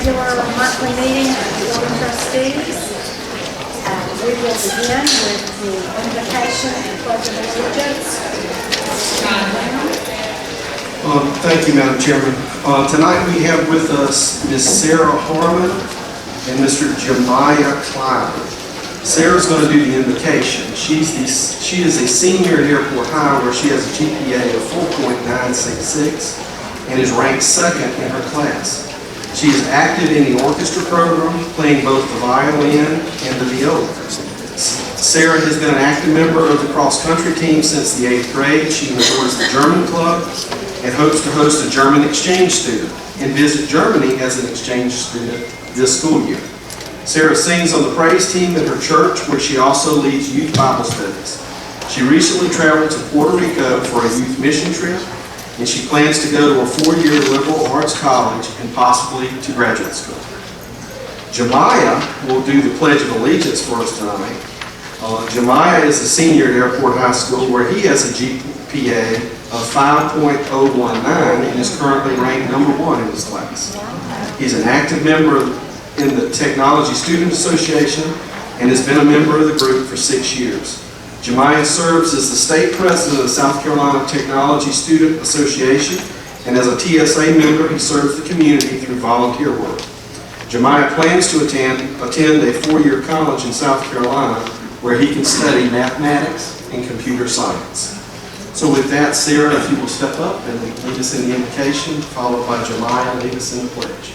regular monthly meeting of the Board of Trustees. We will begin with the invocation and pledge of allegiance. Thank you, Madam Chairman. Tonight we have with us Ms. Sarah Harmon and Mr. Jemiah Clyde. Sarah's going to do the invocation. She is a senior at Airport High, where she has a GPA of 4.966 and is ranked second in her class. She is active in the orchestra program, playing both the violin and the viola. Sarah has been an active member of the cross-country team since the 8th grade. She enjoys the German club and hopes to host a German exchange student and visit Germany as an exchange student this school year. Sarah sings on the praise team at her church, where she also leads youth Bible studies. She recently traveled to Puerto Rico for a youth mission trip, and she plans to go to a 4-year liberal arts college and possibly to graduate school. Jemiah will do the Pledge of Allegiance for us tonight. Jemiah is a senior at Airport High School, where he has a GPA of 5.019 and is currently ranked number 1 in his class. He's an active member in the Technology Student Association and has been a member of the group for 6 years. Jemiah serves as the state president of the South Carolina Technology Student Association, and as a TSA member, he serves the community through volunteer work. Jemiah plans to attend a 4-year college in South Carolina, where he can study mathematics and computer science. So with that, Sarah, if you will step up and lead us in the invocation, followed by Jemiah lead us in the pledge.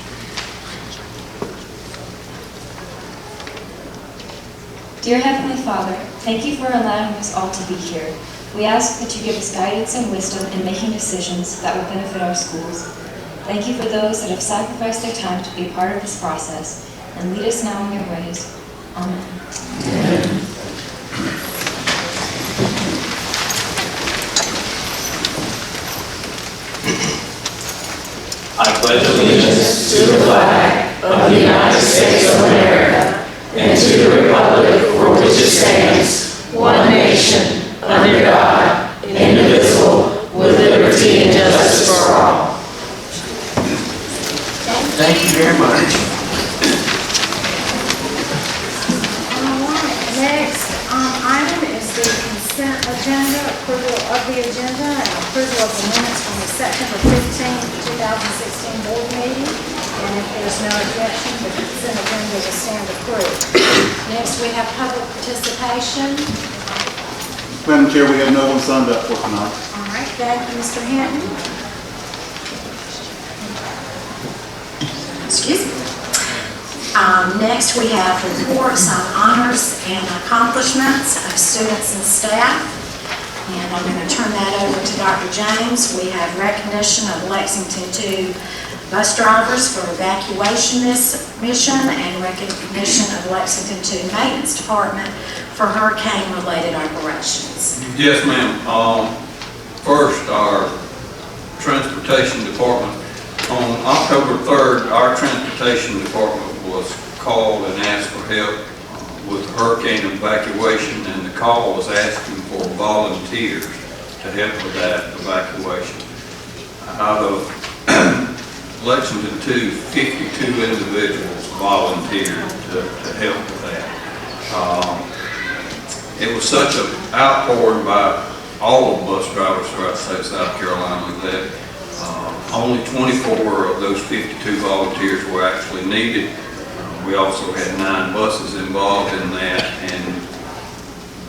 Dear Heavenly Father, thank you for allowing us all to be here. We ask that you give us guidance and wisdom in making decisions that will benefit our schools. Thank you for those that have sacrificed their time to be a part of this process, and lead us now in your ways. Amen. Amen. I pledge allegiance to the flag of the United States of America and to the republic for which it stands, one nation, under God, indivisible, with liberty and justice for all. Thank you very much. All right, next item is the consent agenda, approval of the agenda, and approval of the minutes from the September 15th, 2016 board meeting. And if there's no objection, the consent agenda will stand approved. Next, we have public participation. Madam Chair, we have no one signed up for tonight. All right, thank you, Mr. Hinton. Excuse me. Next, we have reports on honors and accomplishments of students and staff. And I'm going to turn that over to Dr. James. We have recognition of Lexington 2 bus drivers for evacuation mission and recognition of Lexington 2 maintenance department for hurricane-related operations. Yes, ma'am. First, our transportation department. On October 3rd, our transportation department was called and asked for help with hurricane evacuation, and the call was asking for volunteers to help with that evacuation. Out of Lexington 2, 52 individuals volunteered to help with that. It was such an outpouring by all of the bus drivers throughout the state of South Carolina that only 24 of those 52 volunteers were actually needed. We also had 9 buses involved in that, and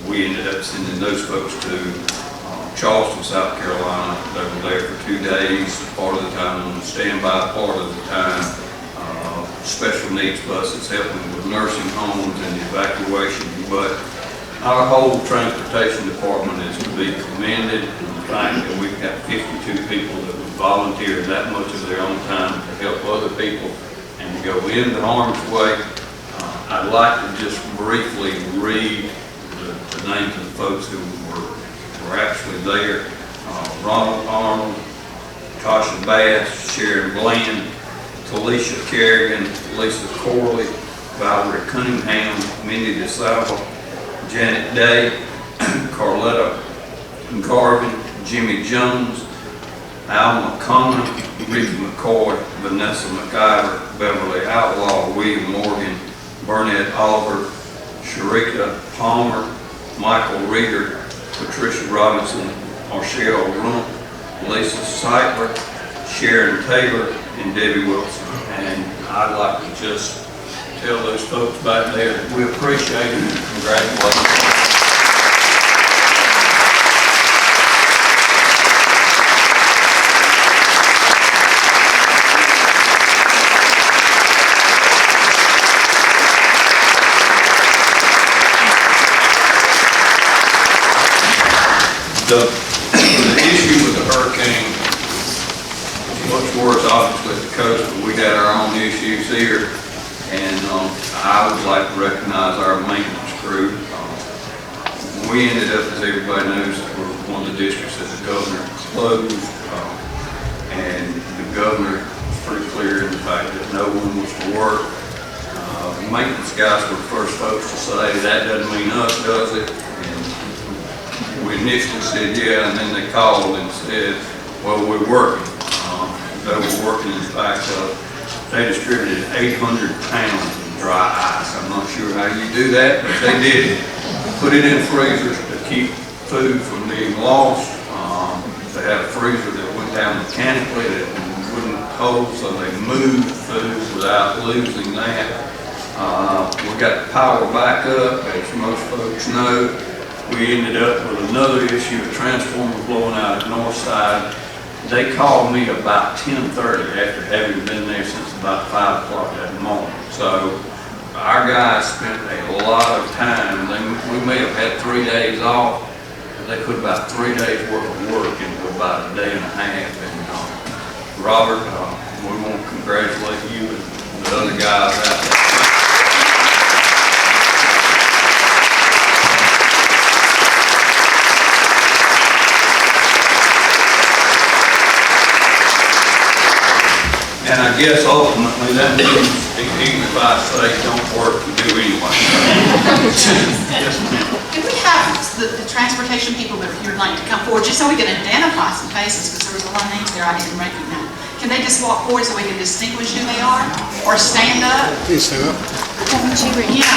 we ended up sending those folks to Charleston, South Carolina. They were there for 2 days, part of the time on standby, part of the time special needs buses helping with nursing homes and evacuation. But our whole transportation department is to be commended in the fact that we've got 52 people that would volunteer that much of their own time to help other people and to go into harm's way. I'd like to just briefly read the names of the folks who were actually there. Ronald Arnold, Tasha Bass, Sharon Bland, Talisha Kerrigan, Lisa Corley, Valerie Cunningham, Minnie DeSalvo, Janet Day, Carletta Garvin, Jimmy Jones, Al McConnell, Ricky McCoy, Vanessa McIver, Beverly Allen, William Morgan, Burnett Oliver, Sharika Palmer, Michael Reeder, Patricia Robinson, Marshall Rump, Lisa Seitler, Sharon Taylor, and Debbie Wilson. And I'd like to just tell those folks back there that we appreciate it and congratulations. The issue with the hurricane is much worse, obviously, at the coast, but we got our own issues here. And I would like to recognize our maintenance crew. We ended up, as everybody knows, we're one of the districts that the governor closed. And the governor was pretty clear in the fact that no one was to work. The maintenance guys were the first folks to say, that doesn't mean us, does it? We initially said, yeah, and then they called and said, well, we're working. They were working, in fact, they distributed 800 pounds of dry ice. I'm not sure how you do that, but they did it. Put it in freezers to keep food from being lost. They had a freezer that went down mechanically that wouldn't hold, so they moved food without losing that. We got the power back up, as most folks know. We ended up with another issue, a transformer blowing out at North Side. They called me about 10:30 after having been there since about 5 o'clock that morning. So our guys spent a lot of time. We may have had 3 days off. They put about 3 days worth of work into about a day and a half. And Robert, we want to congratulate you and the other guys out there. And I guess ultimately that means even if I say don't work, you do anyway. Yes, ma'am. Can we have the transportation people that are here tonight to come forward, just so we can identify some faces, because there was a lot of names there I didn't recognize. Can they just walk forward so we can distinguish who they are? Or stand up? Please stand up. Yeah.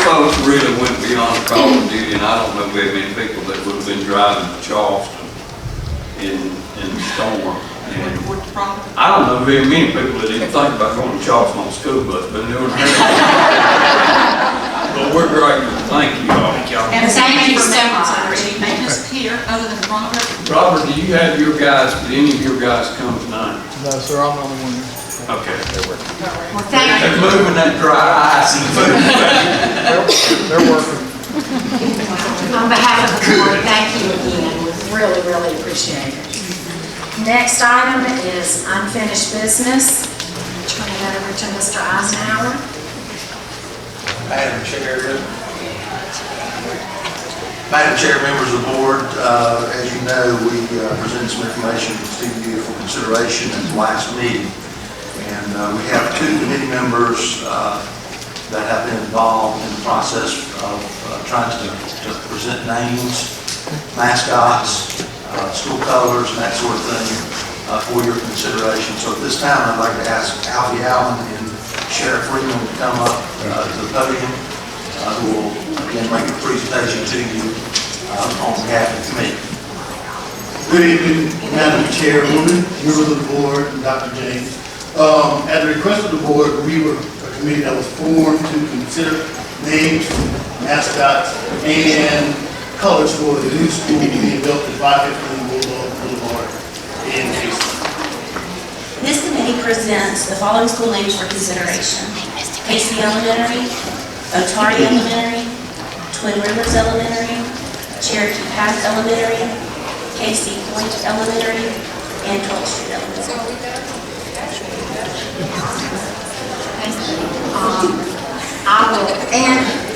Folks really went beyond call of duty, and I don't know very many people that would have been driving to Charleston in the storm. And What's the problem? I don't know very many people that even think about going to Charleston on a school bus, but doing that. But we're grateful. Thank you all. And Thank you so members much. of the chief maintenance here, other than Robert. Robert, do you have your guys, did any of your guys come tonight? No, sir, I'm the only one here. Okay. Well, thank you. They're moving that dry ice and food. They're working. On behalf of the board, thank you again. We really, really appreciate it. Next item is unfinished business. Turn it over to Mr. Eisenhower. Madam Chair, members of the board, as you know, we presented some information to Steve for consideration at the last meeting. And we have 2 committee members that have been involved in the process of trying to present names, mascots, school colors, and that sort of thing for your consideration. So at this time, I'd like to ask Alfie Allen and Sheriff Freeman to come up to the podium, who will again make a presentation to you on behalf of the committee. Good evening, Madam Chairwoman, members of the board, and Dr. James. At the request of the board, we were a committee that was formed to consider names, mascots, and colors for the new school being built at 515 Boulevard in Kingston. This committee presents the following school names for consideration: Casey Elementary, Otari Elementary, Twin Rivers Elementary, Cherokee Path Elementary, Casey Point Elementary, and 12th Street Elementary.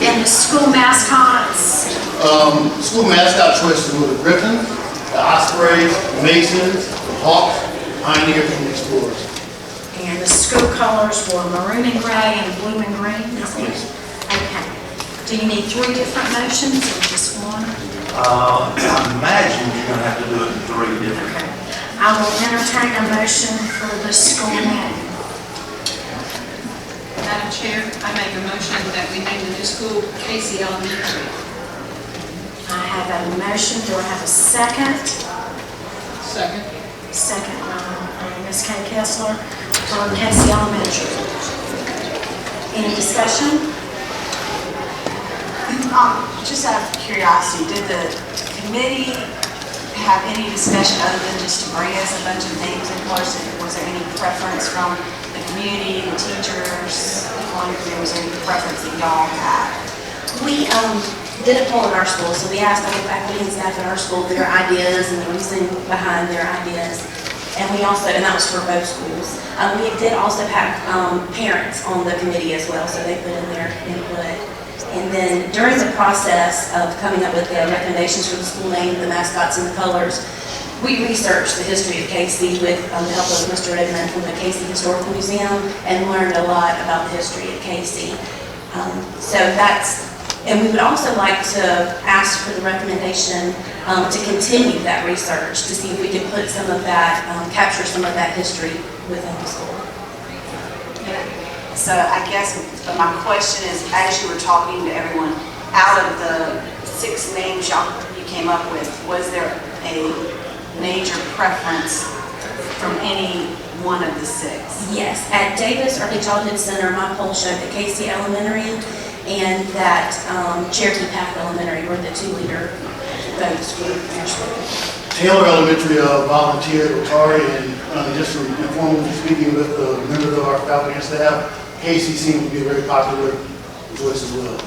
And the school mascots. School mascot choices were the Griffins, the Ospreys, the Masons, the Hawks, Pioneers, and the Explorers. And the school colors were maroon and gray and blue and green. Yes. Okay. Do you need 3 different motions or just one? I imagine you're gonna have to do it in 3 different. I will entertain a motion for the school name. Madam Chair, I make a motion that we name the new school Casey Elementary. I have a motion. Do I have a second? Second. Second, Ms. Kay Kessler, for Casey Elementary. Any discussion? Just out of curiosity, did the committee have any discussion other than just to bring us a bunch of names in person? Was there any preference from the community, the teachers? Was there any preference that y'all had? We did a poll in our school, so we asked all the faculty and staff in our school their ideas and the reason behind their ideas. And we also, and that was for both schools. We did also have parents on the committee as well, so they put in their input. And then during the process of coming up with the recommendations for the school name, the mascots, and the colors, we researched the history of Casey with the help of Mr. Redmond from the Casey Historical Museum and learned a lot about the history of Casey. And we would also like to ask for the recommendation to continue that research to see if we could put some of that, capture some of that history within the school. So I guess, but my question is, as you were talking to everyone, out of the 6 names you came up with, was there a major preference from any one of the 6? Yes, at Davis Early Childhood Center, my poll showed that Casey Elementary and that Cherokee Path Elementary were the 2 leader votes for actually. Taylor Elementary volunteered, Otari, and just from informally speaking with the members of our faculty and staff, Casey seemed to be a very popular choice as well.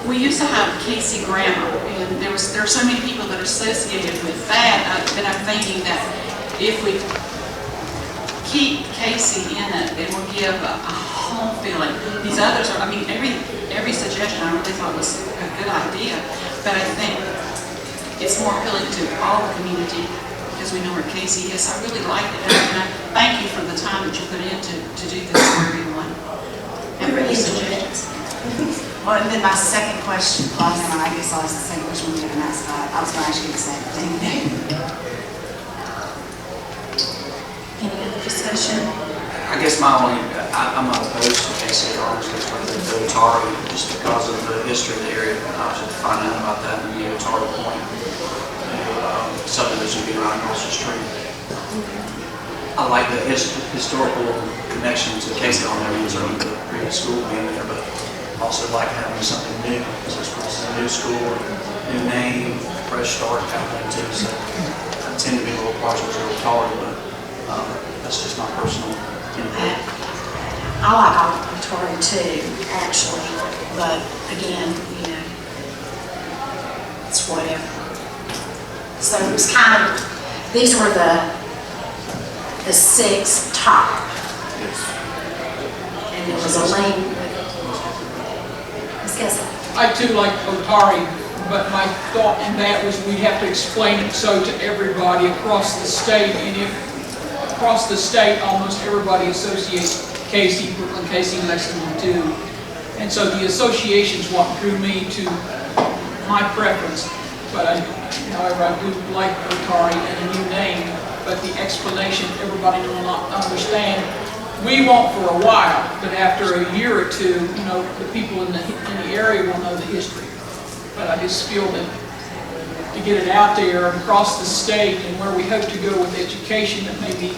We used to have Casey Grammar, and there are so many people that are associated with that I'm thinking that if we keep Casey in it, it will give a home feeling. These others are, I mean, every suggestion I really thought was a good idea, but I think it's more appealing to all the community because we know where Casey is. I really liked it, and I thank you for the time that you put in to do this for everyone. We really enjoyed it. Well, and then my second question, well, I guess I'll ask the same question when we get an mascot. I was going to ask you the same thing. Any other discussion? I guess I'm not opposed to Casey at all, just like the Otari, just because of the history of the area. I was just finding out about that in the Otari Point subdivision being right across the street. I like the historical connection to Casey on there, certainly the previous school being there, but also like having something new. So this is a new school, new name, fresh start kind of thing too. So I tend to be a little partial to Otari, but that's just my personal input. I like Otari too, actually, but again, you know, it's whatever. So it was kind of, these were the 6 top. And there was a lane. Ms. Kessler. I too like Otari, but my thought in that was we'd have to explain it so to everybody across the state, and if across the state almost everybody associates Casey, Brooklyn, Casey, Lexington too. And so the association's what drew me to my preference. But however, I do like Otari and a new name, but the explanation everybody will not understand. We won't for a while, but after a year or two, the people in the area will know the history. But I just feel that to get it out there across the state and where we hope to go with education, that maybe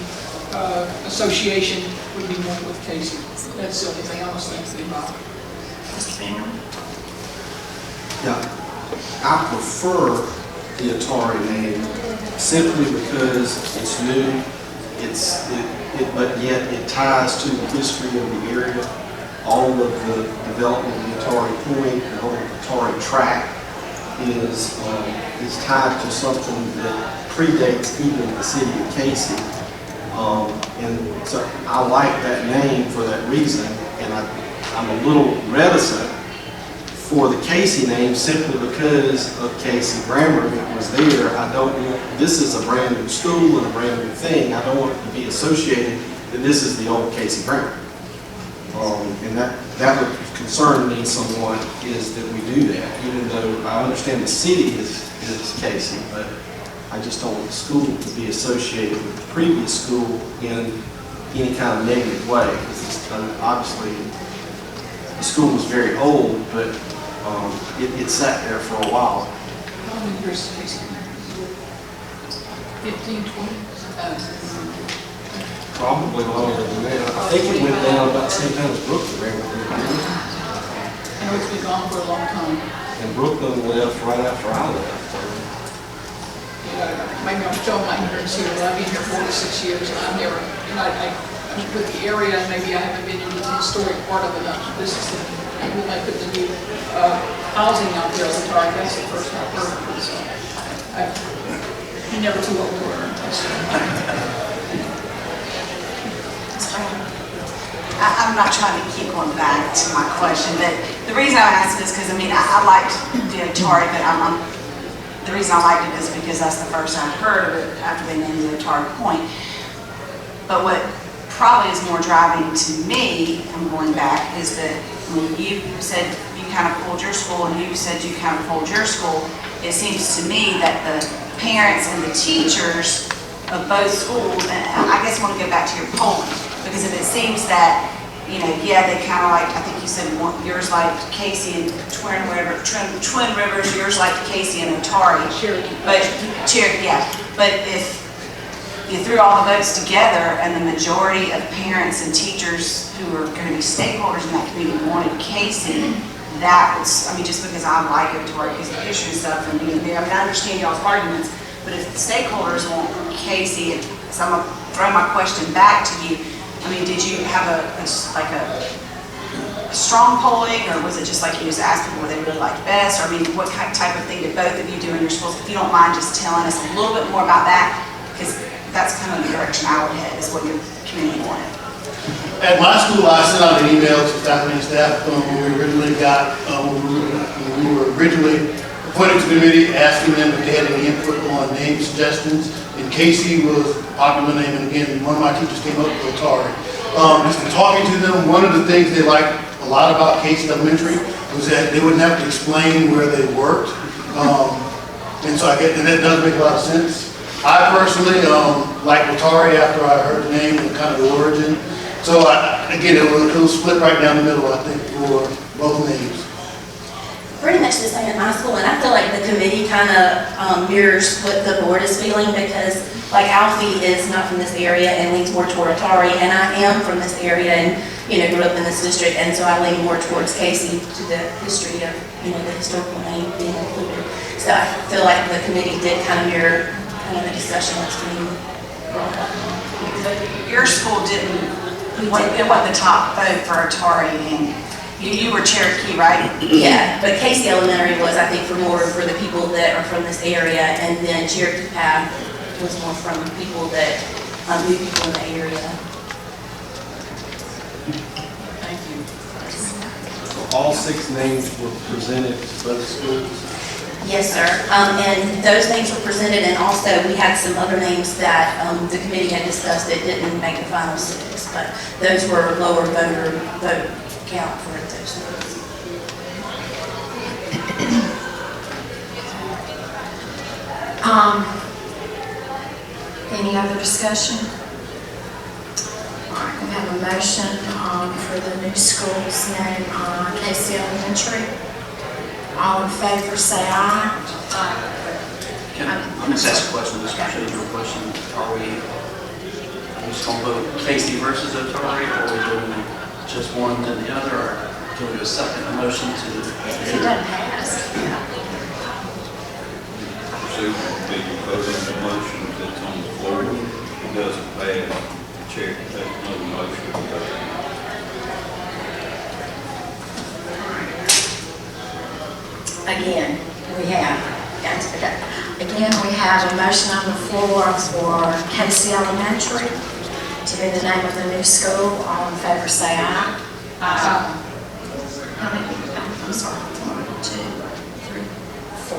association would be more with Casey. That's the only thing I was thinking about. Mr. Bingham? Yeah, I prefer the Otari name simply because it's new, but yet it ties to the history of the area. All of the development of the Otari Point, the whole Otari track is tied to something that predates even the city of Casey. And so I like that name for that reason, and I'm a little reticent for the Casey name simply because of Casey Grammar that was there. This is a brand new school and a brand new thing. I don't want it to be associated that this is the old Casey Grammar. And that would concern me somewhat, is that we do that, even though I understand the city is Casey, but I just don't want the school to be associated with the previous school in any kind of negative way. Because obviously, the school was very old, but it sat there for a while. How many years is Casey? 15, 20? Probably longer than that. I think it went down about the same time as Brooklyn ran with it. I know it's been gone for a long time. And Brooklyn left right after I left. Maybe I'm showing my ignorance here, but I've been here 46 years, and I've never, I with the area, and maybe I haven't been into the historic part of it. This is when they put the new housing out there, I guess the first I've heard of it, so you're never too old to learn. I'm not trying to keep going back to my question, but the reason I asked it is because, I liked the Atari, but the reason I liked it is because that's the first I heard of it after they named the Atari Point. But what probably is more driving to me, I'm going back, is that when you said you kind of pulled your school and you said you kind of pulled your school, it seems to me that the parents and the teachers of both schools, and I guess I want to go back to your polling, because if it seems that, they kind of like, I think you said yours liked Casey and Twin Rivers, yours liked Casey and Otari. But if you threw all the votes together and the majority of parents and teachers who are going to be stakeholders in that community wanted Casey, that was, just because I like Otari because of the history and stuff, and I understand y'all's arguments, but if the stakeholders want Casey, so I'm going to throw my question back to you. Did you have a strong polling, or was it just like you just asked people what they really liked best? Or what type of thing did both of you do in your schools? If you don't mind just telling us a little bit more about that, because that's kind of the direction I would head, is what your community wanted. At my school, I sent out an email to faculty and staff when we originally when we were originally appointed to the committee, asking them if they had any input on name suggestions. And Casey was a popular name, and again, one of my teachers came up with Otari. Just in talking to them, one of the things they liked a lot about Casey Elementary was that they wouldn't have to explain where they worked. And so and that does make a lot of sense. I personally liked Otari after I heard the name and kind of the origin. So again, it was split right down the middle, I think, for both names. Pretty much the same at my school, and I feel like the committee kind of mirrors what the board is feeling, because like Alfie is not from this area and leans more toward Atari, and I am from this area and grew up in this district, and so I lean more towards Casey to the history of the historical name being included. So I feel like the committee did kind of mirror the discussion that's being brought up. But your school didn't. It wasn't the top vote for Atari, and you were Cherokee, right? Yeah, but Casey Elementary was, I think, for the people that are from this area, and then Cherokee Path was more from people that knew people in the area. Thank you. So all 6 names were presented to both schools? Yes, sir. And those names were presented, and also we had some other names that the committee had discussed that didn't make the final 6, but those were lower vote count for those names. Any other discussion? All right, we have a motion for the new school's name, Casey Elementary. All in favor, say aye. Let me just ask a question, just to show you a question. Are we just going to vote Casey versus Otari, or are we doing just one and the other, or can we do a second motion to? It doesn't pass. Proceed with the vote on the motion that's on the floor. It doesn't pass. The chair can take another motion. Again, we have a motion on the floor for Casey Elementary to be the name of the new school. All in favor, say aye. Aye. I'm sorry. 1, 2, 3, 4.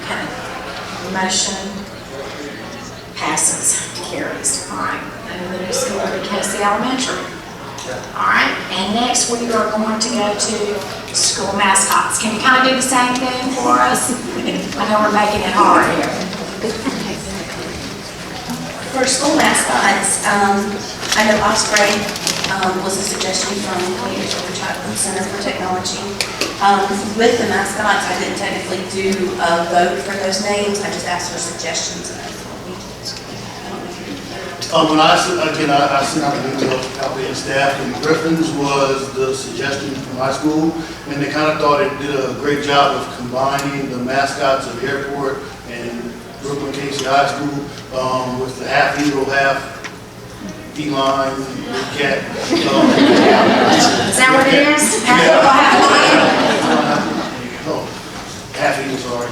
Okay. Motion passes, carries. All right. Name of the new school will be Casey Elementary. All right, and next we are going to go to school mascots. Can you kind of do the same thing for us? I know we're making it hard here. For school mascots, I know Osprey was a suggestion from the Center for Technology. With the mascots, I didn't technically do a vote for those names, I just asked for suggestions. When I sent out the email out to staff, and Griffins was the suggestion from my school, and they kind of thought it did a great job of combining the mascots of the airport and Brooklyn Casey High School with the half eagle, half feline, big cat. Is that what it is? Half eagle, half Half eagle, sorry.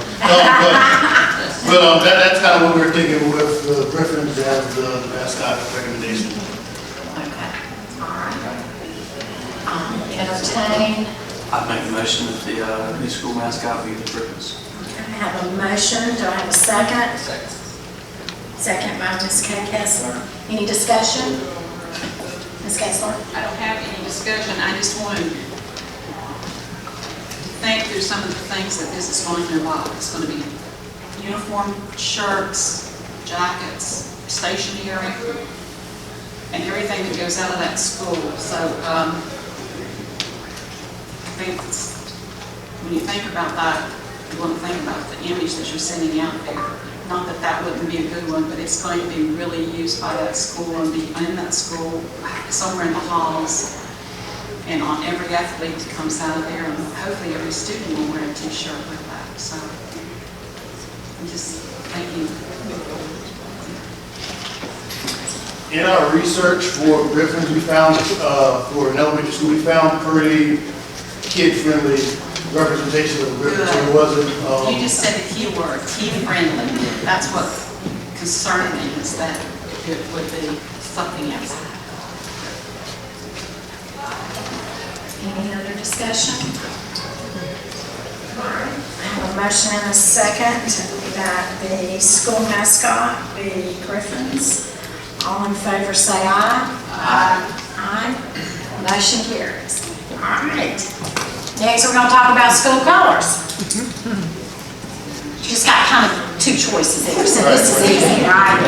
But that's kind of what we're thinking with the Griffins as the mascot recommendation. Okay, all right. Entertain. I'd make a motion that the new school mascot be the Griffins. I have a motion, do I have a second? Second by Ms. Kay Kessler. Any discussion? Ms. Kessler? I don't have any discussion, I just want to think through some of the things that this is going to involve. It's going to be uniform, shirts, jackets, stationery, and everything that goes out of that school. So I think when you think about that, you want to think about the image that you're sending out there. Not that that wouldn't be a good one, but it's going to be really used by that school and be in that school, somewhere in the halls, and on every athlete that comes out of there, and hopefully every student will wear a t-shirt with that. So I'm just thinking. In our research for Griffins, we found, for an elementary school, we found pretty kid-friendly representation of the Griffins. So it wasn't. You just said the key word, kid-friendly. That's what concerned me, is that it would be something else. Any other discussion? All right, I have a motion and a second that the school mascot be Griffins. All in favor say aye. Aye. Aye. Motion carries. All right. Next, we're going to talk about school colors. You just got kind of two choices there, so this is easy, right?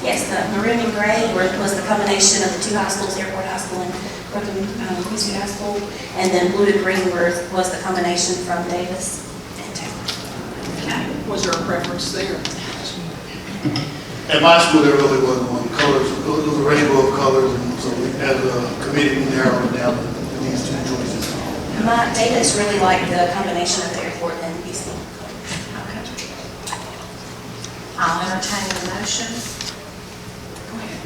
Yes, the maroon and gray was the combination of the two high schools, Airport High School and Brooklyn Casey High School, and then blue and green was the combination from Davis and Taylor. Okay. Was there a preference there? At my school, there really wasn't one. Colors, it was a rainbow of colors, and so we, as a committee, we narrowed it down to these two choices. Davis really liked the combination of the airport and BC. Okay. I'll entertain the motion. Go ahead.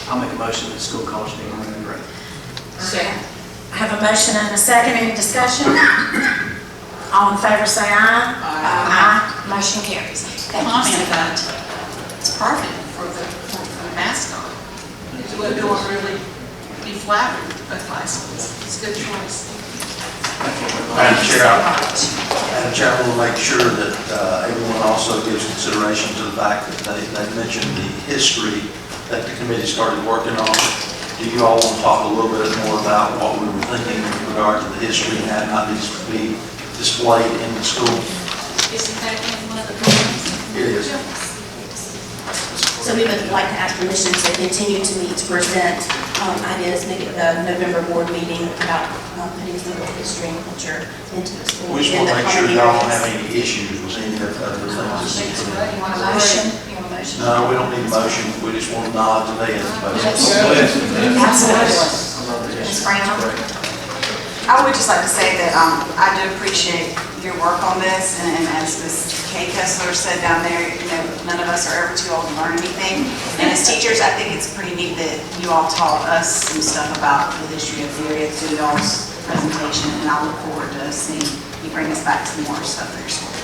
I'll make a motion that school colors be maroon and gray. Second. I have a motion and a second. Any discussion? All in favor say aye. Aye. Motion carries. Thank you, Comment Sarah. that it's perfect for the mascot. It would really be flattering both high schools. It's a good choice. Madam Chair, I will make sure that everyone also gives consideration to the fact that they mentioned the history that the committee started working on. Do you all want to talk a little bit more about what we were thinking in regard to the history and how it might be displayed in the school? Isn't that one of the programs? It is. So we would like to ask permission to continue to meet to present ideas, maybe at the November board meeting about putting some of the history and culture into the school. We just want to make sure y'all don't have any issues with any of the things. You want a motion? You want a motion? No, we don't need a motion. We just want to nod to that. Absolutely. Ms. Brown? I would just like to say that I do appreciate your work on this, and as Ms. Kay Kessler said down there, you know, none of us are ever too old to learn anything. And as teachers, I think it's pretty neat that you all taught us some stuff about the history of the area through y'all's presentation, and I look forward to seeing you bring us back some more stuff for your school.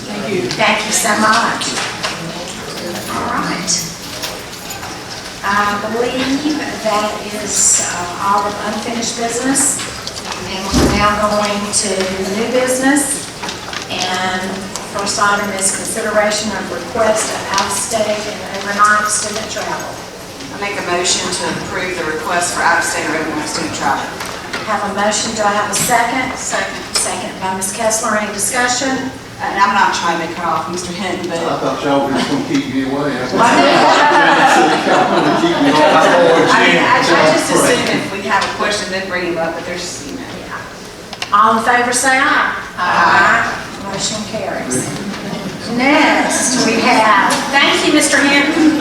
Thank you. Thank you so much. All right. I believe that is all of unfinished business. And we're now going to new business. And first item is consideration of request of out-of-state and overnight student travel. make a motion to approve the request for out-of-state revenue student travel. Have a motion, do I have a second? Second. Second by Ms. Kessler, any discussion? And I'm not trying to cut off Mr. Hinton, but I thought y'all were just gonna keep me away. I just assumed if we have a question, then bring him up, but there's, you know. All in favor, say aye. Aye. Motion carries. Next, we have, thank you, Mr. Hinton.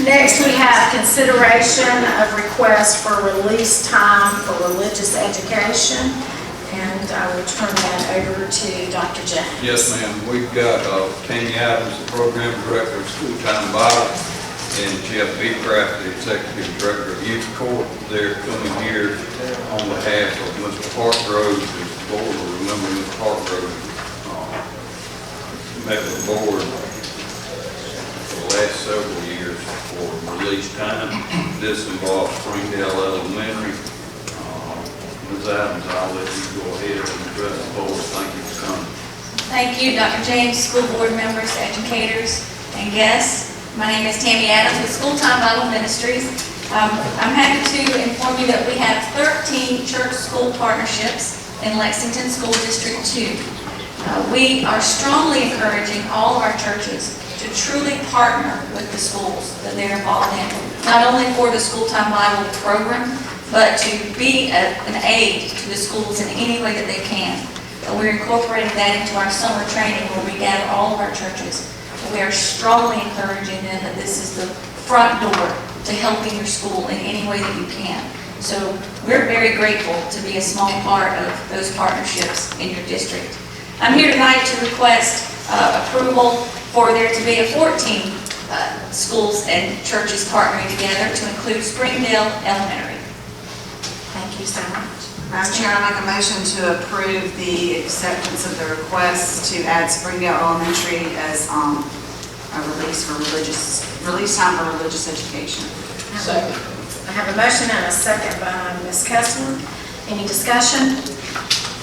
Next, we have consideration of request for release time for religious education, and I will turn that over to Dr. James. Yes, ma'am. We've got Tammy Adams, the program director of School Time Bible, and Jeff Beecraft, the executive director of Youth Court. They're coming here on behalf of Mr. Hartgrove. As the board will remember, Mr. Hartgrove met with the board for the last several years for release time. This involves Springdale Elementary. Ms. Adams, I'll let you go ahead and address the board. Thank you for coming. Thank you, Dr. James, school board members, educators, and guests. My name is Tammy Adams with School Time Bible Ministries. I'm happy to inform you that we have 13 church-school partnerships in Lexington School District 2. We are strongly encouraging all of our churches to truly partner with the schools that they're involved in, not only for the School Time Bible program, but to be an aid to the schools in any way that they can. We're incorporating that into our summer training where we gather all of our churches. We are strongly encouraging them that this is the front door to helping your school in any way that you can. So we're very grateful to be a small part of those partnerships in your district. I'm here tonight to request approval for there to be 14 schools and churches partnering together to include Springdale Elementary. Thank you so much. Madam Chair, I make a motion to approve the acceptance of the request to add Springdale Elementary as a release time for religious education. Second. I have a motion and a second by Ms. Kessler. Any discussion?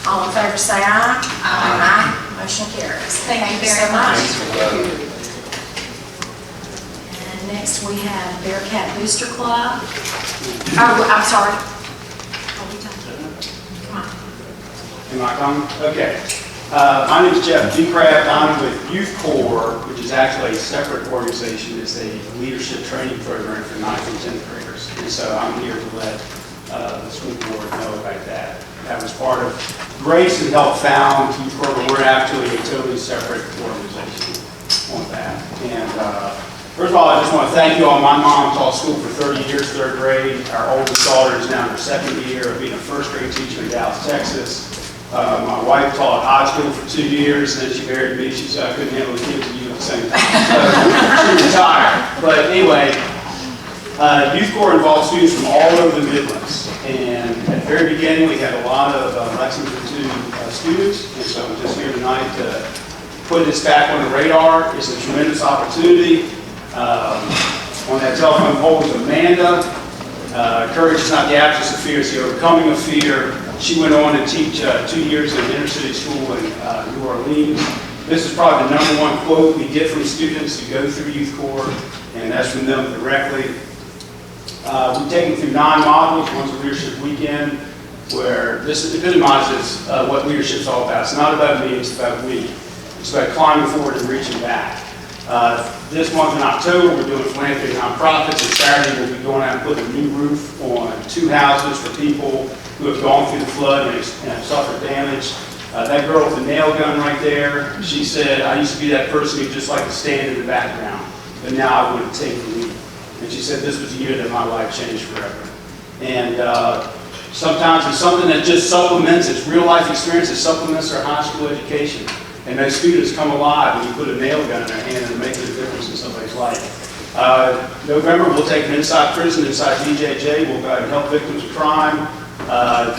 All in favor say aye. Aye. Motion carries. Thank you so very much. Thanks for that. And next we have Bearcat Booster Club. Oh, I'm sorry. Come on. Am I coming? Okay. My name is Jeff Beecraft. I'm with Youth Corps, which is actually a separate organization. It's a leadership training program for 9th and 10th graders. And so I'm here to let the school board know about that. That was part of Grace and helped found Youth Corps, but we're actually a totally separate organization on that. And first of all, I just want to thank you all. My mom taught school for 30 years, 3rd grade. Our oldest daughter is now in her 2nd year of being a 1st grade teacher in Dallas, Texas. My wife taught high school for 2 years, and then she married me. She said I couldn't handle the kids and you at the same time. So she retired. But anyway, Youth Corps involves students from all over the Midlands. And at the very beginning, we had a lot of Lexington 2 students. And so I'm just here tonight to put this back on the radar. It's a tremendous opportunity. On that telephone pole is Amanda. Courage is not the absence of fear, it's the overcoming of fear. She went on to teach 2 years in an inner city school in New Orleans. This is probably the #1 quote we get from students who go through Youth Corps, and that's from them directly. We take them through 9 modules. One's a leadership weekend, where this epitomizes what leadership's all about. It's not about me, it's about we. It's about climbing forward and reaching back. This month in October, we're doing philanthropy and nonprofits, and Saturday we'll be going out and putting a new roof on 2 houses for people who have gone through the flood and have suffered damage. That girl with the nail gun right there, she said, I used to be that person who just liked to stand in the background, but now I want to take the lead. And she said this was the year that my life changed forever. And sometimes it's something that just supplements, it's real life experience that supplements our high school education. And those students come alive when you put a nail gun in their hand and make a difference in somebody's life. November, we'll take them inside prison, inside DJJ. We'll go out and help victims of crime.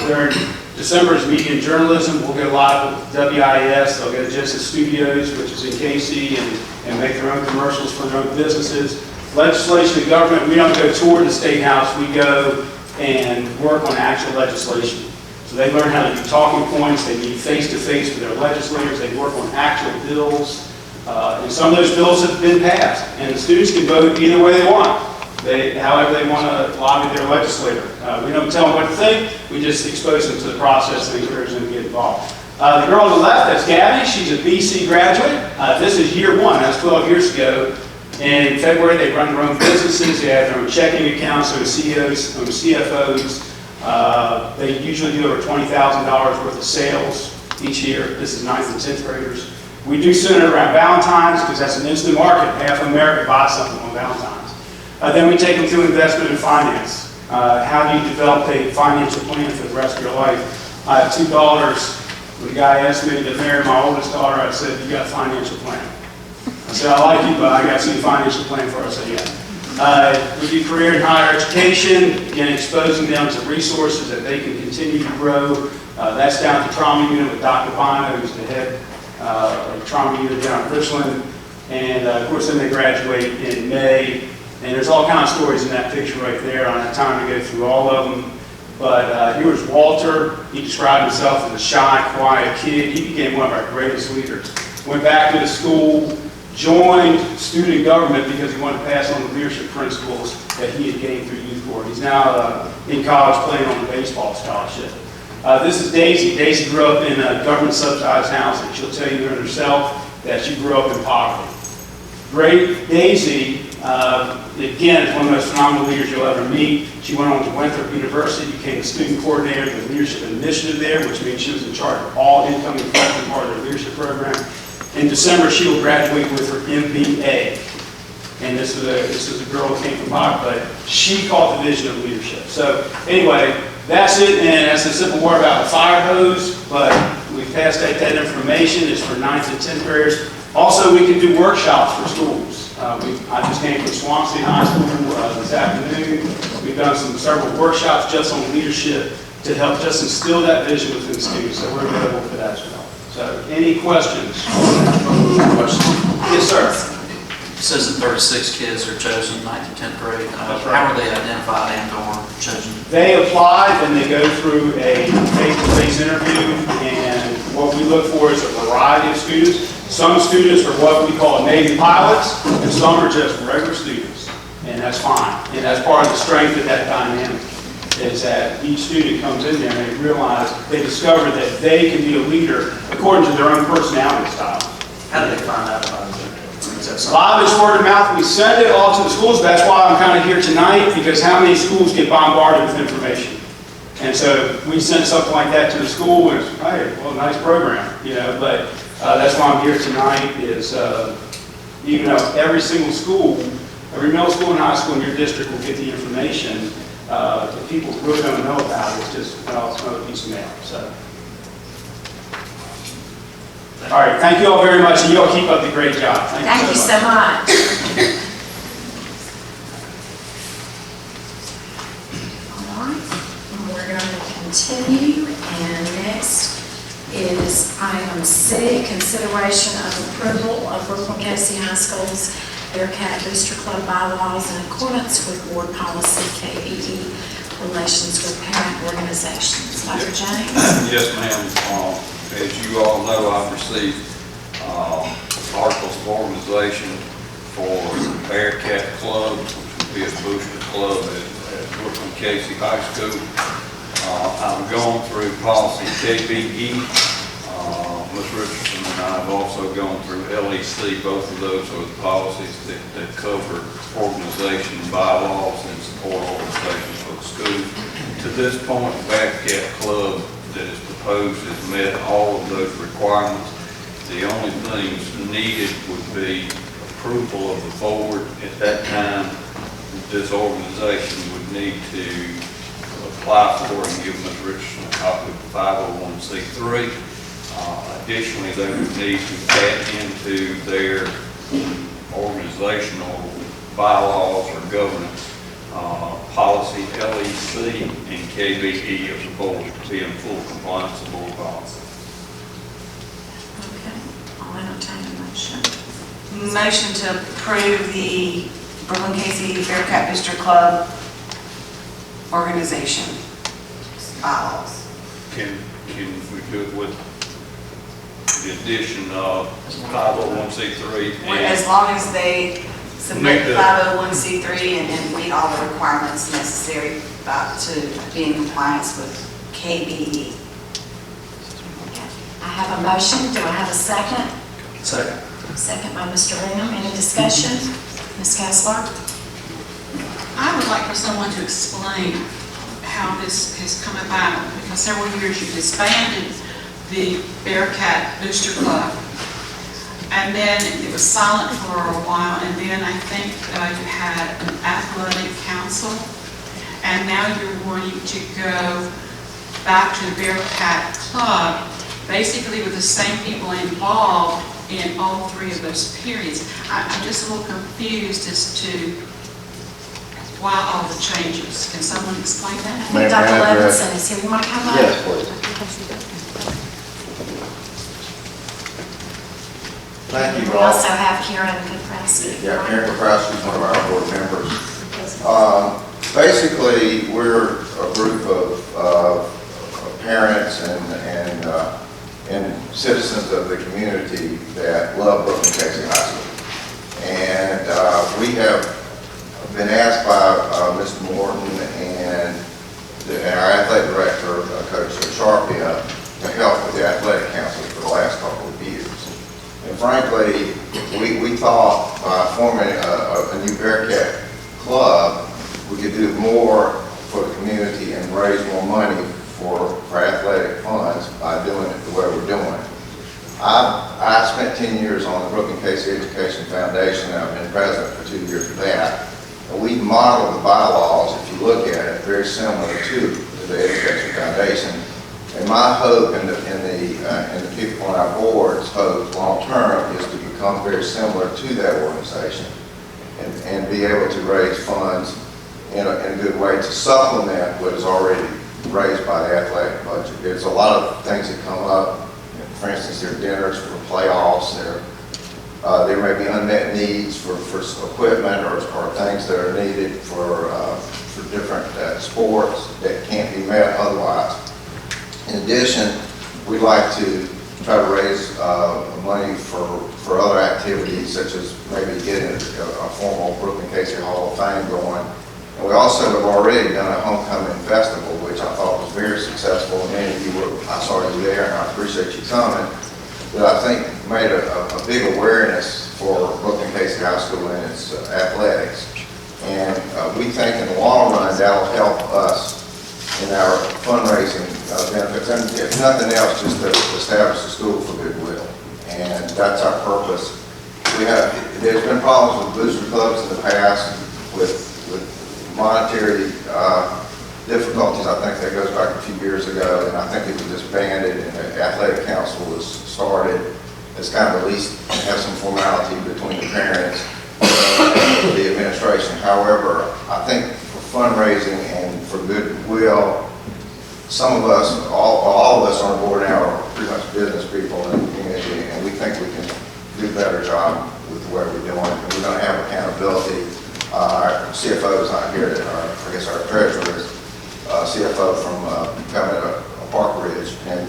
During December's media and journalism, we'll get a lot of WIS. They'll go to Genesis Studios, which is in KC, and make their own commercials for their own businesses. Legislation and government, we don't go tour the State House. We go and work on actual legislation. So they learn how to do talking points. They meet face-to-face with their legislators. They work on actual bills. And some of those bills have been passed, and the students can vote either way they want. However they want to lobby their legislator. We don't tell them what to think, we just expose them to the process and encourage them to get involved. The girl on the left, that's Gabby, she's a BC graduate. This is year one, that's 12 years ago. In February, they run their own businesses, they have their own checking accounts, their own CEOs, their own CFOs. They usually do over $20,000 worth of sales each year. This is 9th and 10th graders. We do center around Valentine's because that's an instant market. Half of America buys something on Valentine's. Then we take them through investment and finance. How do you develop a financial plan for the rest of your life? I have $2. When the guy asked me to marry my oldest daughter, I said, "You got a financial plan?" I said, "I like you, but I got to see a financial plan for us." I said, "Yeah." We do career and higher education, again, exposing them to resources that they can continue to grow. That's down at the trauma unit with Dr. Bino, who's the head of the trauma unit down in Richland. And of course, then they graduate in May. And there's all kinds of stories in that picture right there. I don't have time to go through all of them. But here was Walter. He described himself as a shy, quiet kid. He became one of our greatest leaders. Went back to the school, joined student government because he wanted to pass on the leadership principles that he had gained through youth corps. He's now in college playing on a baseball scholarship. This is Daisy. Daisy grew up in government subsidized housing. She'll tell you herself that she grew up in poverty. Great Daisy, again, is one of the most phenomenal leaders you'll ever meet. She went on to Winthrop University, became a student coordinator of the leadership initiative there, which means she was in charge of all incoming freshmen part of their leadership program. In December, she will graduate with her MBA. And this is a girl who came from poverty, but she caught the vision of leadership. So anyway, that's it, and that's a simple word about the fire hose, but we passed that information. It's for 9th and 10th graders. Also, we can do workshops for schools. I just came from Swansea High School this afternoon. We've done several workshops just on leadership to help just instill that vision within students, so we're available for that as well. So, any questions? Yes, sir. It says that 36 kids are chosen 9th and 10th grade. That's right. How are they identified and or chosen? They apply, and they go through a face-to-face interview, and what we look for is a variety of students. Some students are what we call Navy pilots, and some are just regular students, and that's fine. And that's part of the strength of that dynamic, is that each student comes in there and they realize, they discover that they can be a leader according to their own personality style. How do they find out about it? A lot of it's word of mouth. We send it all to the schools. That's why I'm kind of here tonight, because how many schools get bombarded with information? And so we send something like that to the school, and it's, hey, well, nice program, you know, but that's why I'm here tonight is, even though every single school, every middle school and high school in your district will get the information, the people really don't know about it. It's just, well, it's another piece of mail, so. All right, thank you all very much, and you all keep up the great job. Thank you so much. All right, we're going to continue, and next is item C, consideration of approval of Brooklyn Casey High School's Bearcat Booster Club bylaws in accordance with board policy KBE, relations with parent organizations. Dr. James? Yes, ma'am. As you all know, I've received articles of organization for the Bearcat Club, which would be a booster club at Brooklyn Casey High School. I've gone through policy KBE. Ms. Richardson and I have also gone through LEC. Both of those are the policies that cover organization bylaws and support organizations for the school. To this point, the Bearcat Club that is proposed has met all of those requirements. The only things needed would be approval of the board. At that time, this organization would need to apply for and give Ms. Richardson a copy of the 501c3. Additionally, they would need to add into their organizational bylaws or governance policy LEC and KBE of the board to be in full compliance with board policy. Okay, I'll entertain a motion. Motion to approve the Brooklyn Casey Bearcat Booster Club organization bylaws. Can we do it with the addition of 501c3. As long as they submit Make the- 501c3 and meet all the requirements necessary to be in compliance with KBE. I have a motion. Do I have a second? Second. Second by Mr. Bingham. Any discussion? Ms. Kessler? I would like for someone to explain how this has come about, because several years you disbanded the Bearcat Booster Club, and then it was silent for a while, and then I think you had an athletic council, and now you're wanting to go back to the Bearcat Club, basically with the same people involved in all three of those periods. I'm just a little confused as to why all the changes. Can someone explain that? I think Dr. Levinson is here. You want to come up? Yes, please. Thank you We all. also have Karen Kaprowski. Yeah, Karen Kaprowski is one of our board members. Basically, we're a group of parents and citizens of the community that love Brooklyn Casey High School. And we have been asked by Mr. Morton and our athletic director, Coach Sharpia, to help with the athletic council for the last couple of years. And frankly, we thought by forming a new Bearcat club, we could do more for the community and raise more money for athletic funds by doing it the way we're doing it. I spent 10 years on the Brooklyn Casey Education Foundation, and I've been president for 2 years of that. And we modeled the bylaws, if you look at it, very similar to the Education Foundation. And my hope and the people on our board's hope long term is to become very similar to that organization and be able to raise funds in a good way to supplement what is already raised by the athletic budget. There's a lot of things that come up. For instance, there are dinners for playoffs. There may be unmet needs for equipment or things that are needed for different sports that can't be met otherwise. In addition, we'd like to try to raise money for other activities, such as maybe getting a formal Brooklyn Casey Hall of Fame going. And we also have already done a homecoming festival, which I thought was very successful. Many of you I saw you there, and I appreciate you coming. But I think made a big awareness for Brooklyn Casey High School and its athletics. And we think in the long run that'll help us in our fundraising benefits. And if nothing else, just to establish a school for goodwill. And that's our purpose. There's been problems with booster clubs in the past with monetary difficulties. I think that goes back a few years ago, and I think it was disbanded, and the athletic council was started as kind of at least have some formality between the parents and the administration. However, I think for fundraising and for goodwill, some of us, all of us on board now are pretty much business people in the community, and we think we can do a better job with the way we're doing it. And we're going to have accountability. Our CFO is not here, I guess our treasurer is CFO from coming to Park Ridge, and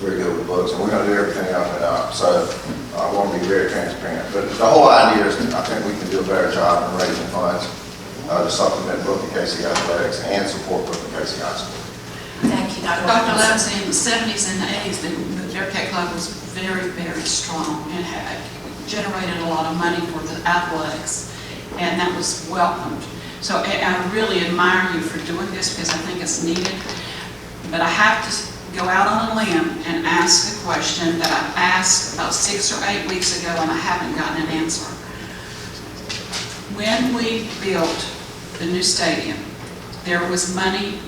very good with books, and we're going to do everything up and up. So I want to be very transparent. But the whole idea is I think we can do a better job in raising funds to supplement Brooklyn Casey athletics and support Brooklyn Casey High School. Thank you, Dr. Dr. Levinson, in the 70s and the 80s, the Bearcat Club was very, very strong and had generated a lot of money for the athletics, and that was welcomed. So I really admire you for doing this because I think it's needed. But I have to go out on a limb and ask a question that I asked about 6 or 8 weeks ago and I haven't gotten an answer. When we built the new stadium, there was money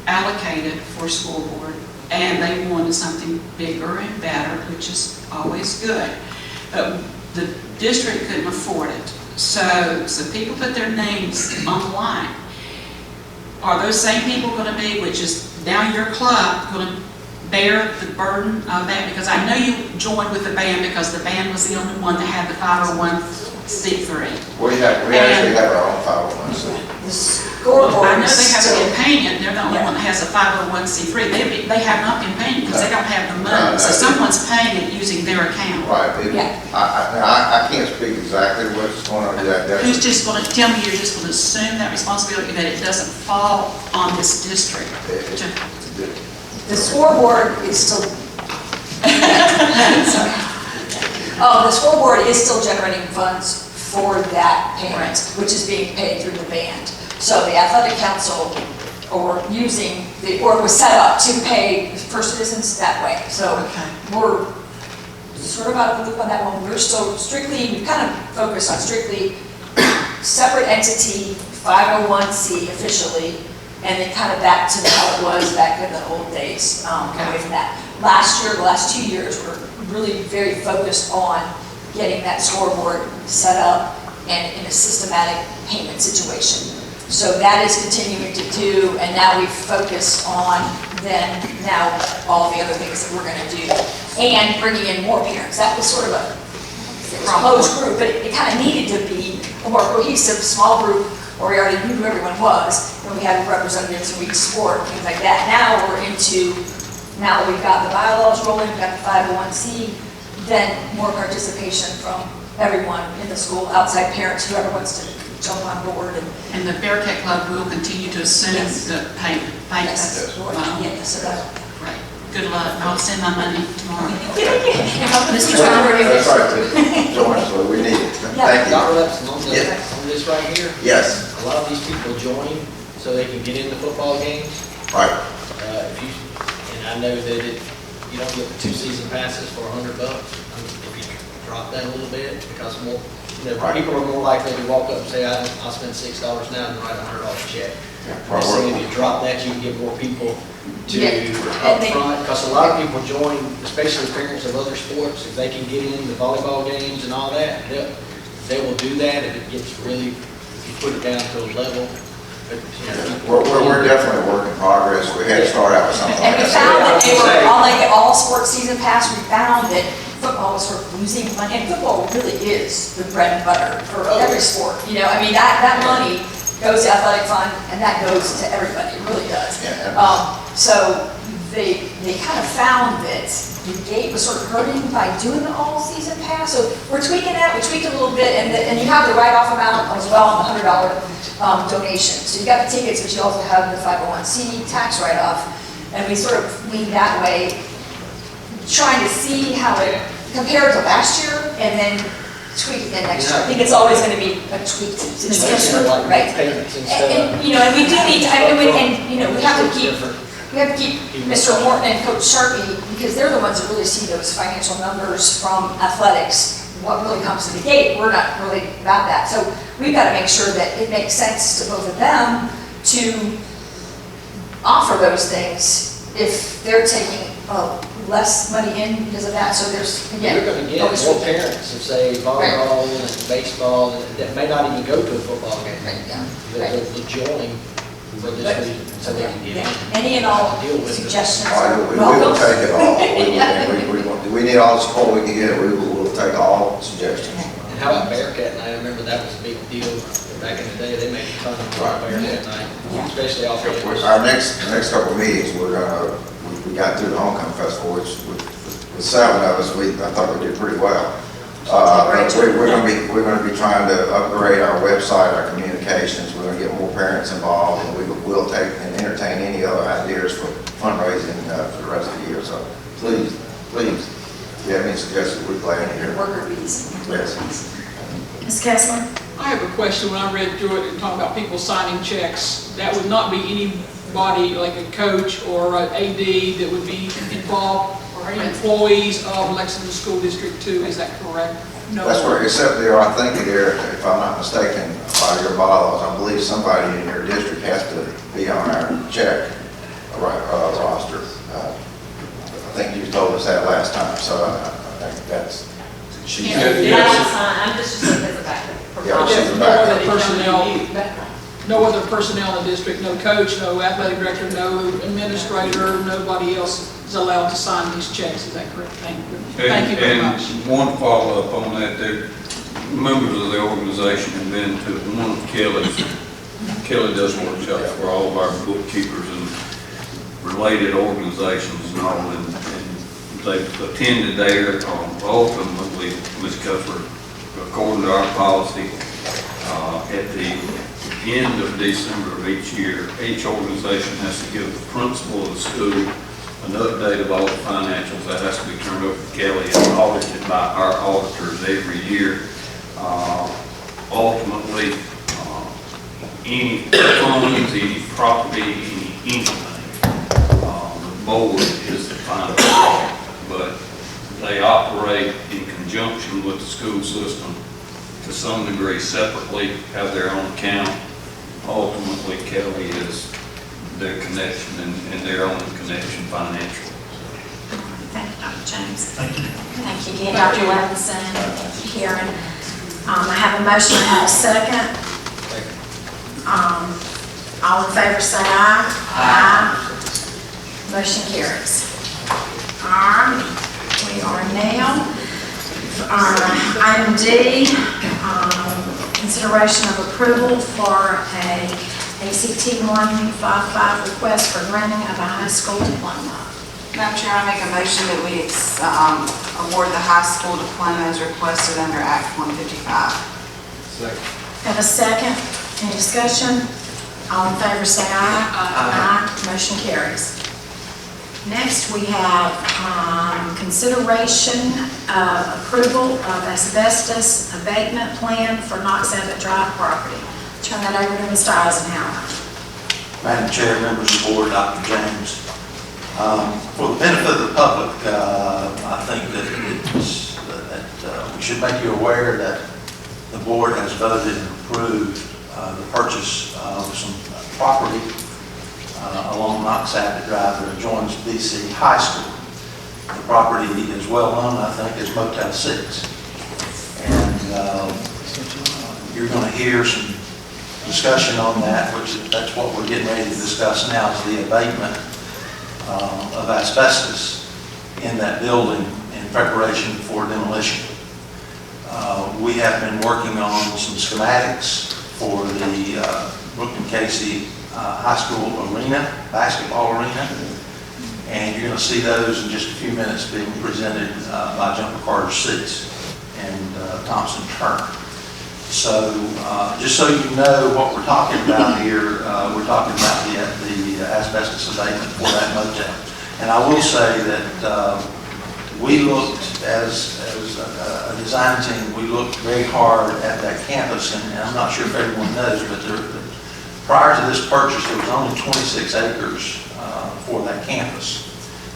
allocated for school board, and they wanted something bigger and better, which is always good. But the district couldn't afford it. So people put their names on the line. Are those same people going to be, which is now your club, going to bear the burden of that? Because I know you joined with the band because the band was the only one that had the 501c3. We actually have our own 501c. Well, I know they haven't been paying it, they're the only one that has a 501c3. They have not been paying because they don't have the money. So someone's paying it using their account. Right, I can't speak exactly what's going on with that. Who's just going to, tell me you're just going to assume that responsibility, that it doesn't fall on this district? The scoreboard is still, sorry. The scoreboard is still generating funds for that payment, which is being paid through the band. So the athletic council was set up to pay First Citizens that way. So we're sort of out of the loop on that one. We're still we kind of focus on strictly separate entity, 501c officially, and then kind of back to how it was back in the old days, away from that. Last year, the last 2 years, we're really very focused on getting that scoreboard set up and in a systematic payment situation. So that is continuing to do, and now we've focused on now all the other things that we're going to do, and bringing in more parents. That was sort of a closed group, but it kind of needed to be a more cohesive, small group where we already knew who everyone was, and we had representatives in each sport, things like that. Now that we've got the bylaws rolling, we've got the 501c, then more participation from everyone in the school, outside parents, whoever wants to jump on board. And the Bearcat Club will continue to assume the payment. Yes. Great. Good luck. I'll send my money tomorrow. Mr. That's right, join us, we need it. Thank you. Dr. Lepson, on this right here. Yes. A lot of these people join so they can get into football games. Right. And I know that you don't get the 2 season passes for $100. If you drop that a little bit, because more, people are more likely to walk up and say, I'll spend $6 now than write a $100 check. I'm saying if you drop that, you can get more people to up front, because a lot of people join, especially parents of other sports, if they can get in the volleyball games and all that, they will do that if it gets really, if you put it down to a level. But, we're definitely a work in progress. We had to start out with something And like we found that they were on like all sports season pass. We found that football was sort of losing money, and football really is the bread and butter for every sport. That money goes to athletic fund, and that goes to everybody. It really does. So they kind of found that the gate was sort of hurting by doing the all season pass. So we're tweaking that. We tweaked it a little bit, and you have the write-off amount as well on the $100 donation. So you got the tickets, but you also have the 501c tax write-off, and we sort of leaned that way, trying to see how it compared to last year, and then tweak again next year. I think it's always going to be a tweaked situation, right? And we do need to, we have to keep Mr. Morton and Coach Sharpie, because they're the ones that really see those financial numbers from athletics, what really comes to the gate. We're not really about that. So we've got to make sure that it makes sense to both of them to offer those things if they're taking less money in because of that. So there's, again, you're going to get more parents of, say, volleyball and baseball that may not even go to a football game. They'll join for this reason, so they can get in. Any and all suggestions are We welcome. will take it all. We need all the support we can get. We'll take all suggestions. And how about Bearcat Night? I remember that was a big deal back in the day. They made a ton of money on Bearcat Night, especially off the Our next couple of meetings, we got through the homecoming festival, which with 7 of us, I thought we did pretty well. But we're going to be trying to upgrade our website, our communications. We're going to get more parents involved, and we will take and entertain any other ideas for fundraising for the rest of the year. So please, if you have any suggestions, we're glad to hear. Worker bees. Yes. Ms. Kessler? I have a question. When I read through it and talking about people signing checks, that would not be anybody like a coach or an AD that would be involved, or employees of Lexington School District 2, is that correct? No. That's where, except there, I think there, if I'm not mistaken, by your bylaws, I believe somebody in your district has to be on our check roster. I think you told us that last time, so I think that's. I'm just as a backup. No other personnel in the district, no coach, no athletic director, no administrator, nobody else is allowed to sign these checks. Is that correct? Thank you very much. And one follow-up on that, members of the organization have been to one of Kelly's Kelly does workshops for all of our bookkeepers and related organizations and all, and they've attended there. Ultimately, Ms. Cuthbert, according to our policy, at the end of December of each year, each organization has to give the principal of the school an update of all the financials. That has to be turned over to Kelly and audited by our auditors every year. Ultimately, any funds, any property, anything, the board is the final call, but they operate in conjunction with the school system to some degree separately, have their own account. Ultimately, Kelly is their connection and their own connection financially. Thank you, Dr. James. Thank you. Thank you again, Dr. Levinson, Karen. I have a motion and a second. All in favor say aye. Aye. Motion carries. All right, we are now, item D, consideration of approval for a ACT 155 request for granting of a high school diploma. Madam Chair, I make a motion that we award the high school diploma as requested under Act 155. Second. Have a second. Any discussion? All in favor say aye. Aye. Motion carries. Next, we have consideration of approval of asbestos abatement plan for Knox Abbott Drive property. Turn that over to Mr. Eisenhower. Madam Chair, members of the board, Dr. James. For the benefit of the public, I think that we should make you aware that the board has voted and approved the purchase of some property along Knox Abbott Drive that adjoins BC High School. The property is well known, I think, as Motel 6. And you're going to hear some discussion on that, which that's what we're getting ready to discuss now, is the abatement of asbestos in that building in preparation for demolition. We have been working on some schematics for the Brooklyn Casey High School arena, basketball arena, and you're going to see those in just a few minutes being presented by Jumper Carter 6 and Thompson Turner. So just so you know what we're talking about here, we're talking about the asbestos abatement for that motel. And I will say that we looked, as a design team, we looked very hard at that campus, and I'm not sure if everyone knows, but prior to this purchase, there was only 26 acres for that campus.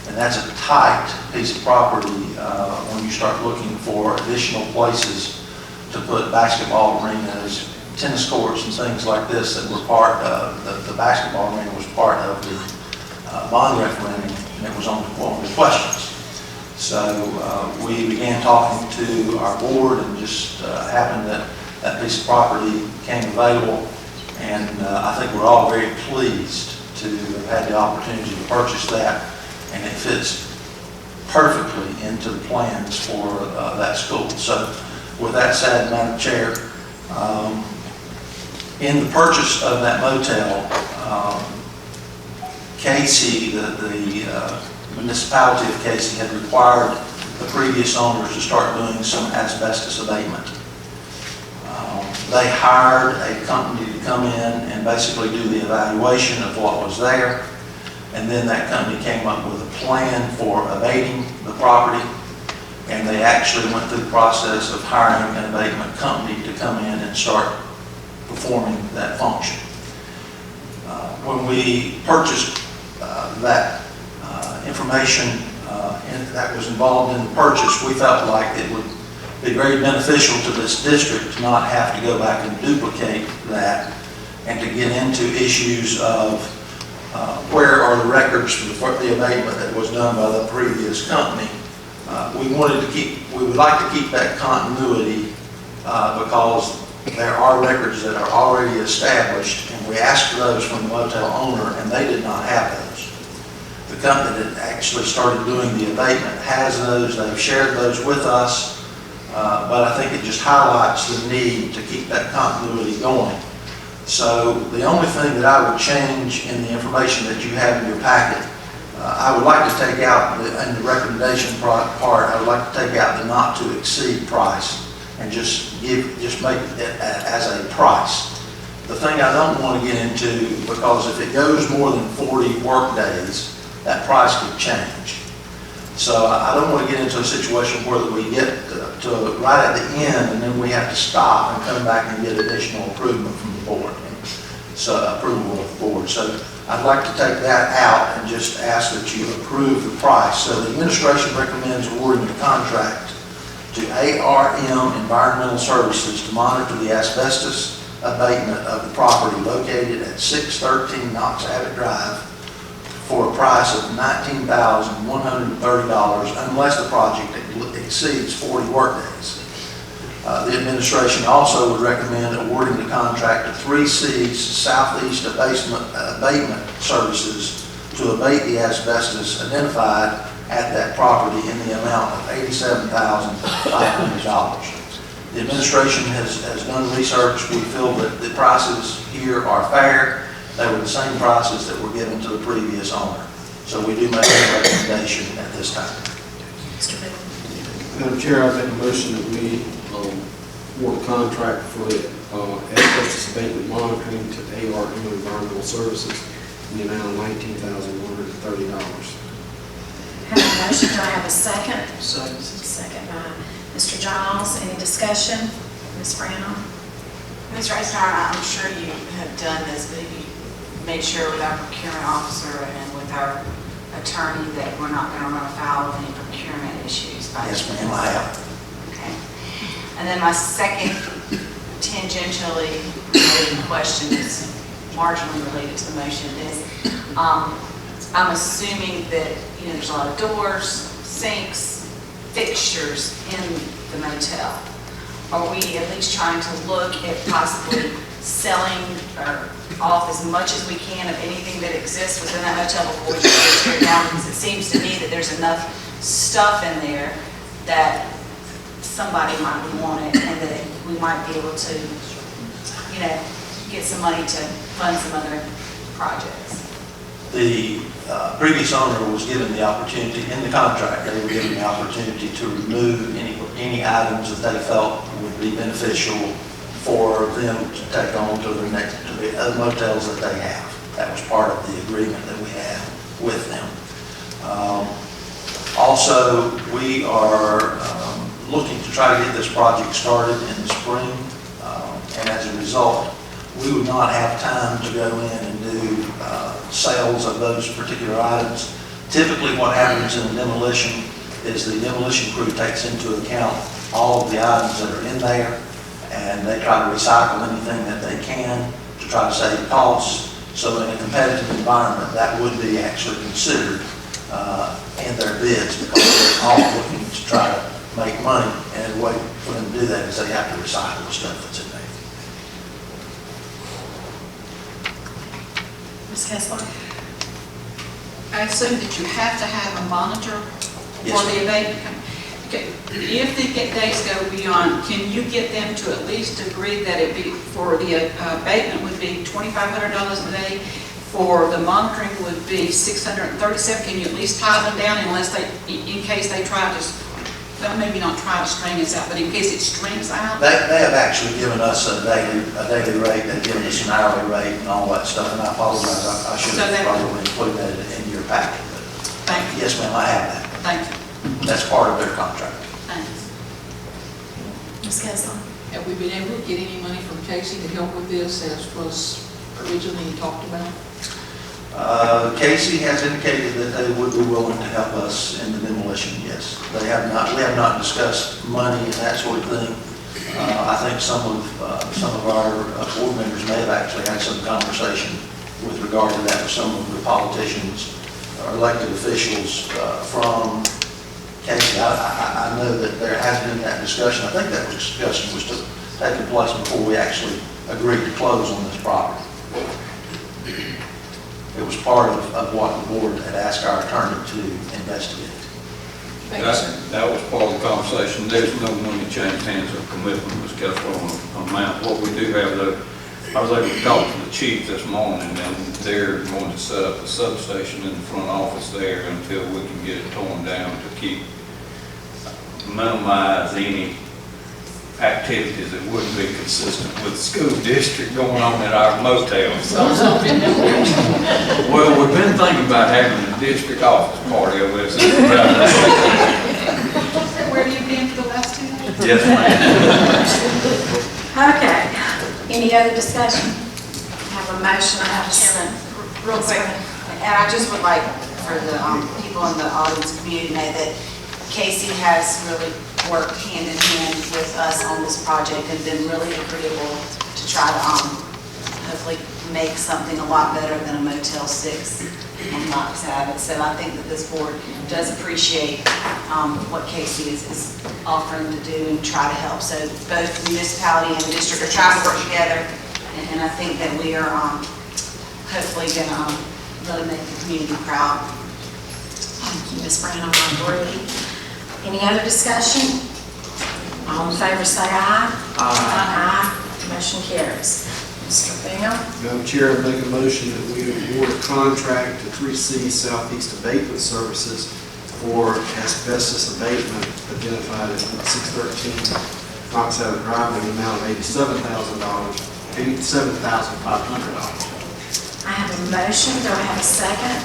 And that's a tight piece of property when you start looking for additional places to put basketball arenas, tennis courts, and things like this that were part of, the basketball arena was part of the bond referendum, and it was on the questions. So we began talking to our board, and just happened that that piece of property came available, and I think we're all very pleased to have had the opportunity to purchase that, and it fits perfectly into the plans for that school. So with that said, Madam Chair, in the purchase of that motel, Casey, the municipality of Casey, had required the previous owners to start doing some asbestos abatement. They hired a company to come in and basically do the evaluation of what was there, and then that company came up with a plan for abating the property, and they actually went through the process of hiring an abatement company to come in and start performing that function. When we purchased that information that was involved in the purchase, we felt like it would be very beneficial to this district to not have to go back and duplicate that and to get into issues of where are the records for the abatement that was done by the previous company. We would like to keep that continuity because there are records that are already established, and we asked for those from the motel owner, and they did not have those. The company that actually started doing the abatement has those. They've shared those with us, but I think it just highlights the need to keep that continuity going. So the only thing that I would change in the information that you have in your packet, I would like to take out, in the recommendation part, I would like to take out the not to exceed price and just make it as a price. The thing I don't want to get into, because if it goes more than 40 work days, that price could change. So I don't want to get into a situation where we get to right at the end and then we have to stop and come back and get additional approval from the board. So approval of the board. So I'd like to take that out and just ask that you approve the price. So the administration recommends awarding the contract to ARM Environmental Services to monitor the asbestos abatement of the property located at 613 Knox Abbott Drive for a price of $19,130 unless the project exceeds 40 workdays. The administration also would recommend awarding the contract to 3C's Southeast Abatement Services to abate the asbestos identified at that property in the amount of $87,500. The administration has done research. We feel that the prices here are fair. They were the same prices that were given to the previous owner. So we do make a recommendation at this time. Madam Chair, I make a motion that we award a contract for the asbestos abatement monitoring to ARM Environmental Services in the amount of $19,130. Have a motion, do I have a second? Second. Second by Mr. Giles. Any discussion? Ms. Branham? Mr. Eisenhower, I'm sure you have done this, but you made sure with our procurement officer and with our attorney that we're not going to run afoul of any procurement issues. Yes, ma'am, I have. Okay. And then my second tangentially related question is marginally related to the motion is, I'm assuming that, there's a lot of doors, sinks, fixtures in the motel. Are we at least trying to look at possibly selling off as much as we can of anything that exists within that motel before we tear it down? Because it seems to me that there's enough stuff in there that somebody might want it and that we might be able to, get some money to fund some other projects. The previous owner was given the opportunity, in the contract, they were given the opportunity to remove any items that they felt would be beneficial for them to take on to the other motels that they have. That was part of the agreement that we had with them. Also, we are looking to try to get this project started in the spring, and as a result, we would not have time to go in and do sales of those particular items. Typically what happens in demolition is the demolition crew takes into account all of the items that are in there, and they try to recycle anything that they can to try to save costs. So in a competitive environment, that would be actually considered in their bids, because they're all looking to try to make money, and the way for them to do that is they have to recycle the stuff that's in there. Ms. Kessler? I assume that you have to have a monitor Yes, for the abatement. Okay. If the days go beyond, can you get them to at least agree that it be, for the abatement would be $2,500 a day, for the monitoring would be $637? Can you at least tie them down unless they, in case they try to, well, maybe not try to string us out, but in case it strings out? They have actually given us a daily rate. They've given us an hourly rate and all that stuff, and I apologize, I should have probably included that in your packet. But yes, ma'am, I have that. Thank you. That's part of their contract. Thanks. Ms. Kessler? Have we been able to get any money from Casey to help with this as was originally talked about? Casey has indicated that they would be willing to help us in the demolition, yes. We have not discussed money and that sort of thing. I think some of our board members may have actually had some conversation with regard to that with some of the politicians or elected officials from Casey. I know that there has been that discussion. I think that discussion was taking place before we actually agreed to close on this property. It was part of what the board had asked our attorney to investigate. That was part of the conversation. There's no money change hands or commitment, Ms. Kessler, on amount. What we do have, though, I was able to talk to the chief this morning, and they're going to set up a substation in the front office there until we can get it torn down to minimize any activities that wouldn't be consistent with the school district going on at our motels. Well, we've been thinking about having a district office party over there. Where have you been for the last 2 days? Yes, ma'am. Okay, any other discussion? Have a motion, I have a Chairman, real quick, and I just would like for the people in the audience community to know that Casey has really worked hand in hand with us on this project and been really agreeable to try to hopefully make something a lot better than a Motel 6 on Knox Abbott. So I think that this board does appreciate what Casey is offering to do and try to help. So both the municipality and the district are trying to work together, and I think that we are hopefully going to really make the community proud. Thank you, Ms. Brown, I agree. Any other discussion? All in favor say aye. Aye. Motion carries. Mr. Bingham? Madam Chair, I make a motion that we award a contract to 3C Southeast Abatement Services for asbestos abatement identified at 613 Knox Abbott Drive in the amount of $87,500. I have a motion. Do I have a second?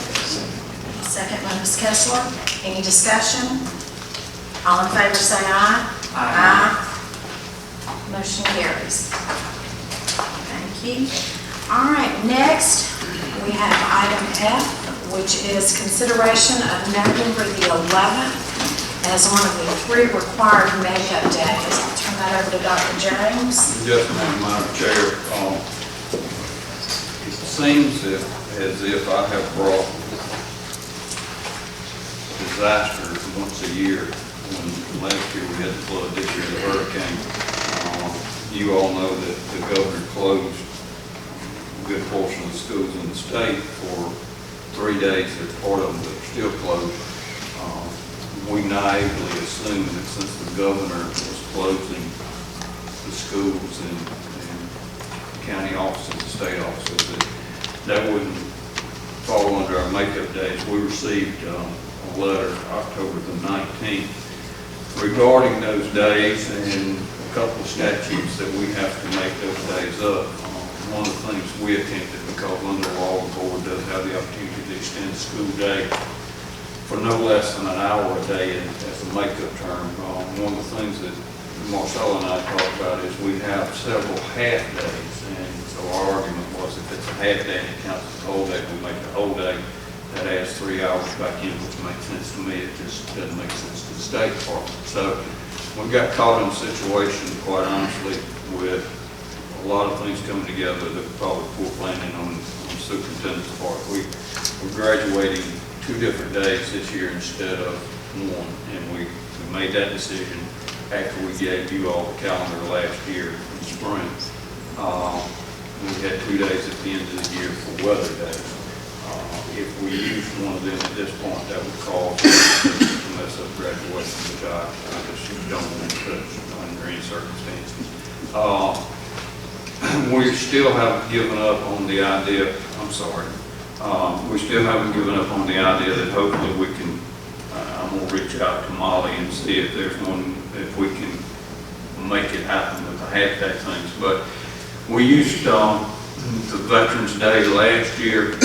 Second by Ms. Kessler. Any discussion? All in favor say aye. Aye. Motion carries. Thank you. All right, next we have item F, which is consideration of November the 11th as one of the 3 required makeup days. I'll turn that over to Dr. James. Yes, ma'am, Madam Chair. It seems as if I have brought disasters once a year. When last year we had the flood, this year the hurricane. You all know that the governor closed a good portion of the schools in the state for 3 days. There's part of them that are still closed. We naively assumed that since the governor was closing the schools and county offices, and state offices, that wouldn't fall under our makeup days. We received a letter October the 19th regarding those days and a couple of statutes that we have to make those days up. One of the things we attempted, because under law the board does have the opportunity to extend the school day for no less than an hour a day as a makeup term. One of the things that Marcella and I talked about is we have several half days, and so our argument was if it's a half day and it counts as a whole day, we make the whole day. That adds 3 hours back in, which makes sense to me. It just doesn't make sense to the State Department. So we got caught in a situation, quite honestly, with a lot of things coming together that were probably poor planning on the superintendent's part. We're graduating 2 different days this year instead of 1, and we made that decision after we gave you all the calendar last year in the spring. We had 2 days at the end of the year for weather days. If we use one of them at this point, that would cause to mess up graduation, which I just don't want to touch under any circumstances. We still haven't given up on the idea, we still haven't given up on the idea that hopefully we can, I'm going to reach out to Molly and see if there's one, if we can make it happen with the half-day things. But we used the Veterans Day last year.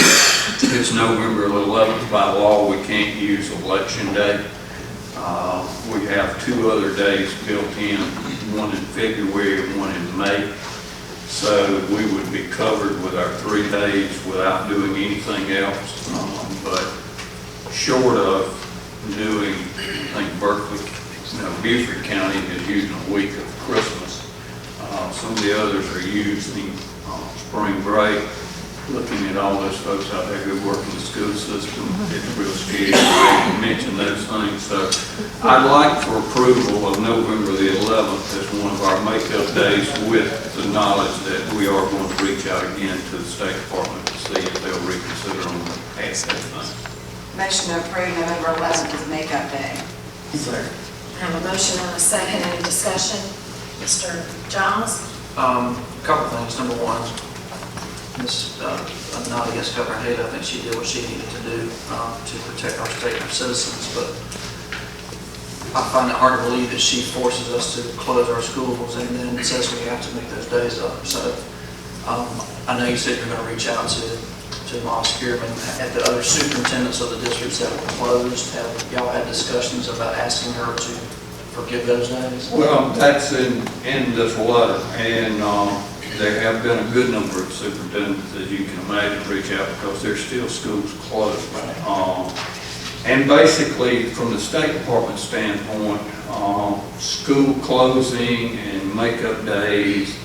It's November 11th. By law, we can't use Election Day. We have 2 other days built in, one in February and one in May. So we would be covered with our 3 days without doing anything else. But short of doing, I think Berkeley, Beaufort County is using a week of Christmas. Some of the others are using spring break. Looking at all those folks out there who work in the school system, it's real scary to mention those things. So I'd like for approval of November the 11th as one of our makeup days, with the knowledge that we are going to reach out again to the State Department to see if they'll reconsider on the half-day thing. Motion to approve November 11th as makeup day. Second. I have a motion and a second. Any discussion? Mr. Giles? A couple things. Number one, Ms. Nadia Scupper-Hayden, I think she did what she needed to do to protect our state and our citizens, but I find it hard to believe that she forces us to close our schools and then says we have to make those days up. So I know you said you're going to reach out to Moss Spearman. At the other superintendents of the districts that were closed, have y'all had discussions about asking her to forgive those days? Well, that's in this letter, and there have been a good number of superintendents, as you can imagine, reach out because there's still schools closed. And basically, from the State Department standpoint, school closing and makeup days,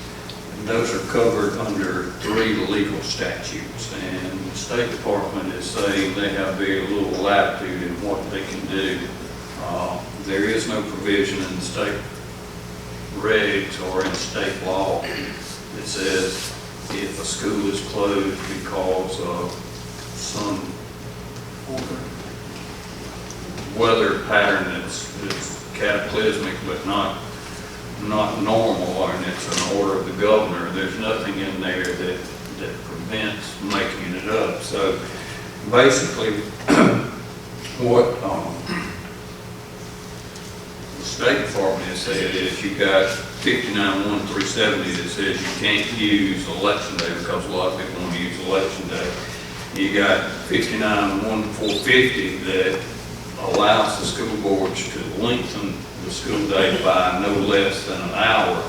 those are covered under 3 legal statutes. And the State Department is saying they have very little latitude in what they can do. There is no provision in the state regs or in state law that says if a school is closed because of some weather pattern that's cataclysmic but not normal, and it's an order of the governor, there's nothing in there that prevents making it up. So basically what the State Department has said is you got 59-1-370 that says you can't use election day because a lot of people want to use election day. You got 59-1-450 that allows the school boards to lengthen the school day by no less than an hour.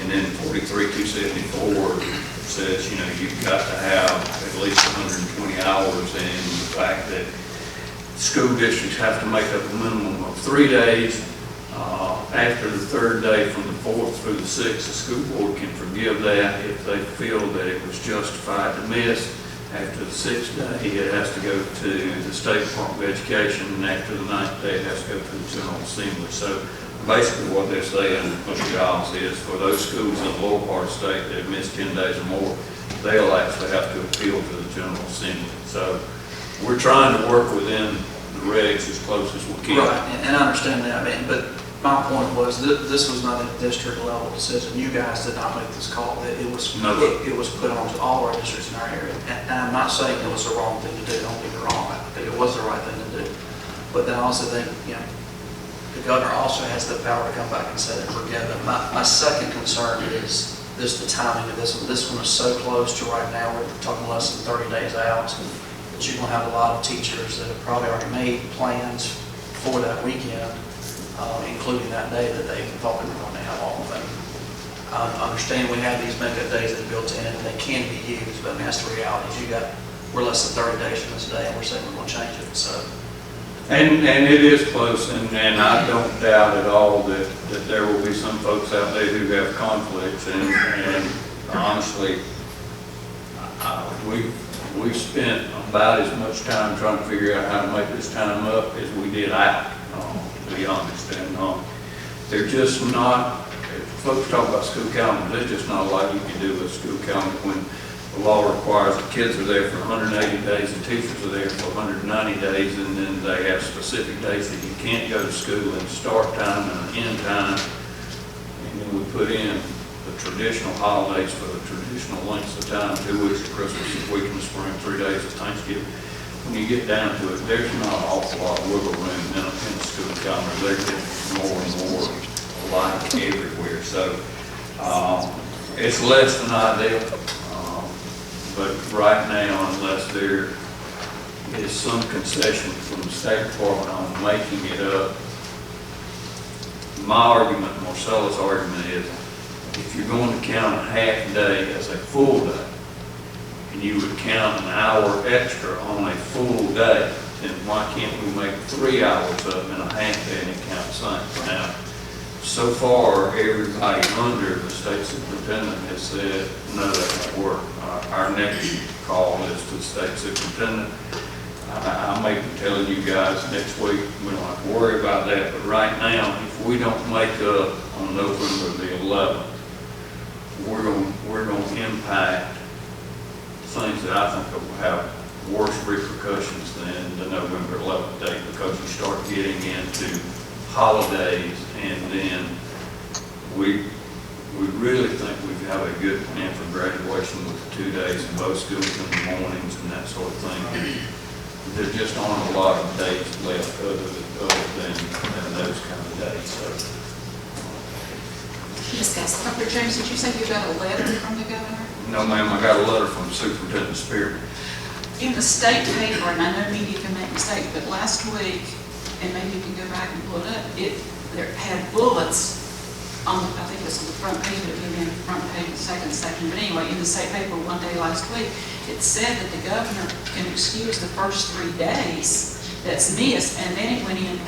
And then 43-274 says, you know, you've got to have at least 120 hours, and the fact that school districts have to make up a minimum of 3 days. After the 3rd day, from the 4th through the 6th, the school board can forgive that if they feel that it was justified to miss. After the 6th day, it has to go to the State Department of Education, and after the 9th day, it has to go to the General Assembly. So basically what they're saying, Mr. Giles, is for those schools in the lower part of the state that have missed 10 days or more, they'll actually have to appeal to the General Assembly. So we're trying to work within the regs as close as we can. Right, and I understand that, but my point was that this was not a district level decision. You guys did not make this call. It was put on to all our districts in our area. And I'm not saying it was the wrong thing to do. Don't get me wrong. I think it was the right thing to do. But then I also think, you know, the governor also has the power to come back and say that forgive them. My second concern is the timing of this one. This one is so close to right now. We're talking less than 30 days out. That you're going to have a lot of teachers that have probably already made plans for that weekend. Including that day that they thought they were going to have all of them. I understand we have these makeup days that are built in and they can be used, but I mean, that's the reality. We're less than 30 days from this day and we're saying we're going to change it. So, and it is close, and I don't doubt at all that there will be some folks out there who have conflicts, and honestly, we spent about as much time trying to figure out how to make this time up as we did out. To be honest, and they're just not, folks talk about school calendar, there's just not a lot you can do with school calendar when the law requires that kids are there for 180 days and teachers are there for 190 days, and then they have specific days that you can't go to school and start time and end time. And then we put in the traditional holidays for the traditional lengths of time, 2 weeks of Christmas, a week in the spring, 3 days of Thanksgiving. When you get down to it, there's not an awful lot of wiggle room in the school calendar. They're getting more and more alike everywhere. So it's less than ideal, but right now, unless there is some concession from the State Department on making it up, my argument, Marcella's argument is, if you're going to count a half day as a full day, and you would count an hour extra on a full day, then why can't we make 3 hours up in a half day and it count the same? Now, so far, everybody under the state superintendent has said, no, that won't work. Our next call is to the state superintendent. I may be telling you guys next week, we don't have to worry about that, but right now, if we don't make up on November the 11th, we're going to impact things that I think will have worse repercussions than the November 11th date, because you start getting into holidays, and then we really think we have a good plan for graduation with the 2 days in both schools in the mornings and that sort of thing. There just aren't a lot of days left other than those kind of days, so. Dr. James, did you say you got a letter from the governor? No, ma'am, I got a letter from Superintendent Spearman. In the state paper, and I know media can make mistakes, but last week, and maybe you can go back and pull it up, there had bullets on, I think it was on the front page, but it may be on the front page, the second section, but anyway, in the state paper one day last week, it said that the governor can excuse the first 3 days that's missed, and then it went in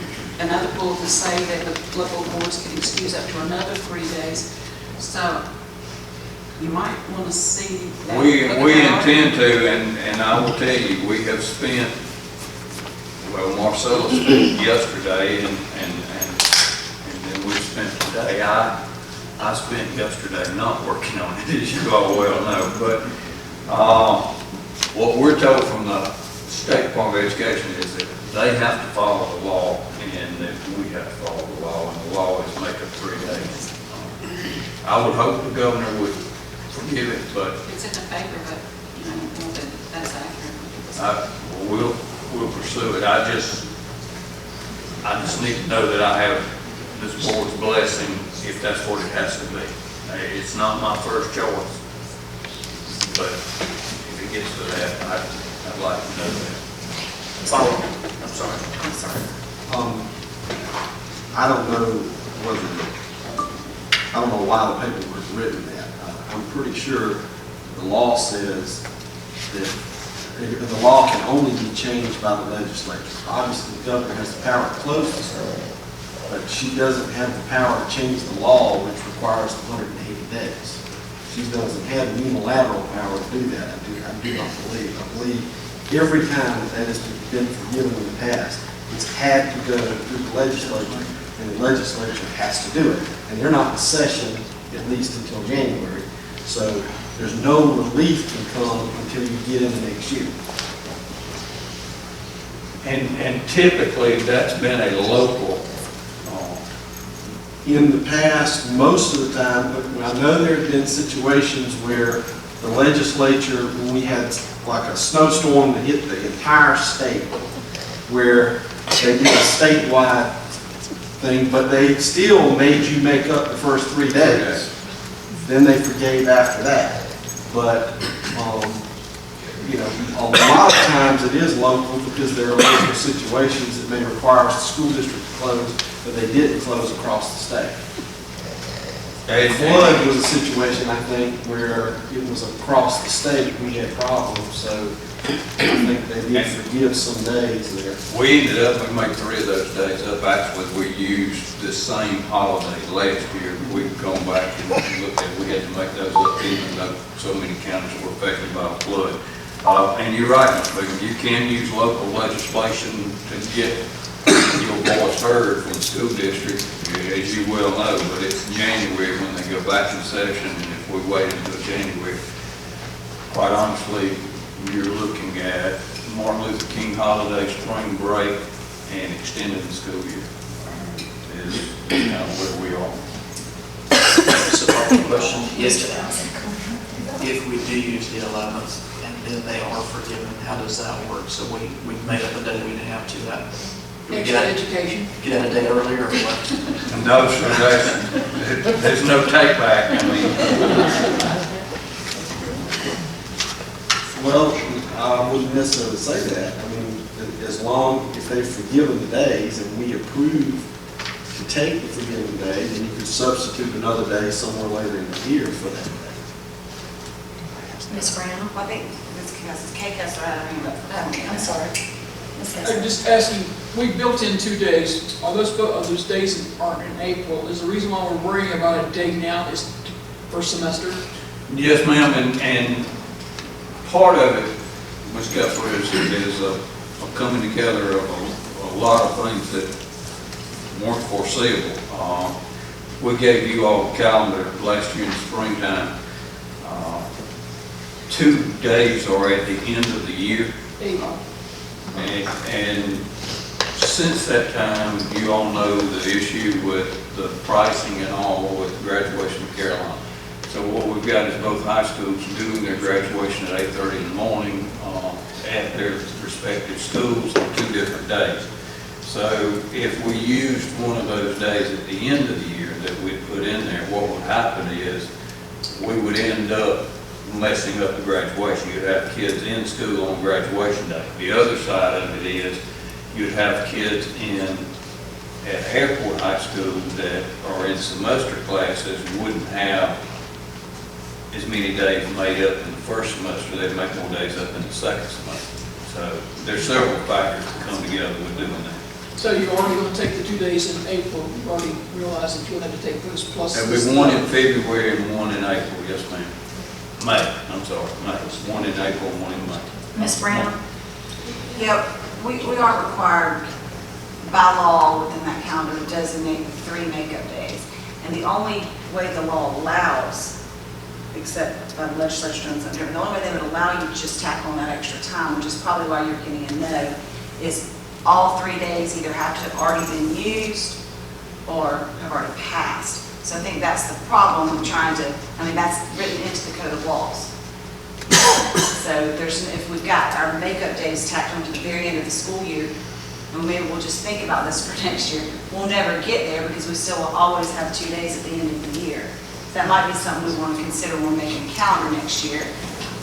another bullet to say that the local boards can excuse up to another 3 days. So you might want to see that. We intend to, and I will tell you, we have spent, well, Marcella spent yesterday, and then we spent today. I spent yesterday not working on it, as you all well know, but what we're told from the State Department of Education is that they have to follow the law, and that we have to follow the law, and the law is make up 3 days. I would hope the governor would forgive it, but it's in the paper, but you know that that's accurate. we'll pursue it. I just need to know that I have this board's blessing if that's what it has to be. It's not my first choice, but if it gets to that, I'd like to know that. I'm sorry. I don't know why the paper was written that. I'm pretty sure the law says that the law can only be changed by the legislature. Obviously, the governor has the power to close the school, but she doesn't have the power to change the law, which requires 180 days. She doesn't have the unilateral power to do that. I do not believe. I believe every time that has been forgiven in the past, it's had to go through the legislature, and the legislature has to do it. And they're not in session at least until January, so there's no relief can come until you get into next year. And typically, that's been a local. In the past, most of the time, but I know there have been situations where the legislature, when we had like a snowstorm that hit the entire state, where they did a statewide thing, but they still made you make up the first 3 days. Then they forgave after that. But, you know, a lot of times it is local because there are local situations that may require the school district to close, but they didn't close across the state. The flood was a situation, I think, where it was across the state we had problems, so I think they did forgive some days there. We ended up, we made 3 of those days up. Actually, we used the same holiday last year. We've gone back and looked at, we had to make those up even though so many counties were affected by the flood. And you're right, Mr. Biggs, you can use local legislation to get your voice heard from the school district, as you well know, but it's January when they go back in session, and if we wait until January, quite honestly, you're looking at Martin Luther King holiday, spring break, and extending the school year is kind of where we are. So the question is, if we do use the 11th and then they are forgiven, how does that work? So we made up a day we didn't have to that. Extra education. Get out a day earlier or what? No, sir, there's no take back. I mean. Well, I wouldn't necessarily say that. I mean, as long if they've forgiven the days and we approve to take the forgiven day, then you could substitute another day somewhere later in the year for that day. Ms. Brown? Well, I think Ms. Kay has I'm sorry. I'm just asking, we built in 2 days. Are those days are in April? Is the reason why we're worrying about a day now is first semester? Yes, ma'am, and part of it, Ms. Guthrie, is a coming together of a lot of things that weren't foreseeable. We gave you all a calendar last year in the springtime. 2 days are at the end of the year. And since that time, you all know the issue with the pricing and all with graduation of Carolina. So what we've got is both high schools doing their graduation at 8:30 in the morning at their respective schools on 2 different days. So if we used one of those days at the end of the year that we'd put in there, what would happen is we would end up messing up the graduation. You'd have kids in school on graduation day. The other side of it is you'd have kids at Airport High School that are in semester classes wouldn't have as many days made up in the first semester. They'd make more days up in the second semester. So there's several factors that come together with doing that. So you're already going to take the 2 days in April, you've already realized that you'll have to take those plus. There'll be one in February and one in April, yes ma'am. May, I'm sorry, May. One in April, one in May. Ms. Brown? Yep, we are required by law within that calendar to designate 3 makeup days. And the only way the law allows, except by the legislature doing something different, the only way they would allow you to just tack on that extra time, which is probably why you're getting a no, is all 3 days either have to have already been used or have already passed. So I think that's the problem with trying to, that's written into the code of laws. So if we've got our makeup days tacked on to the very end of the school year, and maybe we'll just think about this for next year, we'll never get there because we still will always have 2 days at the end of the year. That might be something we want to consider when we're making a calendar next year,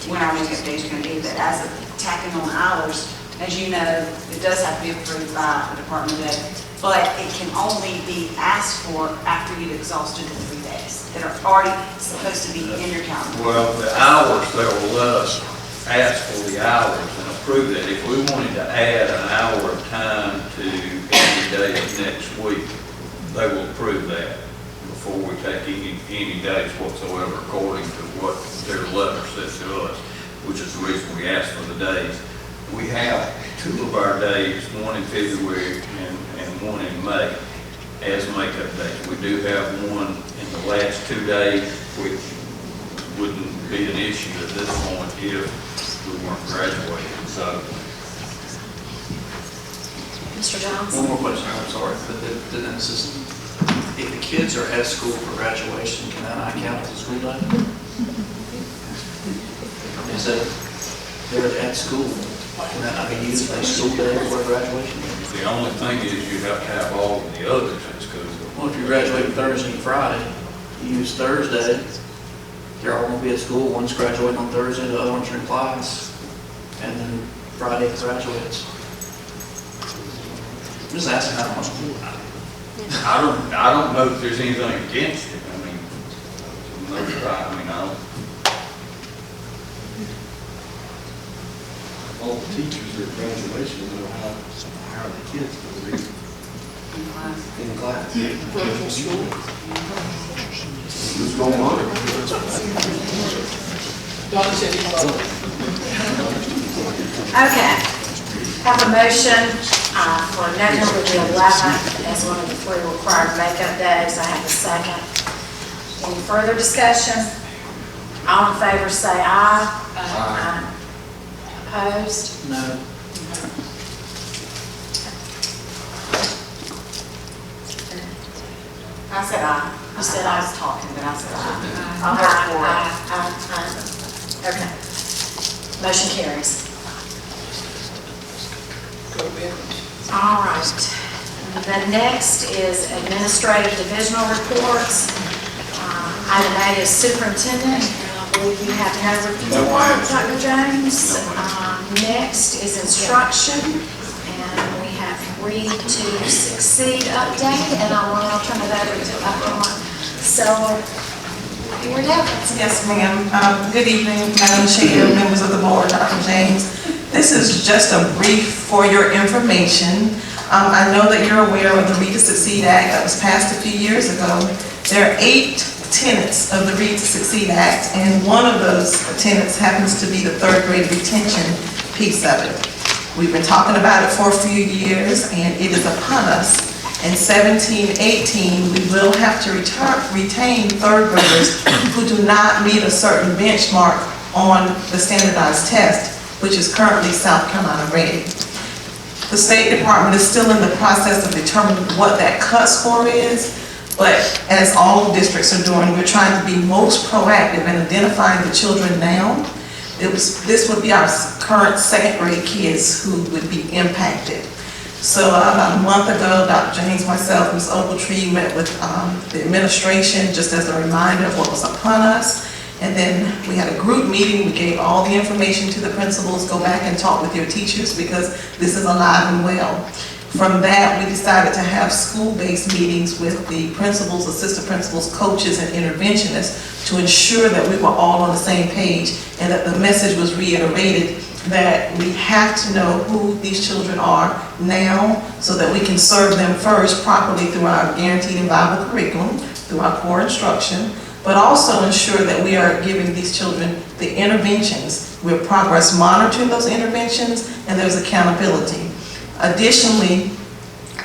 when our makeup days are going to be. But as of tacking on hours, as you know, it does have to be approved by the Department of Ed, but it can only be asked for after you've exhausted the 3 days that are already supposed to be in your calendar. Well, the hours, they will let us ask for the hours and approve that. If we wanted to add an hour of time to every day of next week, they will approve that before we take any days whatsoever according to what their letter says to us, which is the reason we ask for the days. We have 2 of our days, one in February and one in May, as makeup days. We do have one in the last 2 days, which wouldn't be an issue at this point if we weren't graduating. So, Mr. Johnson? One more question, I'm sorry, but if the kids are at school for graduation, can that not count as a school day? Is that they're at school? Can that not be used as a school day for graduation? the only thing is you have to have all of the others in school. Well, if you're graduating Thursday and Friday, you use Thursday, they're all going to be at school. One's graduating on Thursday, the other one's in class, and then Friday graduates. I'm just asking how much. I don't know if there's anything against it. I mean, I don't. All the teachers at graduation will have how the kids will be in class. Virtual school. What's going on? Don said he loved it. Okay. Have a motion for November the 11th as one of the 3 required makeup days. I have a second. Any further discussion? All in favor say aye. Aye. Opposed? No. I said aye. You said I was talking, but I said aye. I'll vote for it. Okay. Motion carries. All right. The next is administrative divisional reports. Item A is superintendent. I believe you have no report, Dr. Jones. Next is instruction, and we have Read to Succeed update, and I'll turn it over to Dr. So, here we go. Yes, ma'am. Good evening, Madam Chair, members of the board, Dr. James. This is just a brief for your information. I know that you're aware of the Read to Succeed Act that was passed a few years ago. There are 8 tenets of the Read to Succeed Act, and one of those tenets happens to be the 3rd grade retention piece of it. We've been talking about it for a few years, and it is upon us. In 17-18, we will have to retain 3rd graders who do not meet a certain benchmark on the standardized test, which is currently South Carolina rated. The State Department is still in the process of determining what that cut score is, but as all districts are doing, we're trying to be most proactive in identifying the children now. This would be our current second grade kids who would be impacted. So about a month ago, Dr. James, myself, Ms. Ogletree met with the administration just as a reminder of what was upon us. And then we had a group meeting. We gave all the information to the principals, go back and talk with your teachers because this is alive and well. From that, we decided to have school-based meetings with the principals, assistant principals, coaches, and interventionists to ensure that we were all on the same page and that the message was reiterated that we have to know who these children are now so that we can serve them first properly through our guaranteed and viable curriculum, through our core instruction, but also ensure that we are giving these children the interventions. We're progress monitoring those interventions and there's accountability. Additionally,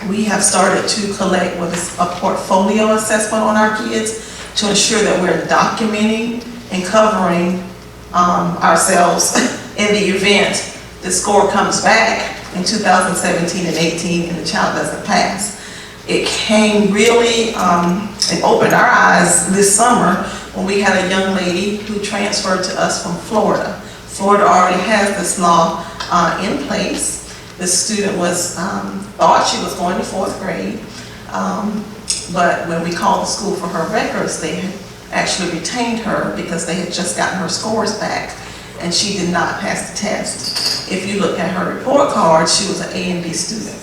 we have started to collect what is a portfolio assessment on our kids to ensure that we're documenting and covering ourselves in the event the score comes back in 2017 and 18 and the child doesn't pass. It came really, it opened our eyes this summer when we had a young lady who transferred to us from Florida. Florida already has this law in place. The student was, thought she was going to 4th grade, but when we called the school for her records, they had actually retained her because they had just gotten her scores back and she did not pass the test. If you look at her report card, she was an A and B student.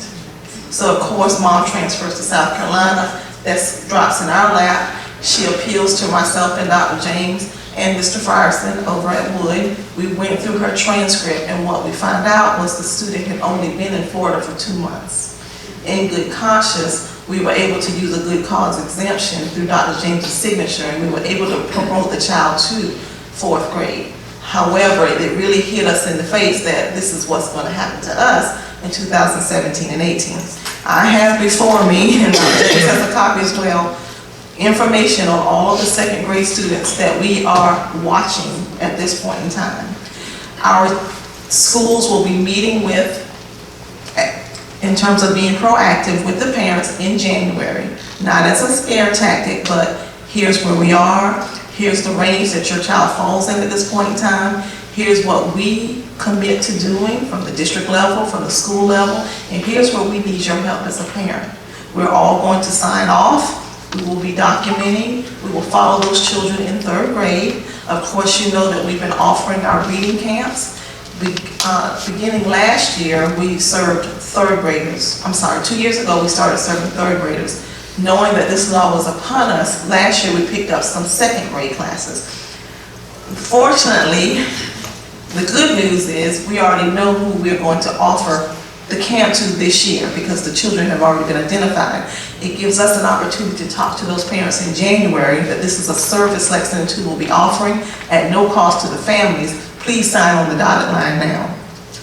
So of course, mom transfers to South Carolina, that drops in our lap. She appeals to myself and Dr. James and Mr. Frierson over at Wood. We went through her transcript and what we found out was the student had only been in Florida for 2 months. In good conscience, we were able to use a good cause exemption through Dr. James' signature and we were able to promote the child to 4th grade. However, it really hit us in the face that this is what's going to happen to us in 2017 and 18. I have before me, and Dr. James has a copy as well, information on all of the 2nd grade students that we are watching at this point in time. Our schools will be meeting with, in terms of being proactive with the parents in January, not as a scare tactic, but here's where we are, here's the range that your child falls in at this point in time, here's what we commit to doing from the district level, from the school level, and here's where we need your help as a parent. We're all going to sign off. We will be documenting. We will follow those children in 3rd grade. Of course, you know that we've been offering our reading camps. Beginning last year, we served 3rd graders. 2 years ago, we started serving 3rd graders. Knowing that this law was upon us, last year we picked up some 2nd grade classes. Fortunately, the good news is we already know who we're going to offer the camp to this year because the children have already been identified. It gives us an opportunity to talk to those parents in January that this is a service Lexington 2 will be offering at no cost to the families. Please sign on the dotted line now.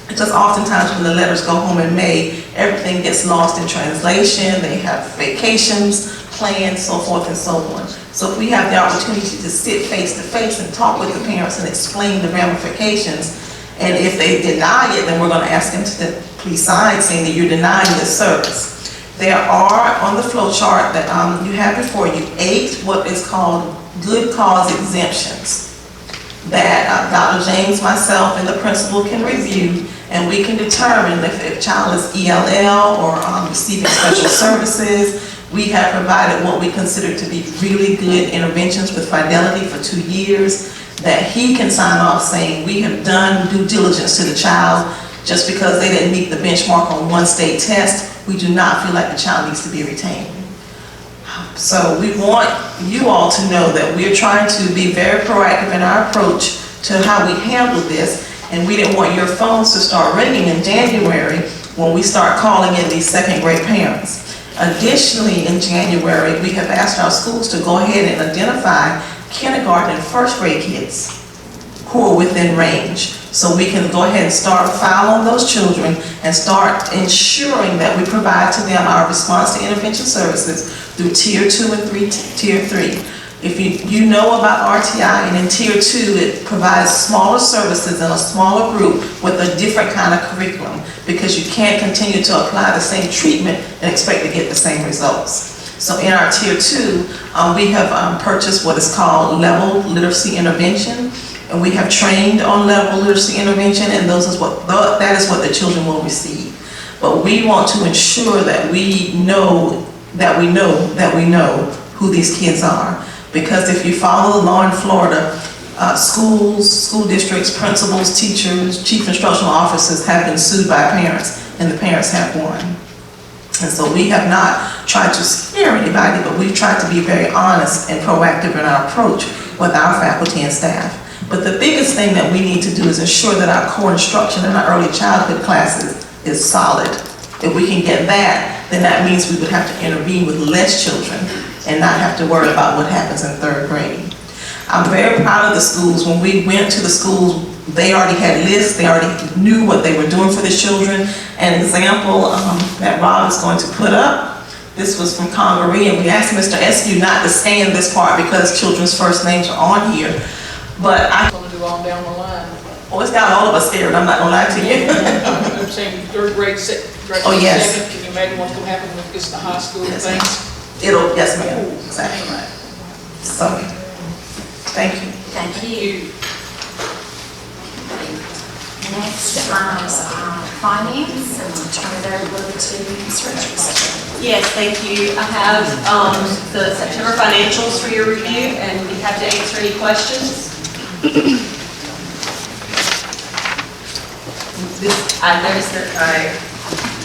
Because oftentimes when the letters go home in May, everything gets lost in translation, they have vacations planned, so forth and so on. So if we have the opportunity to sit face to face and talk with the parents and explain the ramifications, and if they deny it, then we're going to ask them to please sign saying that you're denying this service. There are on the flow chart that you have before you 8 what is called good cause exemptions that Dr. James, myself, and the principal can review, and we can determine if a child is ELL or receiving special services. We have provided what we consider to be really good interventions with fidelity for 2 years that he can sign off saying we have done due diligence to the child. Just because they didn't meet the benchmark on one state test, we do not feel like the child needs to be retained. So we want you all to know that we're trying to be very proactive in our approach to how we handle this, and we didn't want your phones to start ringing in January when we start calling in these 2nd grade parents. Additionally, in January, we have asked our schools to go ahead and identify kindergarten and 1st grade kids who are within range. So we can go ahead and start a file on those children and start ensuring that we provide to them our response to intervention services through Tier 2 and Tier 3. If you know about RTI, and in Tier 2, it provides smaller services in a smaller group with a different kind of curriculum, because you can't continue to apply the same treatment and expect to get the same results. So in our Tier 2, we have purchased what is called Level Literacy Intervention, and we have trained on Level Literacy Intervention, and that is what the children will receive. But we want to ensure that we know who these kids are. Because if you follow the law in Florida, schools, school districts, principals, teachers, chief instructional officers have been sued by parents, and the parents have won. And so we have not tried to scare anybody, but we've tried to be very honest and proactive in our approach with our faculty and staff. But the biggest thing that we need to do is ensure that our core instruction in our early childhood classes is solid. If we can get that, then that means we would have to intervene with less children and not have to worry about what happens in 3rd grade. I'm very proud of the schools. When we went to the schools, they already had lists, they already knew what they were doing for the children. An example that Rob is going to put up, this was from Congaree, and we asked Mr. Eskew not to scan this part because children's first names are on here. But I going to do on down the line. Oh, it's got all of us scared, I'm not gonna lie to you. I'm saying 3rd grade, grade Oh, yes. 7th, can you imagine what's going to happen with this, the high school Yes, things? Yes, ma'am, exactly right. So, thank you. Thank you. Next is finance, and I'll turn it over to Ms. Richardson. Yes, thank you. I have the September financials for your review, and be happy to answer any questions. I noticed that I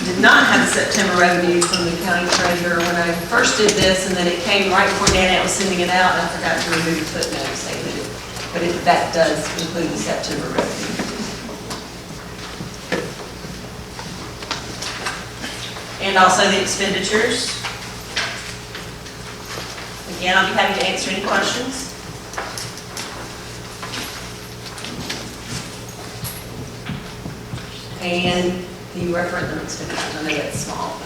did not have the September revenue from the county treasurer when I first did this, and then it came right before Danette was sending it out, and I forgot to remove the footnote saying that that does include the September revenue. And also the expenditures. Again, I'll be happy to answer any questions. And the referendum expenditures, I know that's small.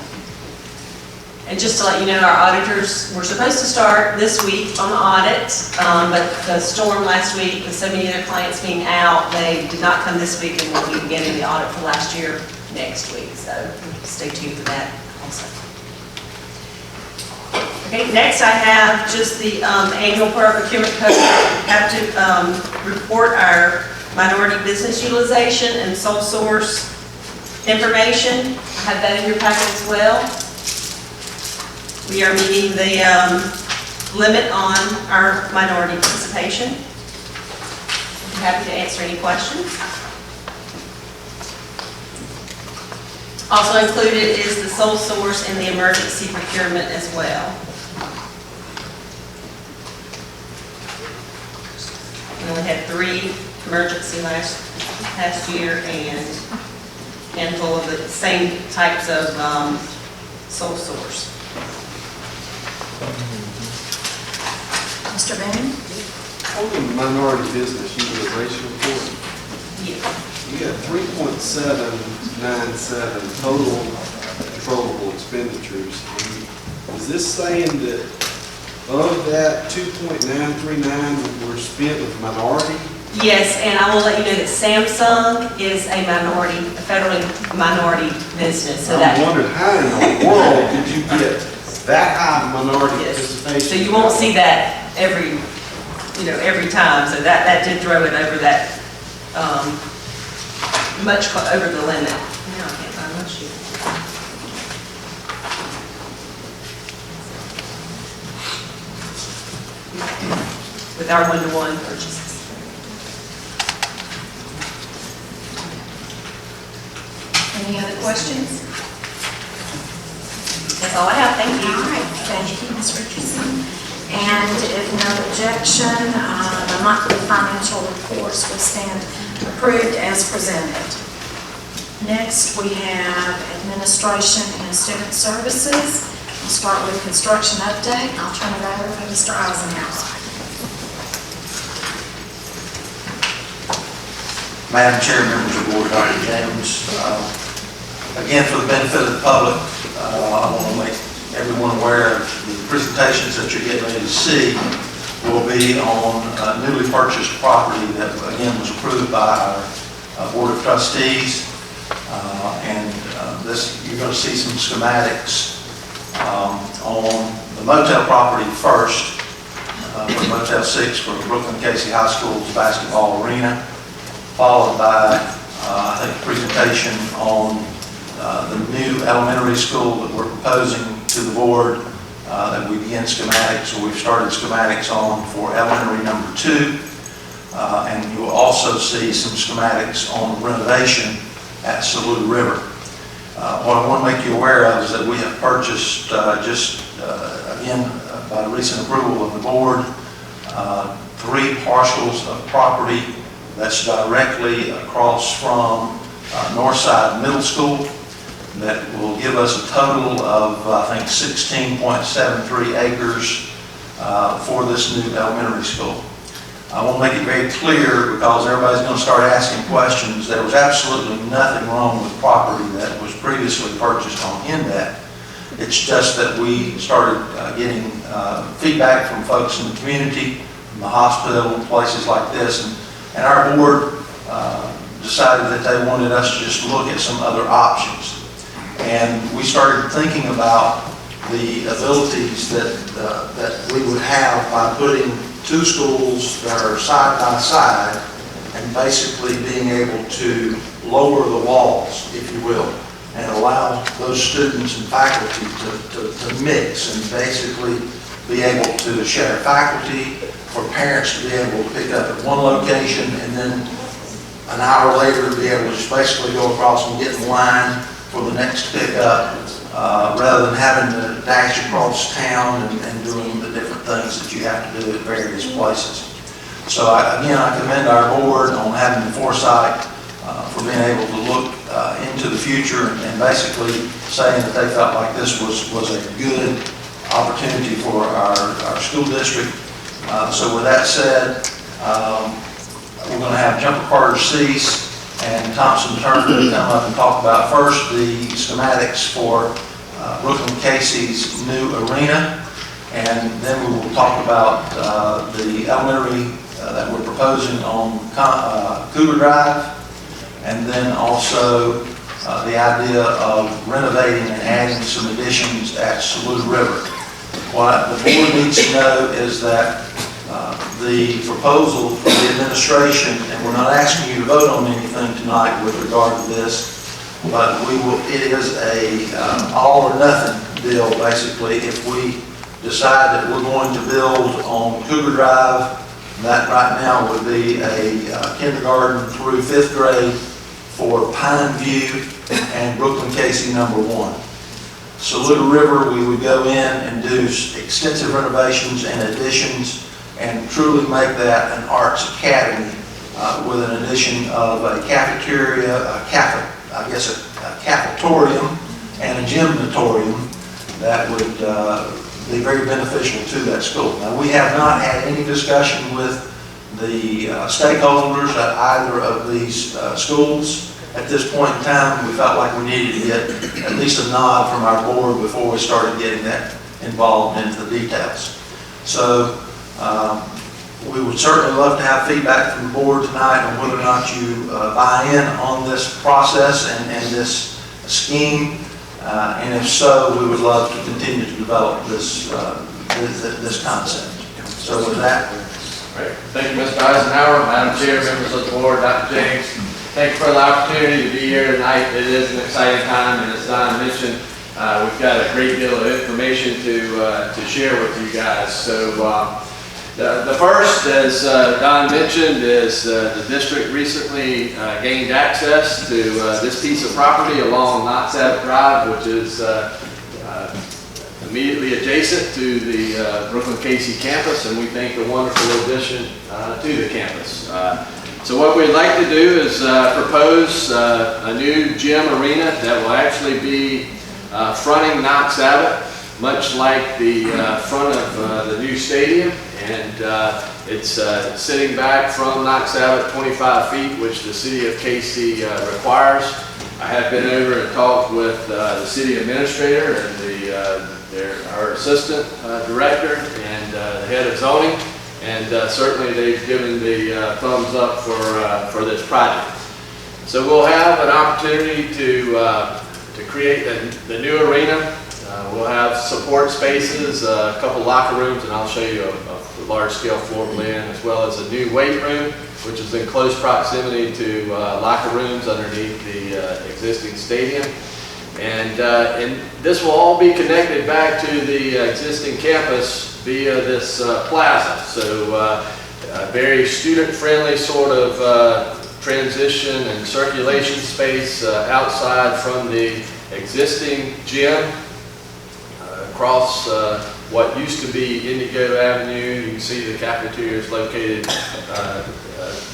And just to let you know, our auditors were supposed to start this week on the audit, but the storm last week, with so many of their clients being out, they did not come this week, and we'll be beginning the audit for last year next week. So stay tuned for that also. Okay, next I have just the annual procurement code. I have to report our minority business utilization and sole source information. I have that in your packet as well. We are meeting the limit on our minority participation. I'm happy to answer any questions. Also included is the sole source and the emergency procurement as well. We only had 3 emergency last year, and a handful of the same types of sole source. Mr. Boone? On the minority business utilization report, you got 3.797 total controllable expenditures. Is this saying that of that 2.939 were spent with minority? Yes, and I will let you know that Samsung is a federally minority business. So I wondered how in the world did you get that high minority participation? So you won't see that every time. So that did throw it over that much over the limit. Now I can't find my sheet. With our one-to-one purchases. Any other questions? That's all I have. Thank you. All right, thank you, Ms. Richardson. And if no objection, the monthly financial reports will stand approved as presented. Next, we have administration and student services. I'll start with construction update. I'll turn it over to Mr. Eisenhower. Madam Chair, members of the board, Dr. James, again, for the benefit of the public, I want to make everyone aware of the presentations that you're getting ready to see. will be on newly purchased property that, again, was approved by our Board of Trustees. You're going to see some schematics on the motel property first, for Motel 6 for Brooklyn Casey High School's basketball arena, followed by, I think, a presentation on the new elementary school that we're proposing to the board that we begin schematics, so we've started schematics on for elementary number 2. And you will also see some schematics on renovation at Saluda River. What I want to make you aware of is that we have purchased, again, by recent approval of the board, 3 parcels of property that's directly across from Northside Middle School that will give us a total of, I think, 16.73 acres for this new elementary school. I want to make it very clear, because everybody's going to start asking questions. There was absolutely nothing wrong with property that was previously purchased on NDAT. It's just that we started getting feedback from folks in the community, from the hospital, and places like this, and our board decided that they wanted us to just look at some other options. And we started thinking about the abilities that we would have by putting 2 schools that are side by side and basically being able to lower the walls, if you will, and allow those students and faculty to mix and basically be able to share faculty, for parents to be able to pick up at one location and then an hour later to be able to just basically go across and get in line for the next pickup, rather than having to dash across town and doing the different things that you have to do at various places. So again, I commend our board on having the foresight for being able to look into the future and basically saying that they felt like this was a good opportunity for our school district. So with that said, we're going to have Jumper Carter Cease and Thompson Turner come up and talk about first the schematics for Brooklyn Casey's new arena, and then we will talk about the elementary that we're proposing on Cougar Drive, and then also the idea of renovating and adding some additions at Saluda River. What the board needs to know is that the proposal from the administration, and we're not asking you to vote on anything tonight with regard to this, but it is a all or nothing deal, basically. If we decide that we're going to build on Cougar Drive, that right now would be a kindergarten through 5th grade for Pine View and Brooklyn Casey number 1. Saluda River, we would go in and do extensive renovations and additions and truly make that an arts academy with an addition of a cafeteria, a cafetorium, and a gymnatorium that would be very beneficial to that school. Now, we have not had any discussion with the stakeholders at either of these schools. At this point in time, we felt like we needed to get at least a nod from our board before we started getting that involved into the details. So we would certainly love to have feedback from the board tonight on whether or not you buy in on this process and this scheme. And if so, we would love to continue to develop this concept. So with that. Great. Thank you, Mr. Eisenhower, Madam Chair, members of the board, Dr. James. Thank you for the opportunity to be here tonight. It is an exciting time, and as Don mentioned, we've got a great deal of information to share with you guys. So the first, as Don mentioned, is the district recently gained access to this piece of property along Knott's Ave Drive, which is immediately adjacent to the Brooklyn Casey campus, and we think a wonderful addition to the campus. So what we'd like to do is propose a new gym arena that will actually be fronting Knott's Ave, much like the front of the new stadium, and it's sitting back from Knott's Ave at 25 feet, which the city of Casey requires. I have been over and talked with the city administrator and our assistant director and the head of zoning, and certainly they've given the thumbs up for this project. So we'll have an opportunity to create the new arena. We'll have support spaces, a couple locker rooms, and I'll show you a large-scale floor plan, as well as a new weight room, which is in close proximity to locker rooms underneath the existing stadium. And this will all be connected back to the existing campus via this plaza. So a very student-friendly sort of transition and circulation space outside from the existing gym across what used to be Indigo Avenue. You can see the cafeteria is located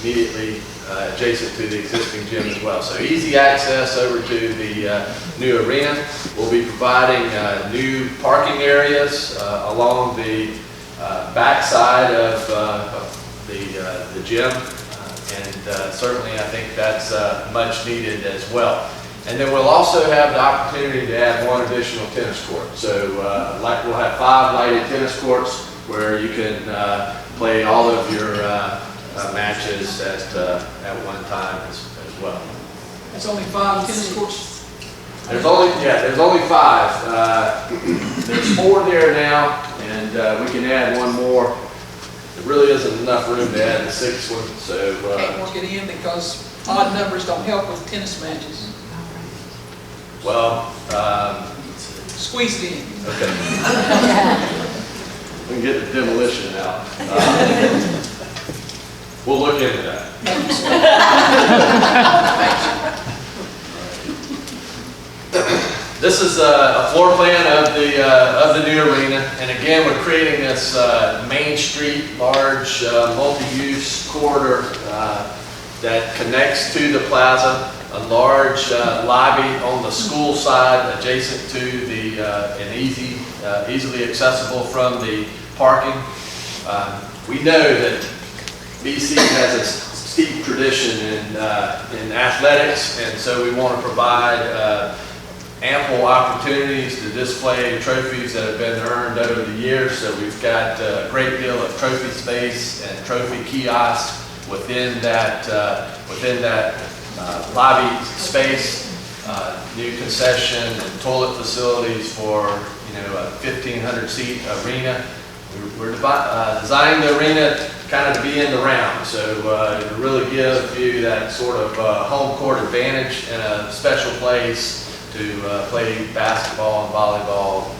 immediately adjacent to the existing gym as well. So easy access over to the new arena. We'll be providing new parking areas along the back side of the gym. And certainly I think that's much needed as well. And then we'll also have the opportunity to add one additional tennis court. So we'll have 5 lighted tennis courts where you can play all of your matches at one time as well. It's only 5 tennis courts? There's only 5. There's 4 there now, and we can add one more. There really isn't enough room to add the 6th one, so Can't work it in because odd numbers don't help with tennis matches. well, Squeeze it in. okay. We can get the demolition out. We'll look into that. This is a floor plan of the new arena, and again, we're creating this Main Street large multi-use corridor that connects to the plaza. A large lobby on the school side, adjacent to the and easily accessible from the parking. We know that BC has a steep tradition in athletics, and so we want to provide ample opportunities to display trophies that have been earned over the years. So we've got a great deal of trophy space and trophy kiosks within that lobby space, new concession and toilet facilities for a 1,500 seat arena. We're designing the arena kind of to be in the round, so to really give you that sort of home court advantage and a special place to play basketball and volleyball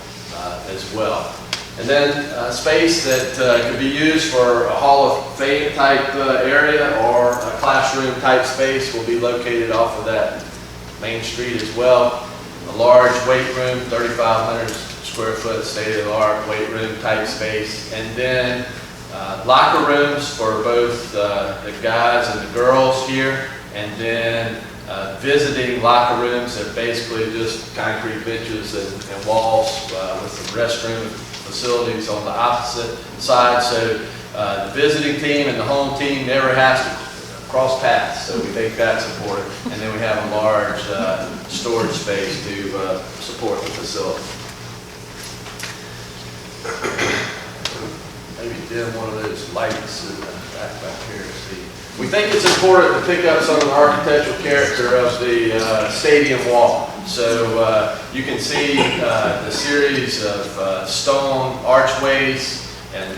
as well. And then space that could be used for a Hall of Fame type area or a classroom type space will be located off of that Main Street as well. A large weight room, 3,500 square foot state-of-the-art weight room type space. And then locker rooms for both the guys and the girls here. And then visiting locker rooms that are basically just concrete benches and walls with some restroom facilities on the opposite side, so the visiting team and the home team never has to cross paths, so we think that's important. And then we have a large storage space to support the facility. Maybe dim one of those lights back here to see. We think it's important to pick up some of the architectural character of the stadium wall. So you can see the series of stone archways and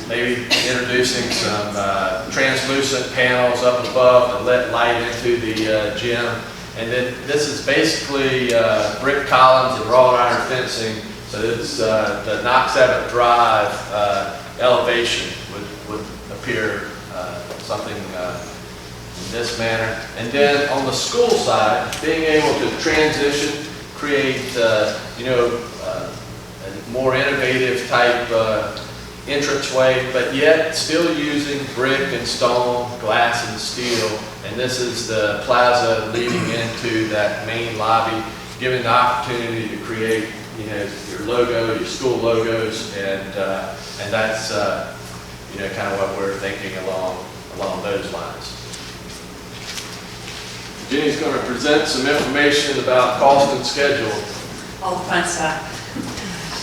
maybe introducing some translucent panels up above to let light into the gym. And then this is basically brick columns and wrought iron fencing. So it's the Knox Abbott Drive elevation would appear something in this manner. And then on the school side, being able to transition, create a more innovative type entranceway, but yet still using brick and stone, glass and steel. And this is the plaza leading into that main lobby, giving the opportunity to create your logo, your school logos, and that's kind of what we're thinking along those lines. Jenny's going to present some information about cost and schedule. All the fun stuff.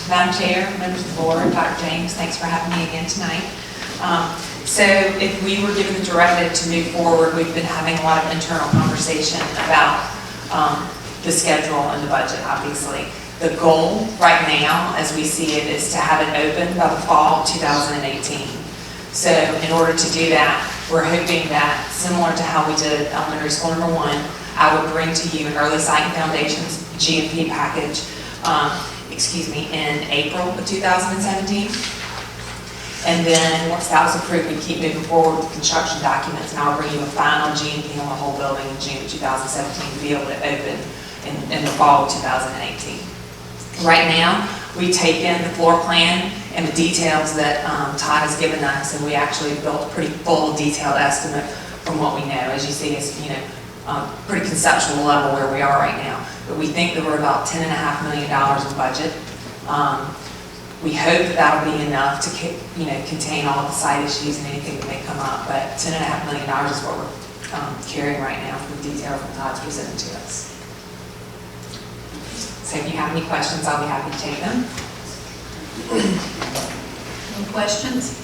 Madam Chair, members of the board, Dr. James, thanks for having me again tonight. So if we were given the directive to move forward, we've been having a lot of internal conversation about the schedule and the budget, obviously. The goal right now, as we see it, is to have it open by the fall of 2018. So in order to do that, we're hoping that, similar to how we did elementary school number 1, I would bring to you an early sight and foundations GMP package, in April of 2017. And then once that was approved, we keep moving forward with construction documents, and I'll bring you a final GMP on the whole building in June of 2017 to be able to open in the fall of 2018. Right now, we've taken the floor plan and the details that Todd has given us, and we actually built a pretty full detailed estimate from what we know. As you see, it's pretty conceptual level where we are right now. But we think that we're about $10.5 million in budget. We hope that that'll be enough to contain all of the site issues and anything that may come up. But $10.5 million is what we're carrying right now from the detail from Todd's presented to us. So if you have any questions, I'll be happy to take them. Any questions?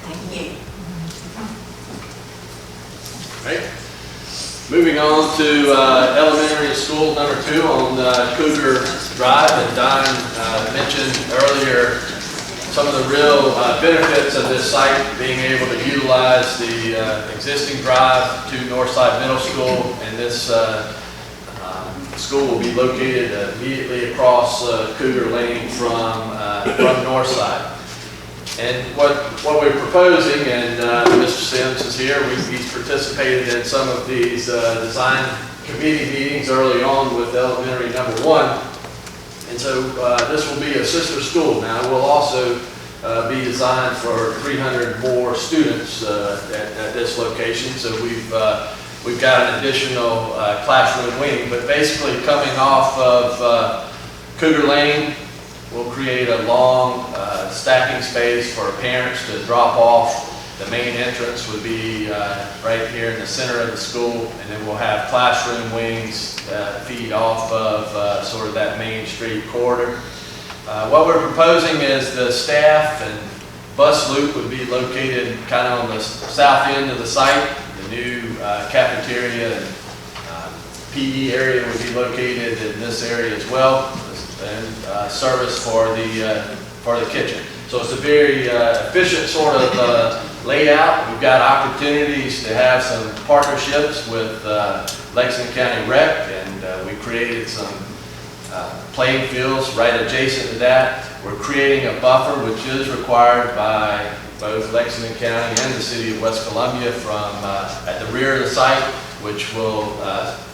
Thank you. Right. Moving on to elementary school number 2 on Cougar Drive, and Don mentioned earlier some of the real benefits of this site, being able to utilize the existing drive to Northside Middle School, and this school will be located immediately across Cougar Lane from Northside. And what we're proposing, and Mr. Sims is here, he's participated in some of these design committee meetings early on with elementary number 1. And so this will be a sister school now. We'll also be designed for 300 more students at this location. So we've got an additional classroom wing, but basically coming off of Cougar Lane, we'll create a long stacking space for parents to drop off. The main entrance would be right here in the center of the school, and then we'll have classroom wings feed off of sort of that Main Street corridor. What we're proposing is the staff and bus loop would be located kind of on the south end of the site. The new cafeteria and PE area would be located in this area as well, and service for the kitchen. So it's a very efficient sort of layout. We've got opportunities to have some partnerships with Lexington County Rec, and we created some playing fields right adjacent to that. We're creating a buffer which is required by both Lexington County and the City of West Columbia from at the rear of the site, which will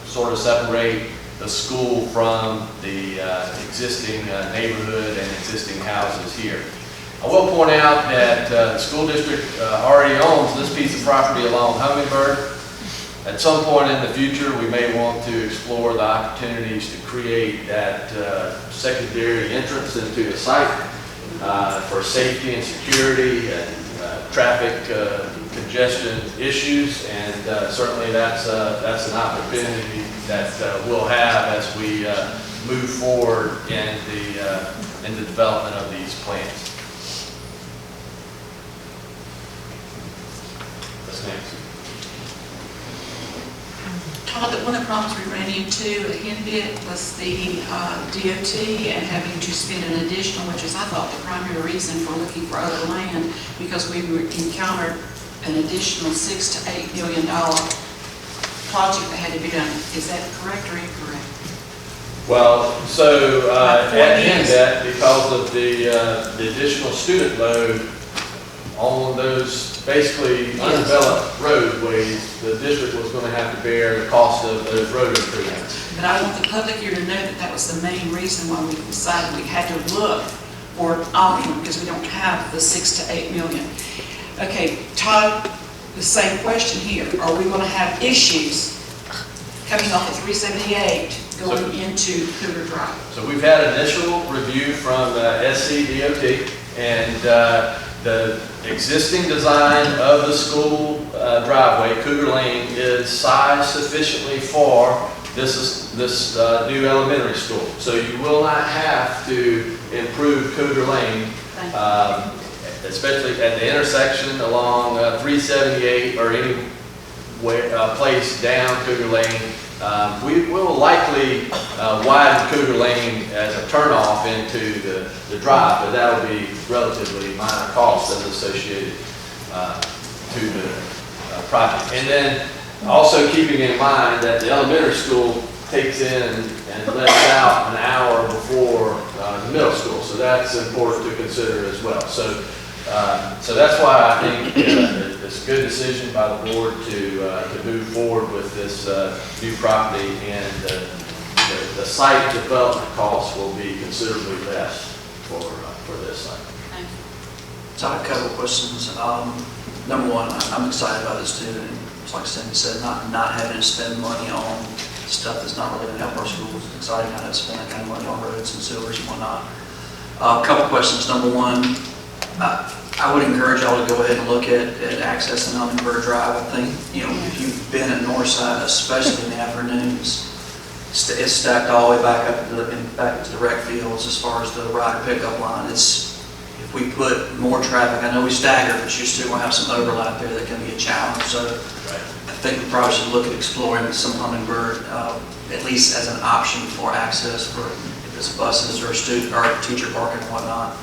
sort of separate the school from the existing neighborhood and existing houses here. I will point out that the school district already owns this piece of property along Hummingbird. At some point in the future, we may want to explore the opportunities to create that secondary entrance into the site for safety and security and traffic congestion issues, and certainly that's an opportunity that we'll have as we move forward in the development of these plans. What's next? Todd, one of the problems we ran into a bit was the DOT and having to spend an additional, which is I thought the primary reason for looking for other land, because we encountered an additional $6 to $8 million project that had to be done. Is that correct or incorrect? Well, so at NDET, because of the additional student load on those basically undeveloped roadways, the district was going to have to bear the cost of those road improvements. But I want the public here to know that that was the main reason why we decided we had to look for an option, because we don't have the $6 to $8 million. Okay, Todd, the same question here. Are we going to have issues coming off of 378 going into Cougar Drive? So we've had initial review from SCDOT, and the existing design of the school driveway, Cougar Lane, is sized sufficiently for this new elementary school. So you will not have to improve Cougar Lane, especially at the intersection along 378 or any place down Cougar Lane. We will likely widen Cougar Lane as a turnoff into the drive, but that will be relatively minor cost as associated to the project. And then also keeping in mind that the elementary school takes in and lets out an hour before the middle school, so that's important to consider as well. So that's why I think it's a good decision by the board to move forward with this new property, and the site development costs will be considerably less for this site. So I have a couple of questions. Number one, I'm excited about this too, and it's like Cindy said, not having to spend money on stuff that's not really going to help our schools. It's exciting how to spend that kind of money on roads and sewers and whatnot. A couple of questions. Number one, I would encourage y'all to go ahead and look at accessing Hummingbird Drive. I think, if you've been at Northside, especially in the afternoons, it's stacked all the way back up into the rec fields as far as the rider pickup line. If we put more traffic, I know we stagger, but you still going to have some overlap there that can be a challenge. So I think we probably should look at exploring some Hummingbird, at least as an option for access for if it's buses or student or teacher parking and whatnot.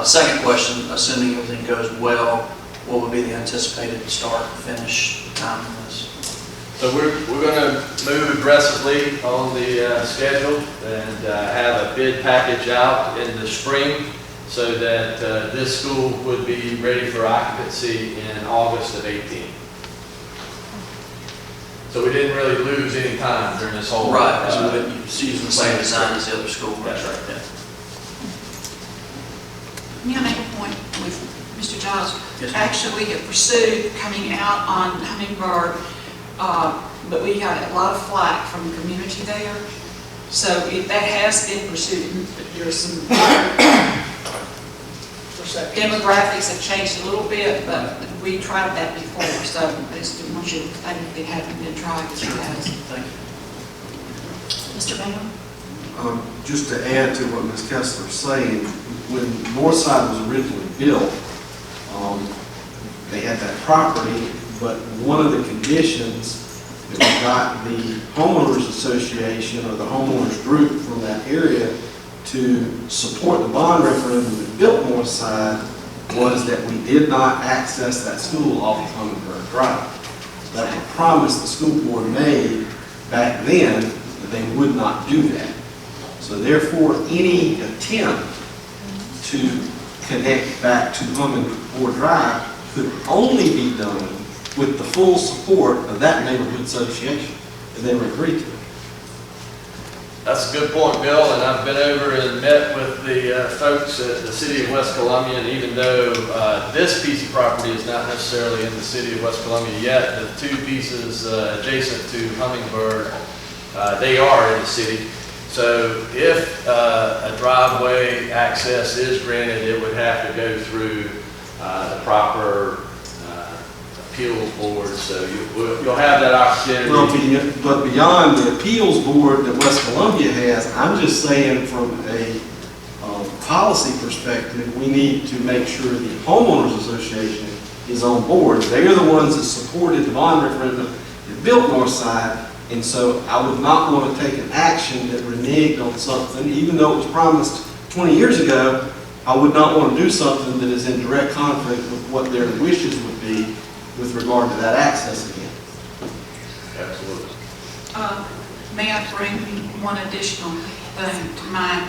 Second question, assuming everything goes well, what would be the anticipated start and finish time on this? So we're going to move aggressively on the schedule and have a bid package out in the spring so that this school would be ready for occupancy in August of 18. So we didn't really lose any time during this whole right, because we wouldn't use the same design as the other school. That's right. Yeah. May I make a point with Mr. Giles? Yes, actually, we have pursued coming out on Hummingbird, but we got a lot of flack from the community there. So that has been pursued. There's some demographics have changed a little bit, but we tried that before. So I just didn't want you to think it hadn't been tried, because it has. Thank you. Mr. Bailey? Just to add to what Ms. Kessler's saying, when Northside was originally built, they had that property, but one of the conditions that we got the homeowners association or the homeowners group from that area to support the bond referendum that built Northside was that we did not access that school off of Hummingbird Drive. That was a promise the school board made back then that they would not do that. So therefore, any attempt to connect back to Hummingbird Drive could only be done with the full support of that neighborhood association, and they would agree to it. That's a good point, Bill, and I've been over and met with the folks at the City of West Columbia, and even though this piece of property is not necessarily in the City of West Columbia yet, the two pieces adjacent to Hummingbird, they are in the city. So if a driveway access is granted, it would have to go through the proper appeals board, so you'll have that opportunity. Well, but beyond the appeals board that West Columbia has, I'm just saying from a policy perspective, we need to make sure the homeowners association is on board. They're the ones that supported the bond referendum that built Northside. And so I would not want to take an action that reneged on something, even though it was promised 20 years ago. I would not want to do something that is in direct conflict with what their wishes would be with regard to that access again. Absolutely. May I bring one additional thing to mind?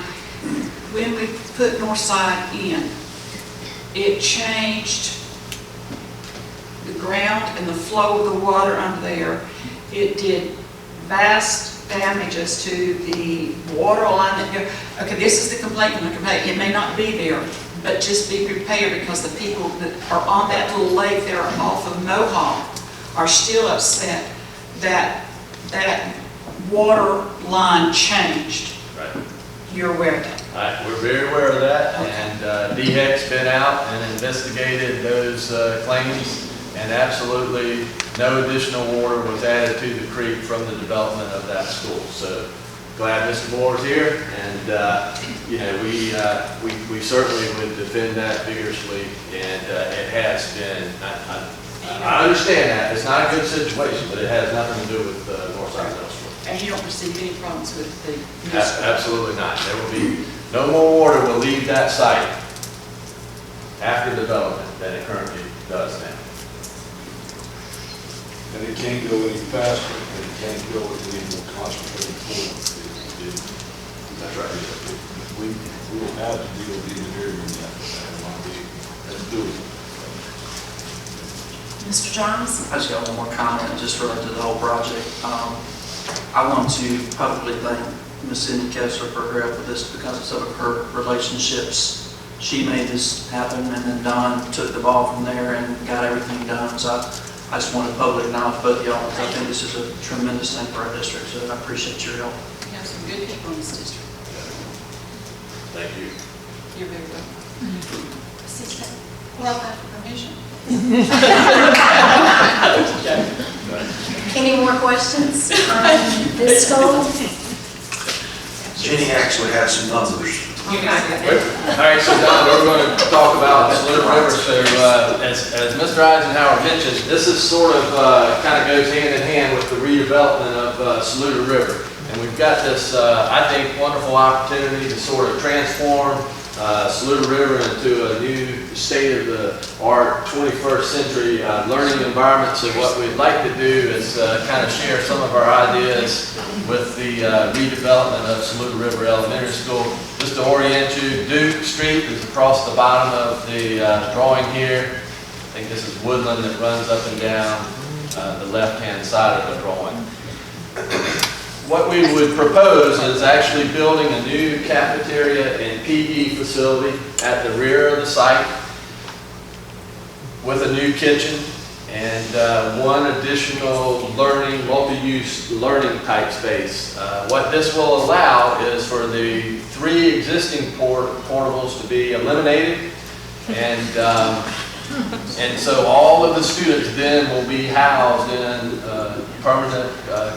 When we put Northside in, it changed the ground and the flow of the water under there. It did vast damages to the water line that go. Okay, this is the complaint. It may not be there, but just be prepared, because the people that are on that little lake there off of Mohawk are still upset that that water line changed. Right. You're aware of that? Right, we're very aware of that, and DHEC's been out and investigated those claims, and absolutely no additional water was added to the creek from the development of that school. So glad Mr. Moore is here, and you know, we certainly would defend that vigorously, and it has been. I understand that it's not a good situation, but it has nothing to do with Northside Middle School. And you don't perceive any problems with the... Absolutely not. There will be no more water will leave that site after development than it currently does now. And it can't go any faster, and it can't go any more concentrated form. That's right. We will have to deal with the engineering in that. Let's do it. Mr. Johns? I just got one more comment just related to the whole project. I want to publicly thank Ms. Cindy Kessler for her help with this because of some of her relationships. She made this happen, and then Don took the ball from there and got everything done. So I just want to publicly acknowledge both of y'all because I think this is a tremendous thing for our district. So I appreciate your help. We have some good people in this district. Thank you. You're very welcome. Assistant. Well, I have permission. Any more questions on this school? Jenny actually has some numbers. All right, so Don, we're going to talk about Saluda River. So as Mr. Eisenhower mentioned, this is sort of kind of goes hand in hand with the redevelopment of Saluda River. And we've got this, I think, wonderful opportunity to sort of transform Saluda River into a new state-of-the-art 21st century learning environment. So what we'd like to do is kind of share some of our ideas with the redevelopment of Saluda River Elementary School. Just to orient you, Duke Street is across the bottom of the drawing here. I think this is woodland that runs up and down the left-hand side of the drawing. What we would propose is actually building a new cafeteria and PE facility at the rear of the site with a new kitchen and one additional learning, multi-use learning type space. What this will allow is for the 3 existing portables to be eliminated, and so all of the students then will be housed in permanent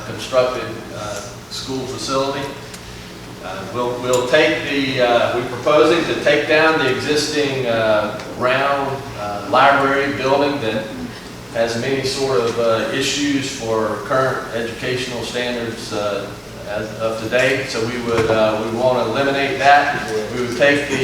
constructed school facility. We'll take the, we're proposing to take down the existing round library building that has many sort of issues for current educational standards as of today. So we would we want to eliminate that. We would take the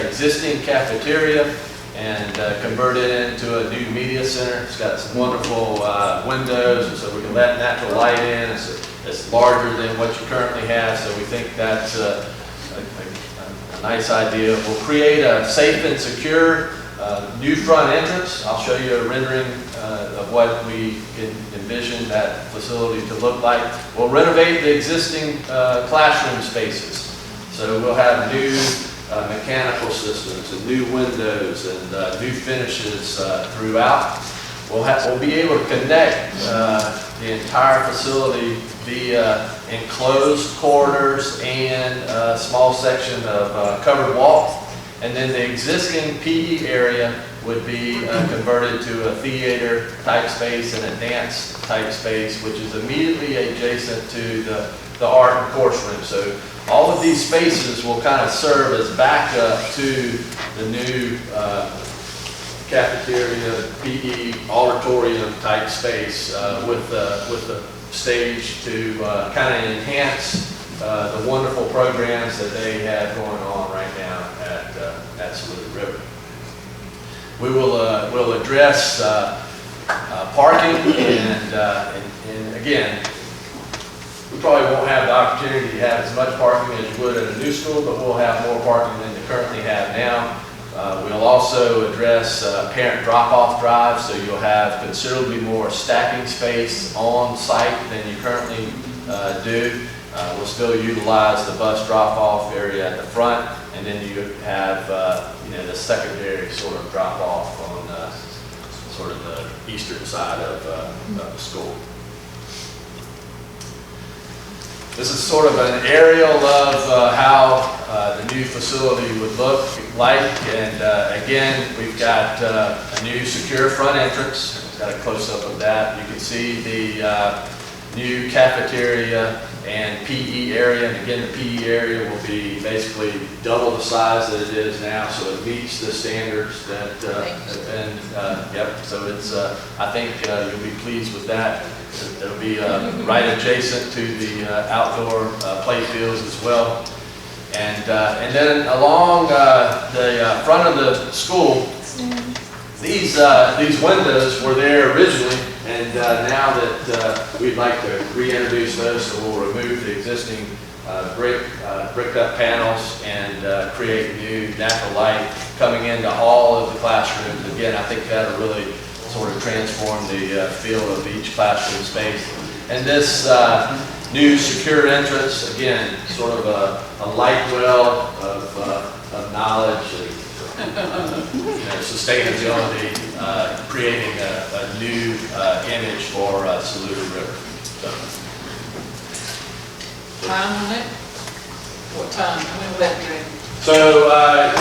existing cafeteria and convert it into a new media center. It's got some wonderful windows, and so we can let natural light in. It's larger than what you currently have, so we think that's a nice idea. We'll create a safe and secure new front entrance. I'll show you a rendering of what we can envision that facility to look like. We'll renovate the existing classroom spaces. So we'll have new mechanical systems and new windows and new finishes throughout. We'll be able to connect the entire facility via enclosed corridors and a small section of covered walk. And then the existing PE area would be converted to a theater type space and a dance type space, which is immediately adjacent to the art and course room. So all of these spaces will kind of serve as backup to the new cafeteria, PE, auditorium type space with the stage to kind of enhance the wonderful programs that they have going on right now at Saluda River. We will we'll address parking and again, we probably won't have the opportunity to have as much parking as you would at a new school, but we'll have more parking than you currently have now. We'll also address parent drop-off drives, so you'll have considerably more stacking space on site than you currently do. We'll still utilize the bus drop-off area at the front, and then you have the secondary sort of drop-off on sort of the eastern side of the school. This is sort of an aerial of how the new facility would look like, and again, we've got a new secure front entrance. got a close-up of that. You can see the new cafeteria and PE area, and again, the PE area will be basically double the size that it is now, so it meets the standards that have been, yep, so it's, I think you'll be pleased with that. It'll be right adjacent to the outdoor play fields as well. And then along the front of the school, these windows were there originally, and now that we'd like to reintroduce those, so we'll remove the existing bricked up panels and create new natural light coming into all of the classrooms. Again, I think that'll really sort of transform the feel of each classroom space. And this new secure entrance, again, sort of a light well of knowledge and sustainability, creating a new image for Saluda River. Time on it? What time? When will that be? So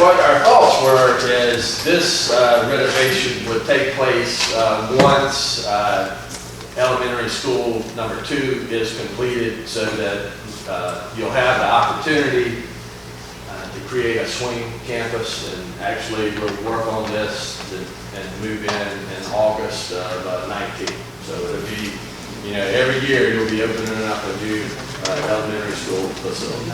what our thoughts were is this renovation would take place once elementary school number 2 is completed, so that you'll have the opportunity to create a swing campus, and actually we'll work on this and move in August of 19. So it'll be, you know, every year you'll be opening up a new elementary school facility.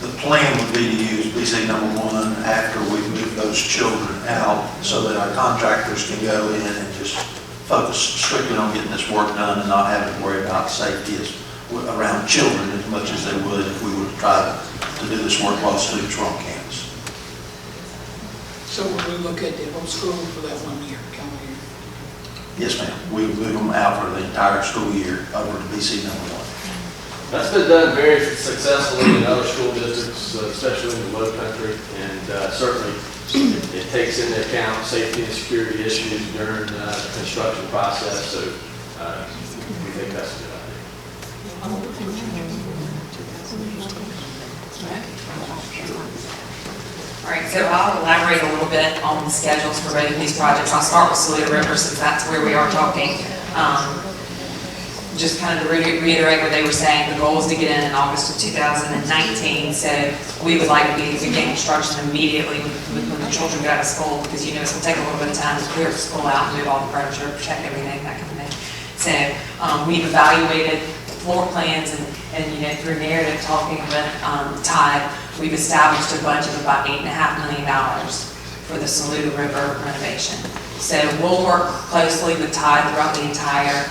The plan would be to use BC number 1 after we move those children out, so that our contractors can go in and just focus strictly on getting this work done and not having to worry about safety around children as much as they would if we were to try to do this work while students were on campus. So will we look at the whole school for that 1 year, calendar year? Yes, ma'am. We would move them out for the entire school year over to BC number 1. That's been done very successfully in other school districts, especially in the low country, and certainly it takes into account safety and security issues during the construction process, so we think that's a good idea. All right, so I'll elaborate a little bit on the schedules for both of these projects. I'll start with Saluda River, since that's where we are talking. Just kind of to reiterate what they were saying, the goal is to get in August of 2019, so we would like to begin construction immediately when the children go out of school, because you know it's going to take a little bit of time to clear the school out, move all the furniture, check everything, that kind of thing. So we've evaluated floor plans and you know, through narrative talking with Tide, we've established a budget of about $8.5 million for the Saluda River renovation. So we'll work closely with Tide throughout the entire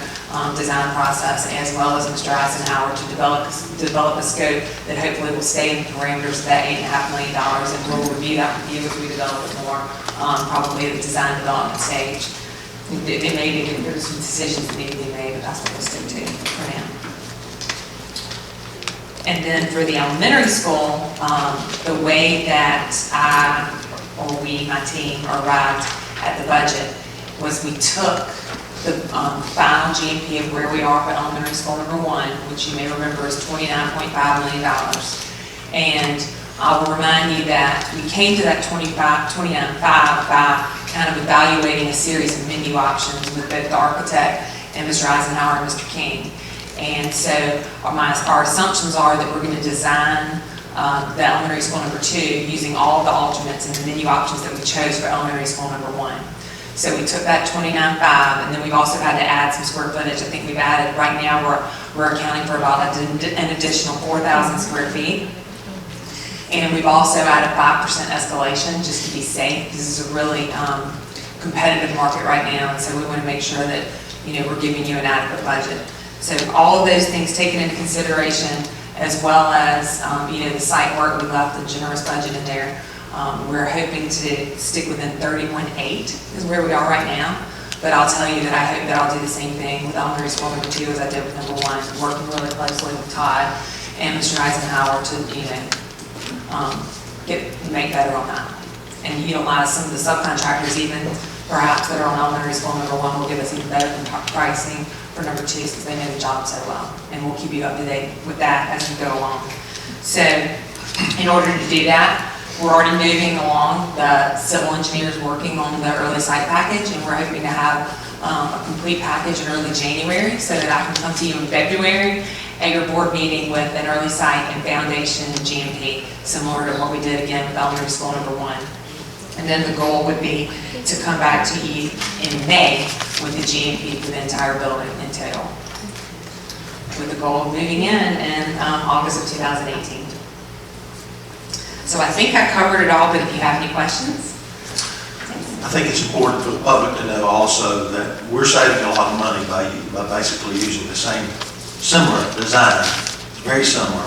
design process, as well as Mr. Eisenhower, to develop a scope that hopefully will stay in the parameters of that $8.5 million, and we'll review that with you as we develop it more, probably at the design development stage. It may be that there's some decisions that need to be made, but that's what we'll stick to for now. And then for the elementary school, the way that my team arrived at the budget was we took the final GMP of where we are for elementary school number 1, which you may remember is $29.5 million. And I will remind you that we came to that $29.5 by kind of evaluating a series of menu options with both the architect and Mr. Eisenhower and Mr. King. And so our assumptions are that we're going to design the elementary school number 2 using all of the alternates and the menu options that we chose for elementary school number 1. So we took that $29.5, and then we've also had to add some square footage. I think we've added, right now we're accounting for about an additional 4,000 square feet. And we've also added 5% escalation just to be safe. This is a really competitive market right now, and so we want to make sure that, you know, we're giving you an adequate budget. So all of those things taken into consideration, as well as, you know, the site work, we left a generous budget in there. We're hoping to stick within 31.8 is where we are right now. But I'll tell you that I hope that I'll do the same thing with elementary school number 2 as I did with number 1, working really closely with Todd and Mr. Eisenhower to, you know, make better on that. And utilize some of the subcontractors even perhaps that are on elementary school number 1 will give us even better pricing for number 2, because they know the job so well. And we'll keep you up to date with that as we go along. So in order to do that, We're already moving along. The civil engineer's working on the early site package, and we're hoping to have a complete package in early January so that I can come to you in February at your board meeting with an early site and foundation GMP, similar to what we did again with elementary school number 1. And then the goal would be to come back to you in May with the GMP for the entire building in total, with the goal of moving in August of 2018. So I think I covered it all, but if you have any questions? I think it's important for the public to know also that we're saving a lot of money by basically using the same, similar design. It's very similar.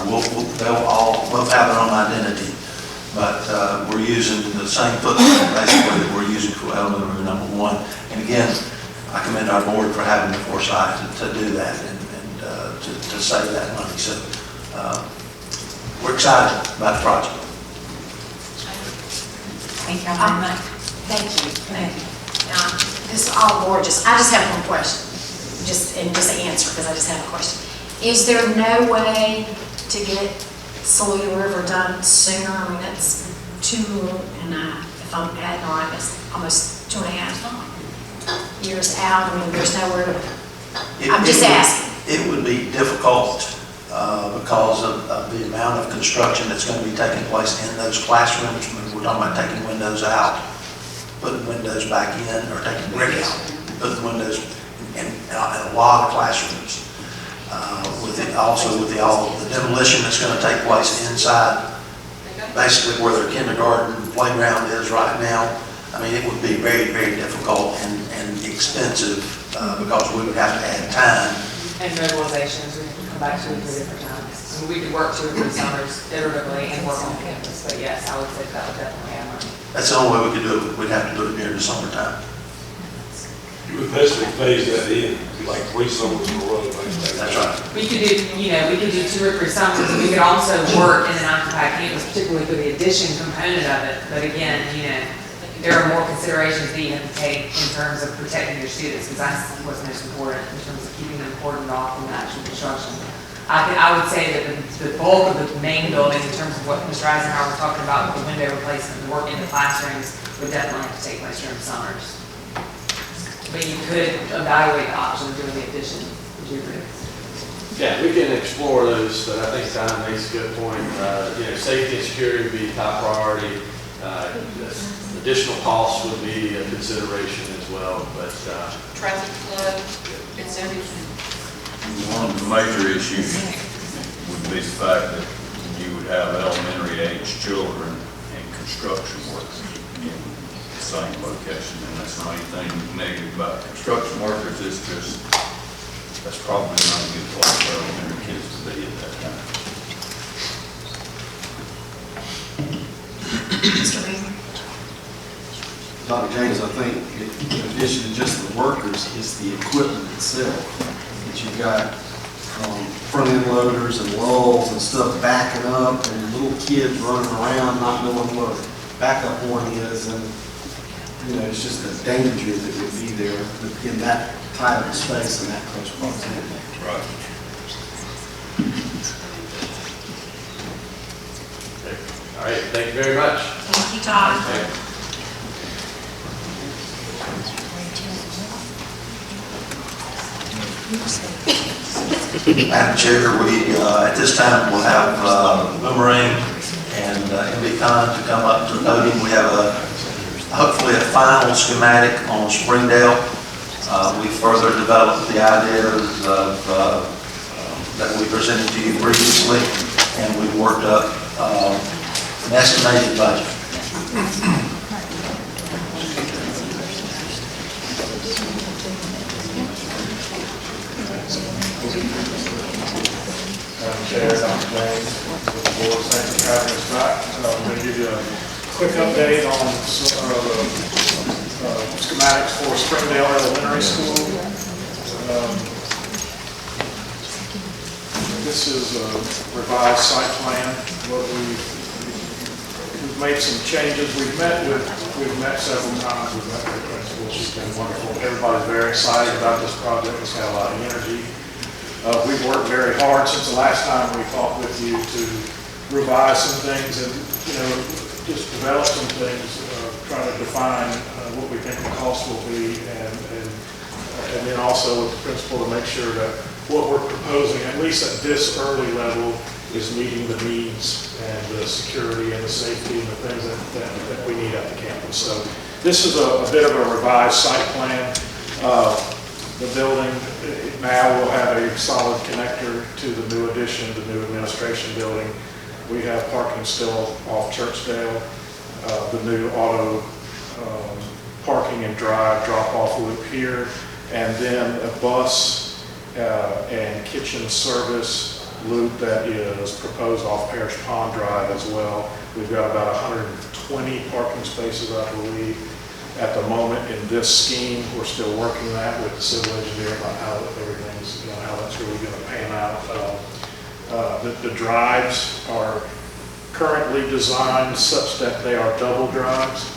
They'll all both have their own identity, but we're using the same footprint basically that we're using for elementary number 1. And again, I commend our board for having the foresight to do that and to save that money. So we're excited about the project. Thank you very much. Thank you. This is all board, I just have one question, just answer, because I just have a question. Is there no way to get Saluda River done sooner? I mean, it's if I'm adding right, it's almost 2.5 years out. I mean, there's nowhere to, I'm just asking. It would be difficult because of the amount of construction that's going to be taking place in those classrooms. We're talking about taking windows out, putting windows back in, or taking brick out, putting windows in a lot of classrooms. Also with all the demolition that's going to take place inside, basically where their kindergarten playground is right now. I mean, it would be very, very difficult and expensive because we would have to add time. And mobilizations, we can come back to it 3 different times. I mean, we could work 2 or 3 summers iteratively and work on campus, but yes, I would say that would definitely add money. That's the only way we could do it. We'd have to do it during the summertime. You would basically phase that in, like 3 summers in a row, basically. That's right. We could do, we could do 2 or 3 summers, and we could also work in an occupied campus, particularly for the addition component of it. But again, there are more considerations that you have to take in terms of protecting your students, because that's what's most important in terms of keeping them cordoned off from the actual construction. I would say that the bulk of the main building, in terms of what Mr. Eisenhower was talking about with the window replacement and work in the classrooms, would definitely have to take place during summers. But you could evaluate the option of doing the addition. Would you agree? Yeah, we can explore those, but I think Don makes a good point. Safety and security would be top priority. Additional costs would be a consideration as well, but Traffic flow, it's everything. One of the major issues would be the fact that you would have elementary age children in construction work in the same location, and that's the main thing negative about construction workers is just, that's probably not a good place for elementary kids to be at that time. Mr. Beasley? Dr. James, I think in addition to just the workers, it's the equipment itself. That you've got front end loaders and lulls and stuff backing up and little kids running around not knowing what a backup point is, and it's just a danger that would be there in that type of space and that close proximity. Right. okay. All right, thank you very much. Thank you, Todd. Okay. Madam Chair, we at this time will have Boomerang and MB Khan to come up to the podium. We have hopefully a final schematic on Springdale. We further developed the ideas that we presented to you previously, and we've worked up an estimated budget. Madam Chair, Dr. James, with the board, thanks for having us back. I'm going to give you a quick update on the schematics for Springdale Elementary School. This is a revised site plan. We've made some changes. We've met several times. We've met with the principal. She's been wonderful. Everybody's very excited about this project. It's got a lot of energy. We've worked very hard since the last time we talked with you to revise some things, and just develop some things, try to define what we think the cost will be, and then also with the principal to make sure that what we're proposing, at least at this early level, is meeting the needs and the security and the safety and the things that we need at the campus. So this is a bit of a revised site plan. The building now will have a solid connector to the new addition, the new administration building. We have parking still off Churchdale. The new auto parking and drive drop-off loop here, and then a bus and kitchen service loop that is proposed off Parish Pond Drive as well. We've got about 120 parking spaces, I believe. At the moment in this scheme, we're still working that with the civil engineer about how everything's, how that's really going to pan out. The drives are currently designed such that they are double drives.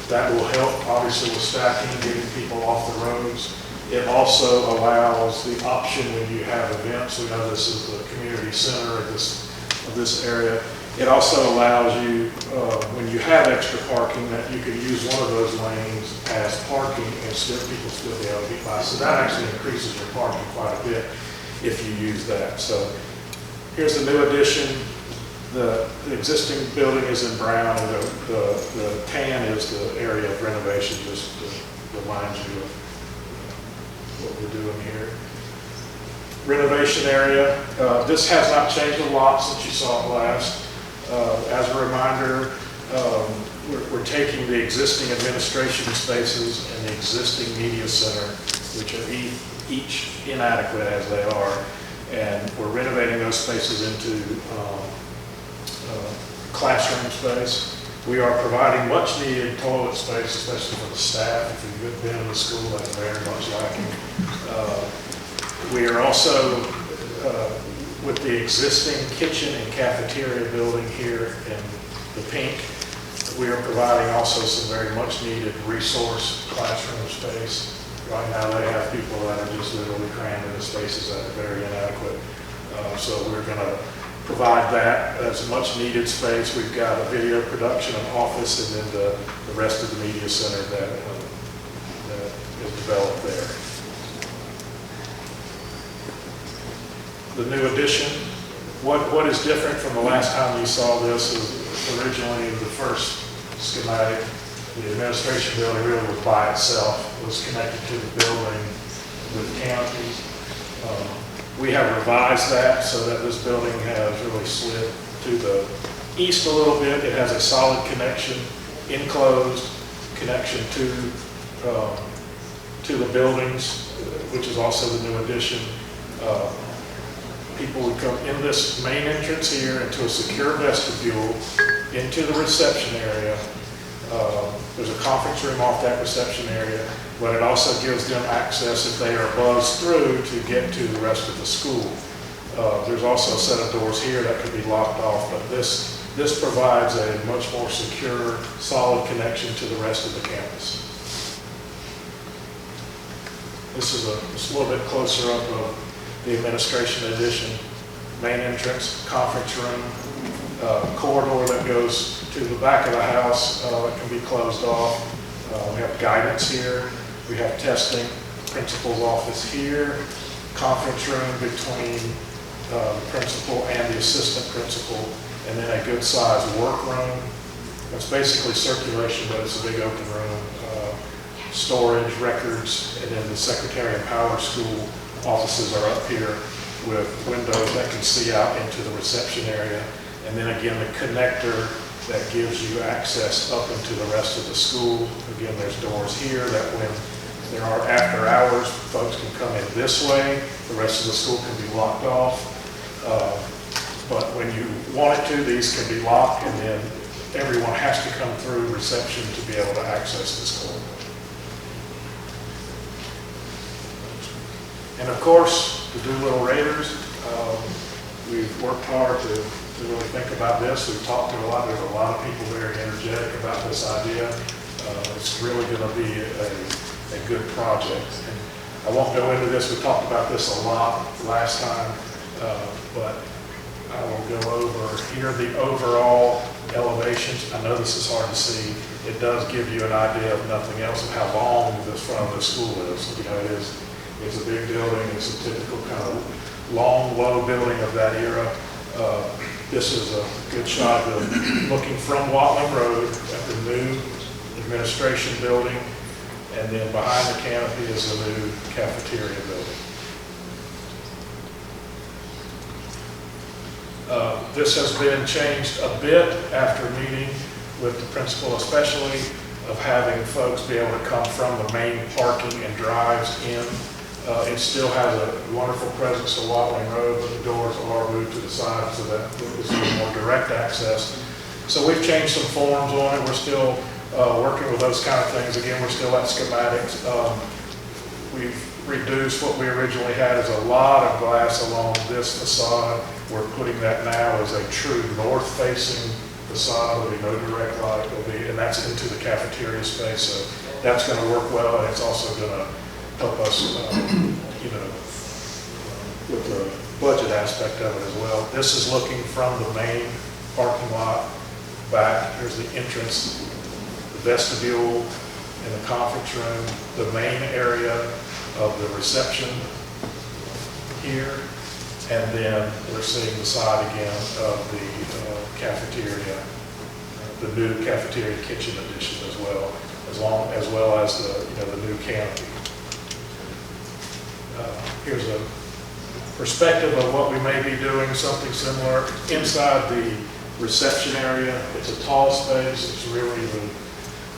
That will help, obviously, with stacking, getting people off the roads. It also allows the option when you have events. We know this is the community center of this area. It also allows you, when you have extra parking, that you can use one of those lanes as parking and people still be able to get by. So that actually increases your parking quite a bit if you use that. So here's the new addition. The existing building is in brown, and the tan is the area of renovation, just to remind you of what we're doing here. Renovation area. This has not changed a lot since you saw it last. As a reminder, we're taking the existing administration spaces and the existing media center, which are each inadequate as they are, and we're renovating those spaces into classroom space. We are providing much needed toilet space, especially for the staff. If you've been in the school, that's very much lacking. We are also, with the existing kitchen and cafeteria building here in the pink, we are providing also some very much needed resource classroom space. Right now they have people that are just literally crammed into spaces that are very inadequate. So we're going to provide that as much needed space. We've got a video production and office, and then the rest of the media center that is developed there. The new addition, what is different from the last time you saw this is originally the first schematic. The administration building really was by itself. It was connected to the building with canopies. We have revised that so that this building has really slid to the east a little bit. It has a solid connection, enclosed connection to the buildings, which is also the new addition. People would come in this main entrance here into a secure vestibule, into the reception area. There's a conference room off that reception area, but it also gives them access if they are buzzed through to get to the rest of the school. There's also a set of doors here that can be locked off, but this provides a much more secure, solid connection to the rest of the campus. This is just a little bit closer up of the administration addition. Main entrance, conference room, corridor that goes to the back of the house that can be closed off. We have guidance here. We have testing, principal's office here, conference room between the principal and the assistant principal, and then a good sized workroom. That's basically circulation, but it's a big open room. Storage, records, and then the secretary and power school offices are up here with windows that can see out into the reception area. And then again, the connector that gives you access up into the rest of the school. Again, there's doors here that when there are after hours, folks can come in this way. The rest of the school can be locked off. But when you want it to, these can be locked, and then everyone has to come through reception to be able to access the school. And of course, the Doolittle Raiders, we've worked hard to really think about this. We've talked to there's a lot of people very energetic about this idea. It's really going to be a good project. And I won't go into this. We talked about this a lot last time, but I will go over here the overall elevations. I know this is hard to see. It does give you an idea, if nothing else, of how long this front of the school is. You know, it's a big building. It's a typical kind of long, low building of that era. This is a good shot of looking from Watling Road at the new administration building, and then behind the canopy is the new cafeteria building. This has been changed a bit after meeting with the principal, especially of having folks be able to come from the main parking and drives in. It still has a wonderful presence to Watling Road, but the doors are moved to the side so that it's a little more direct access. So we've changed some forms on it. We're still working with those kind of things. Again, we're still at schematics. We've reduced what we originally had as a lot of glass along this facade. We're putting that now as a true north-facing facade. There'll be no direct light. And that's into the cafeteria space. So that's going to work well, and it's also going to help us, you know, with the budget aspect of it as well. This is looking from the main parking lot back. Here's the entrance, the vestibule, and the conference room, the main area of the reception here, and then we're seeing the side again of the cafeteria, the new cafeteria kitchen addition as well, as well as the the new canopy. Here's a perspective of what we may be doing, something similar inside the reception area. It's a tall space. It's really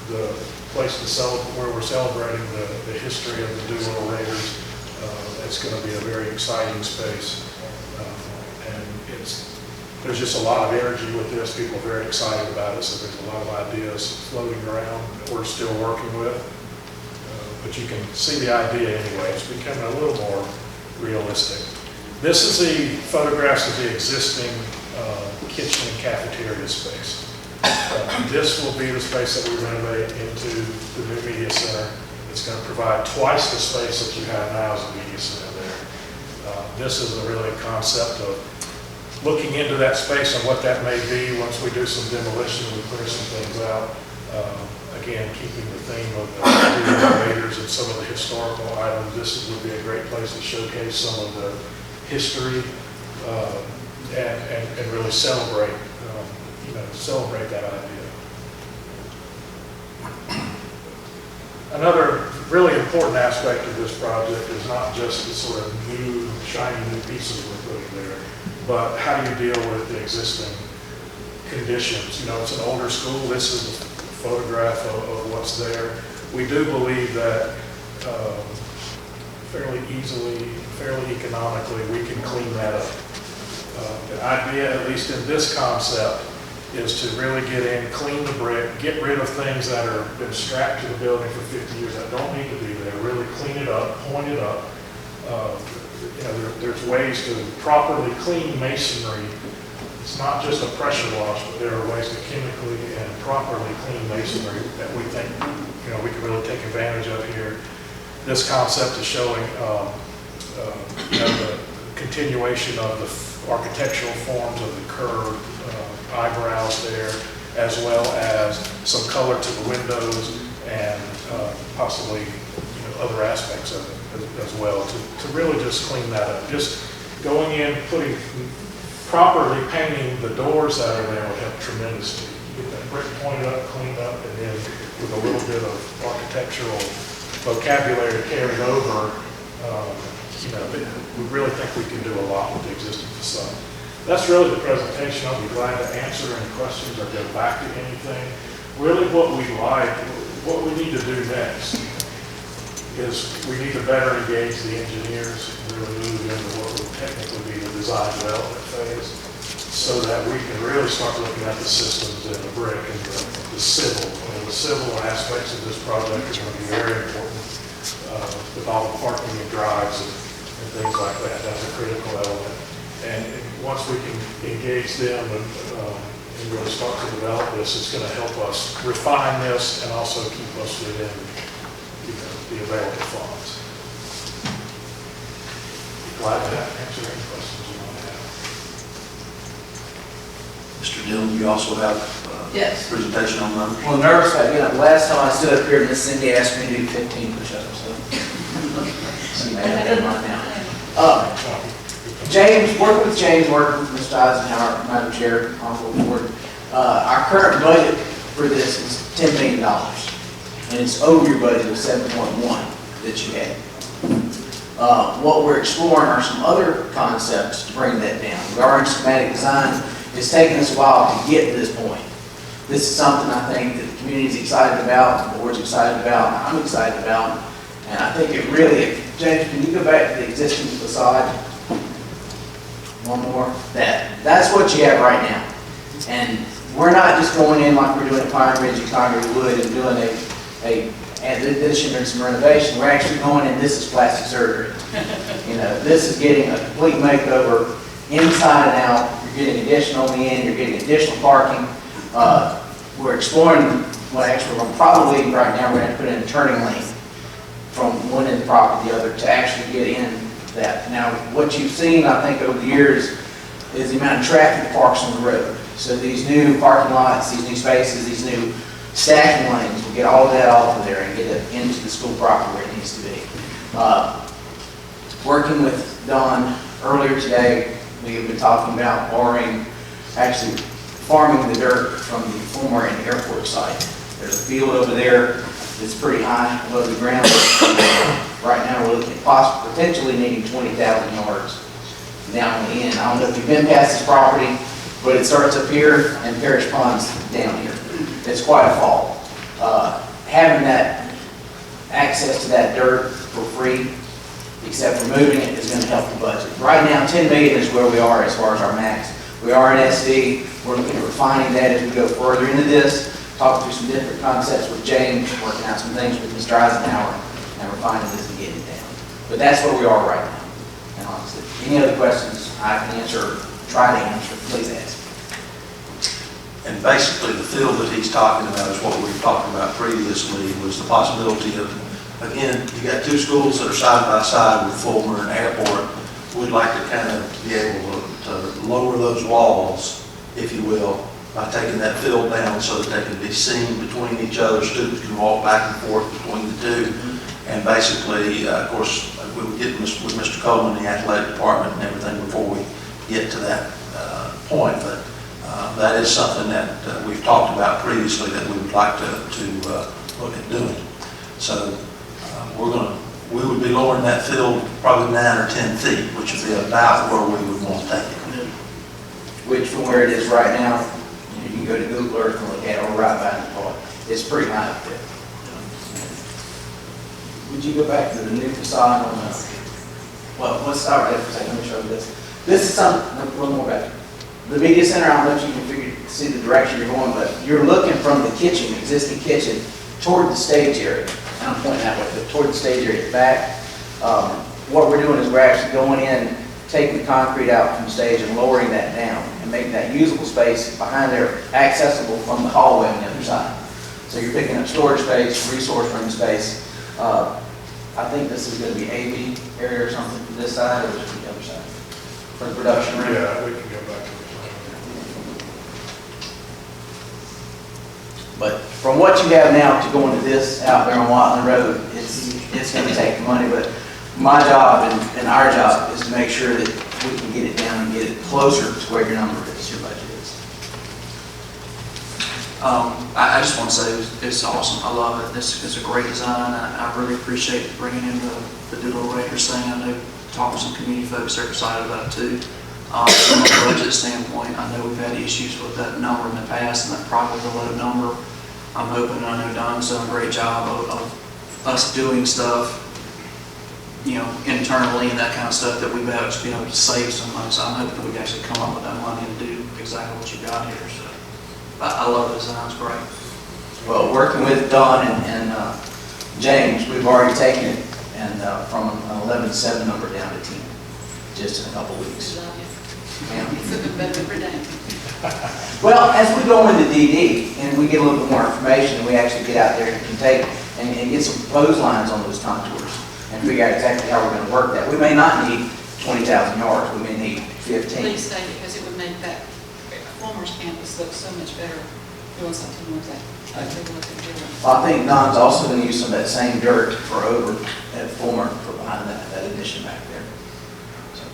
the place to celebrate, where we're celebrating the history of the Doolittle Raiders. It's going to be a very exciting space, and there's just a lot of energy with this. People are very excited about it, so there's a lot of ideas floating around that we're still working with. But you can see the idea anyway. It's becoming a little more realistic. This is the photographs of the existing kitchen and cafeteria space. This will be the space that we renovate into the new media center. It's going to provide twice the space that you have now as a media center there. This is a really concept of looking into that space and what that may be once we do some demolition and we clear some things out. Again, keeping the theme of the Raiders and some of the historical items, this would be a great place to showcase some of the history and really celebrate, celebrate that idea. Another really important aspect of this project is not just the sort of new, shiny new pieces we're putting there, but how do you deal with the existing conditions? You know, it's an older school. This is a photograph of what's there. We do believe that fairly easily, fairly economically, we can clean that up. The idea, at least in this concept, is to really get in, clean the brick, get rid of things that are been strapped to the building for 50 years that don't need to be there, really clean it up, point it up. There's ways to properly clean masonry. It's not just a pressure wash, but there are ways to chemically and properly clean masonry that we think, we can really take advantage of here. This concept is showing, the continuation of the architectural forms of the curved eyebrows there, as well as some color to the windows and possibly, other aspects of it as well to really just clean that up. Just going in, properly painting the doors that are there would help tremendously. You get that brick pointed up, cleaned up, and then with a little bit of architectural vocabulary carried over, we really think we can do a lot with the existing facade. That's really the presentation. I'll be glad to answer any questions or go back to anything. Really what we need to do next is we need to better engage the engineers, really move into what would technically be the design development phase, so that we can really start looking at the systems and the brick and the civil. The civil aspects of this project are going to be very important with all the parking and drives and things like that. That's a critical element. And once we can engage them and really start to develop this, it's going to help us refine this and also keep us within the available funds. Glad to answer any questions you might have. Mr. Dillon, you also have Yes. presentation on numbers? Well, nervous about getting up. Last time I stood up here, Miss Cindy asked me to do 15 push-ups, so. She made it right now. James, working with Mr. Eisenhower, Madam Chair, on the board, our current budget for this is $10 million. And it's over your budget of 7.1 that you had. What we're exploring are some other concepts to bring that down. We are in schematic design. It's taken us a while to get to this point. This is something I think that the community is excited about, the board's excited about, and I'm excited about. And I think it really, James, can you go back to the existing facade? One more. That's what you have right now. And we're not just going in like we're doing at Pine Ridge and Congress Wood and doing an addition and some renovation. We're actually going in, this is plastic surgery. You know, this is getting a complete makeover inside and out. You're getting addition on the end, you're getting additional parking. We're exploring, well actually we're probably, right now, we're going to put in a turning lane from one end of the property to the other to actually get in that. Now, what you've seen, I think, over the years is the amount of traffic that parks on the road. So these new parking lots, these new spaces, these new stacking lanes, we'll get all of that off of there and get it into the school property where it needs to be. Working with Don earlier today, we have been talking about actually farming the dirt from the former airport site. There's a field over there that's pretty high above the ground. Right now we're looking at potentially needing 20,000 yards down the end. I don't know if you've been past this property, but it starts up here and Parish Pond's down here. It's quite a fall. Having that access to that dirt for free, except for moving it, is going to help the budget. Right now, 10 million is where we are as far as our max. We are in SD. We're looking at refining that as we go further into this, talking through some different concepts with James, working out some things with Mr. Eisenhower, and refining this and getting it down. But that's where we are right now. And honestly, any other questions I can answer, try to answer, please ask. And basically, the field that he's talking about is what we were talking about previously, was the possibility of, again, you got two schools that are side by side with Fulmer and Airport. We'd like to kind of be able to lower those walls, if you will, by taking that field down so that they can be seen between each other. Students can walk back and forth between the two. And basically, of course, we would get with Mr. Coleman, the athletic department and everything before we get to that point. But that is something that we've talked about previously that we would like to look at doing. So we would be lowering that field probably 9 or 10 feet, which would be about where we would want to take it. Which from where it is right now, you can go to Google Earth and look at it, or right by the park. It's pretty high up there. Would you go back to the new facade on the, well, let's start there for a second. Let me show you this. This is something, one more back. The media center, I don't know if you can see the direction you're going, but you're looking from the kitchen, existing kitchen, toward the stage area. And I'm pointing that way, but toward the stage area back. What we're doing is we're actually going in, taking the concrete out from the stage and lowering that down and making that usable space behind there accessible from the hallway on the other side. So you're picking up storage space, resource room space. I think this is going to be AV area or something for this side, or just the other side for the production room. Yeah, we can go back to the plan. But from what you have now to go into this out there on Watland Road, it's going to take money. But my job and our job is to make sure that we can get it down and get it closer to where your number is, your budget is. I just want to say it's awesome. I love it. This is a great design. I really appreciate bringing in the Doodle Raiders thing. I know talking to some community folks, they're excited about it too. From a budget standpoint, I know we've had issues with that number in the past, and that probably is a low number. I'm hoping, I know Don's done a great job of us doing stuff, you know, internally and that kind of stuff that we've actually been able to save some money. So I'm hoping that we can actually come up with that money and do exactly what you got here. So I love the design, it's great. Well, working with Don and James, we've already taken it and from an 11-7 number down to 10, just in a couple weeks. Well, as we go into DD and we get a little bit more information and we actually get out there and can take and get some proposed lines on those contours and figure out exactly how we're going to work that. We may not need 20,000 yards, we may need 15. Please say it, because it would make that Fulmer's campus looks so much better doing something with that. I think what they're doing. Well, I think Don's also going to use some of that same dirt for over at Fulmer for behind that addition back there. So,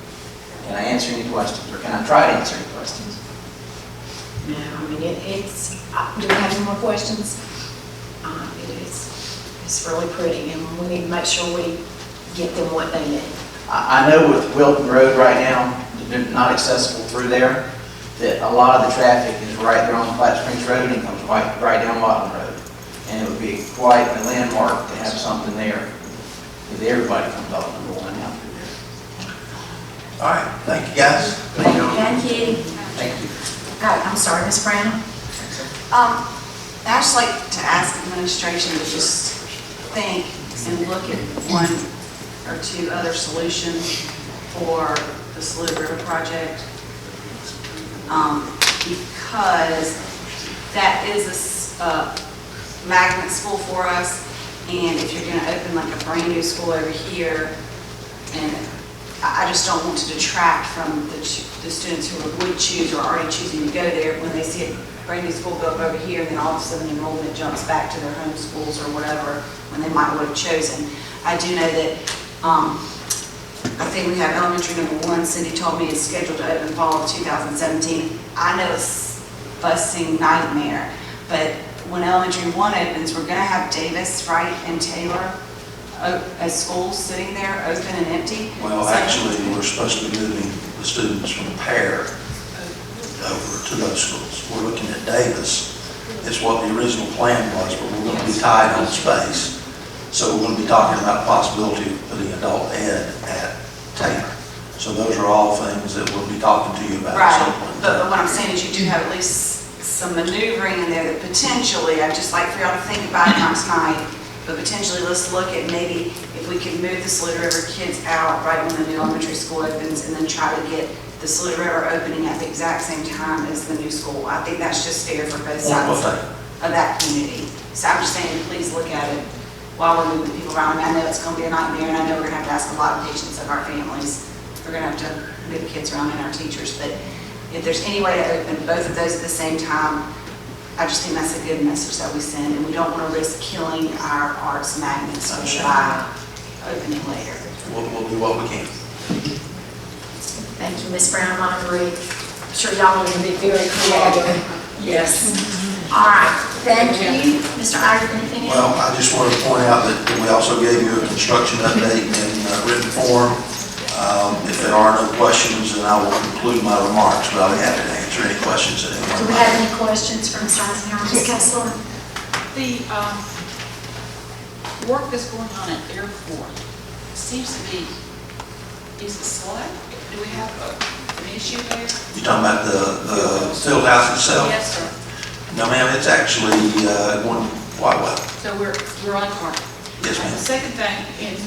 can I answer any questions, or can I try to answer any questions? No, I mean, do we have any more questions? It's really pretty, and we need to make sure we get them what they need. I know with Wilton Road right now, they're not accessible through there, that a lot of the traffic is right there on Platte Springs Road and comes right down Watton Road. And it would be quite a landmark to have something there, because everybody comes off number 1 out through there. All right, thank you, guys. Thank you. Thank you. I'm sorry, Ms. Brown? I'd just like to ask administration to just think and look at 1 or 2 other solutions for the Saluda River project. Because that is a magnet school for us, and if you're going to open like a brand new school over here, and I just don't want to detract from the students who would choose or are already choosing to go there when they see a brand new school built over here, and then all of a sudden enrollment jumps back to their home schools or whatever when they might would have chosen. I do know that I think we have elementary number 1, Cindy told me, is scheduled to open fall of 2017. I know it's a busing nightmare, but when elementary 1 opens, we're going to have Davis, Wright, and Taylor as schools sitting there open and empty. Well, actually, we're supposed to be moving the students from Pear over to those schools. We're looking at Davis. It's what the original plan was, but we're going to be tight on space. So we're going to be talking about the possibility of putting adult ed at Taylor. So those are all things that we'll be talking to you about. Right, but what I'm saying is you do have at least some maneuvering in there that potentially, I'd just like for y'all to think about it, not tonight, but potentially let's look at maybe if we could move the Saluda River kids out right when the new elementary school opens, and then try to get the Saluda River opening at the exact same time as the new school. I think that's just fair for both sides of that community. So I'm just saying, please look at it while we're moving people around. I know it's going to be a nightmare, and I know we're going to have to ask a lot of patience of our families. We're going to have to move kids around and our teachers, but if there's any way to open both of those at the same time, I just think that's a good message that we send, and we don't want to risk killing our arts magnets by opening later. We'll do what we can. Thank you, Ms. Brown. I agree. I'm sure y'all are going to be very creative. Yes. All right. Thank you. Mr. Iyer, anything else? Well, I just wanted to point out that we also gave you a construction update in written form. If there are no questions, then I will conclude my remarks, but I'll be happy to answer any questions that anyone Do we might have have. any questions from Ms. Eisenhower? Ms. Kessler? The work that's going on at airport seems to be, is it slow? Do we have an issue there? You talking about the field house itself? Yes, sir. No, ma'am, it's actually going quite well. So we're on target. Yes, ma'am. The second thing is,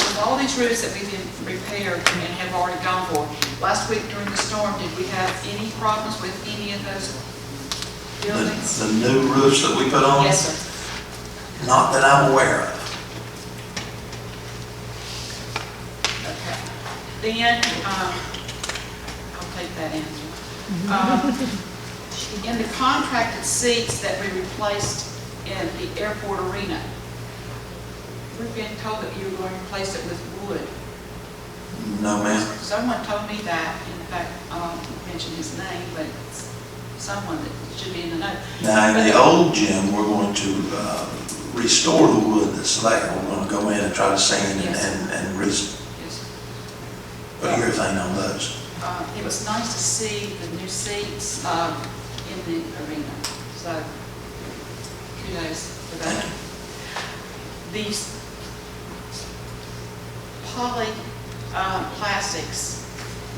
with all these roofs that we've been repaired and have already gone for, last week during the storm, did we have any problems with any of those buildings? The new roofs that we put on? Yes, sir. Not that I'm aware of. Okay. Then, I'll take that answer. In the contracted seats that we replaced in the airport arena, we've been told that you were going to replace it with wood. No, ma'am. Someone told me that, in fact, I won't mention his name, but it's someone that should be in the know. Now, in the old gym, we're going to restore the wood that's there. We're going to go in and try to sand and put urethane on those. It was nice to see the new seats in the arena, so kudos for that. These poly plastics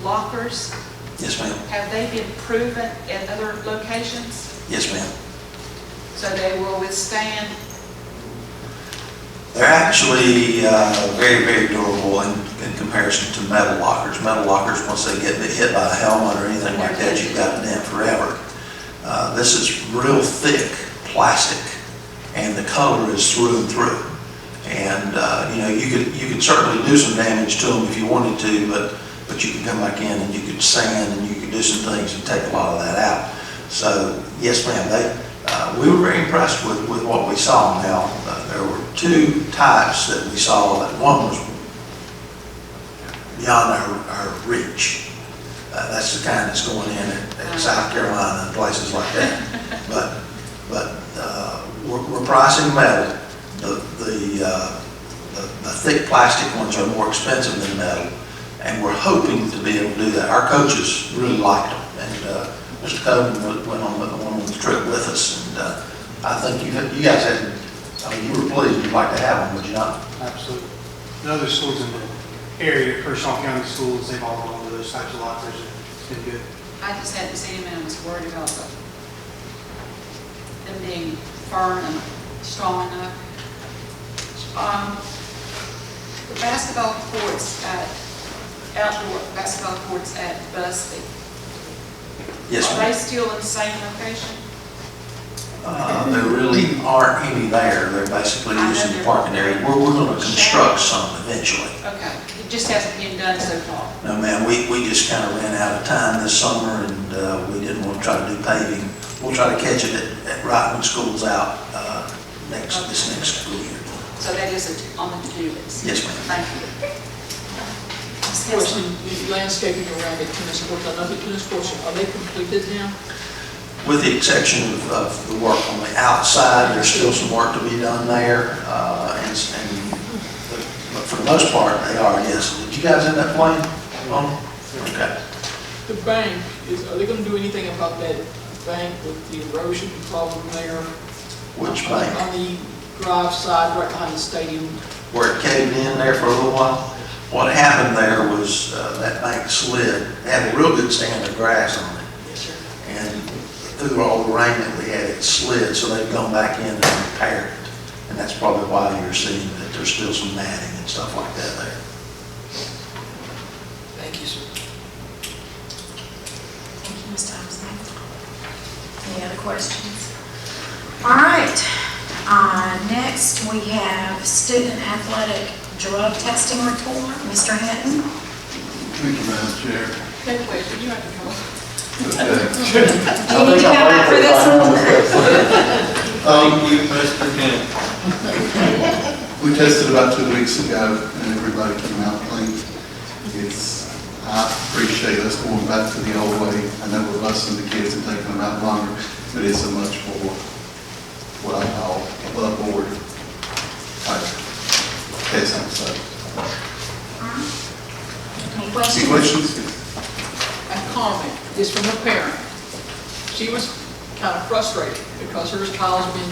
lockers. Yes, ma'am. Have they been proven at other locations? Yes, ma'am. So they will withstand? They're actually very, very durable in comparison to metal lockers. Metal lockers, once they get hit by a helmet or anything like that, you've got them forever. This is real thick plastic, and the color is through and through. And you know, you could certainly do some damage to them if you wanted to, but but you could come back in and you could sand and you could do some things and take a lot of that out. So, yes, ma'am, we were very impressed with what we saw. Now, there were two types that we saw, that one was beyond our reach. That's the kind that's going in at South Carolina and places like that. But we're pricing metal. The thick plastic ones are more expensive than metal, and we're hoping to be able to do that. Our coaches really liked them, and Mr. Coven went on the trip with us, and I think you guys had, I mean, you were pleased. You'd like to have them, would you not? Absolutely. The other schools in the area, Kershaw County schools, they've all gone to those types of lockers. It's been good. I just hadn't seen him and I was worried about them being firm and strong enough. The basketball courts outdoor basketball courts at Busby. Yes, Are ma'am. they still in the same location? There really aren't any there. They're basically using the parking area. We're going to construct some eventually. Okay, it just hasn't been done so far. No, ma'am, we just kind of ran out of time this summer, and we didn't want to try to do paving. We'll try to catch it at right when school's out this next school year. So that is on the to-do list? Yes, ma'am. Thank you. Question, the landscaping around the tennis courts, I know the tennis courts, are they completed now? With the exception of the work on the outside, there's still some work to be done there, but for the most part, they are, yes. Did you guys end up playing on them? Okay. The bank, are they going to do anything about that bank with the erosion problem there? Which bank? On the drive side, right behind the stadium. Where it caved in there for a little while? What happened there was that bank slid. It had a real good stand of grass on it. Yes, sir. And through all the rain that we had, it slid, so they've gone back in and repaired it. And that's probably why you're seeing that there's still some matting and stuff like that there. Thank you, sir. Thank you, Ms. Thompson. Any other questions? All right. Next, we have student athletic drug testing report. Mr. Hinton. Thank you, Madam Chair. Wait, you have to come up. You need to come back for this one. Thank you, Mr. Kent. We tested about 2 weeks ago, and everybody came out clean. I appreciate us going back to the old way. I know we're busing the kids and taking them out longer, but it's a much more, what I call, above board type testing. So, Any questions? any questions? A comment, is from a parent. She was kind of frustrated because her child's been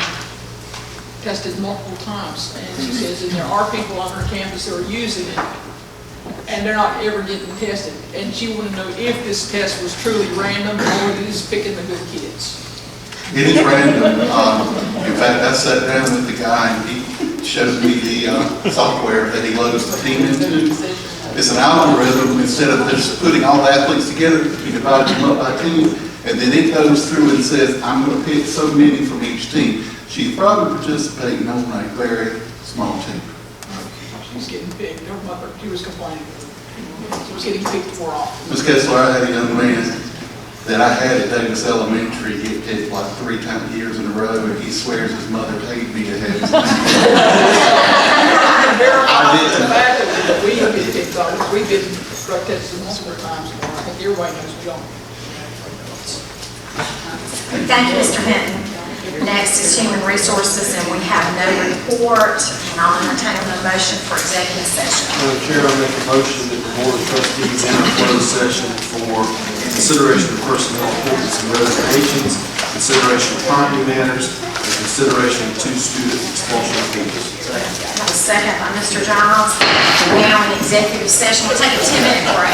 tested multiple times. And she says, and there are people on her campus who are using it, and they're not ever getting tested. And she wanted to know if this test was truly random or it is picking the good kids. It is random. In fact, I sat down with the guy and he showed me the software that he loads the team into. It's an algorithm. Instead of just putting all the athletes together, you divide them up by team, and then it goes through and says, I'm going to pick so many from each team. She's probably participating on a very small team. She's getting picked. Her mother, she was complaining. She was getting picked more often. Ms. Kessler, I had a young man that I had at Davis Elementary get picked like 3 years in a row, and he swears his mother paid me to have his name. We have been picked on. We've been drug tested multiple times. I think everybody knows we don't. Thank you, Mr. Hinton. Next is Human Resources, and we have no report, and I'll entertain a motion for executive session. Madam Chair, I make a motion that the Board of Trustees enter closed session for consideration of personnel appointments and resignations, consideration of property matters, and consideration of 2 student expulsion cases. I have a second by Mr. Giles. We're now in executive session. We'll take a 10-minute break.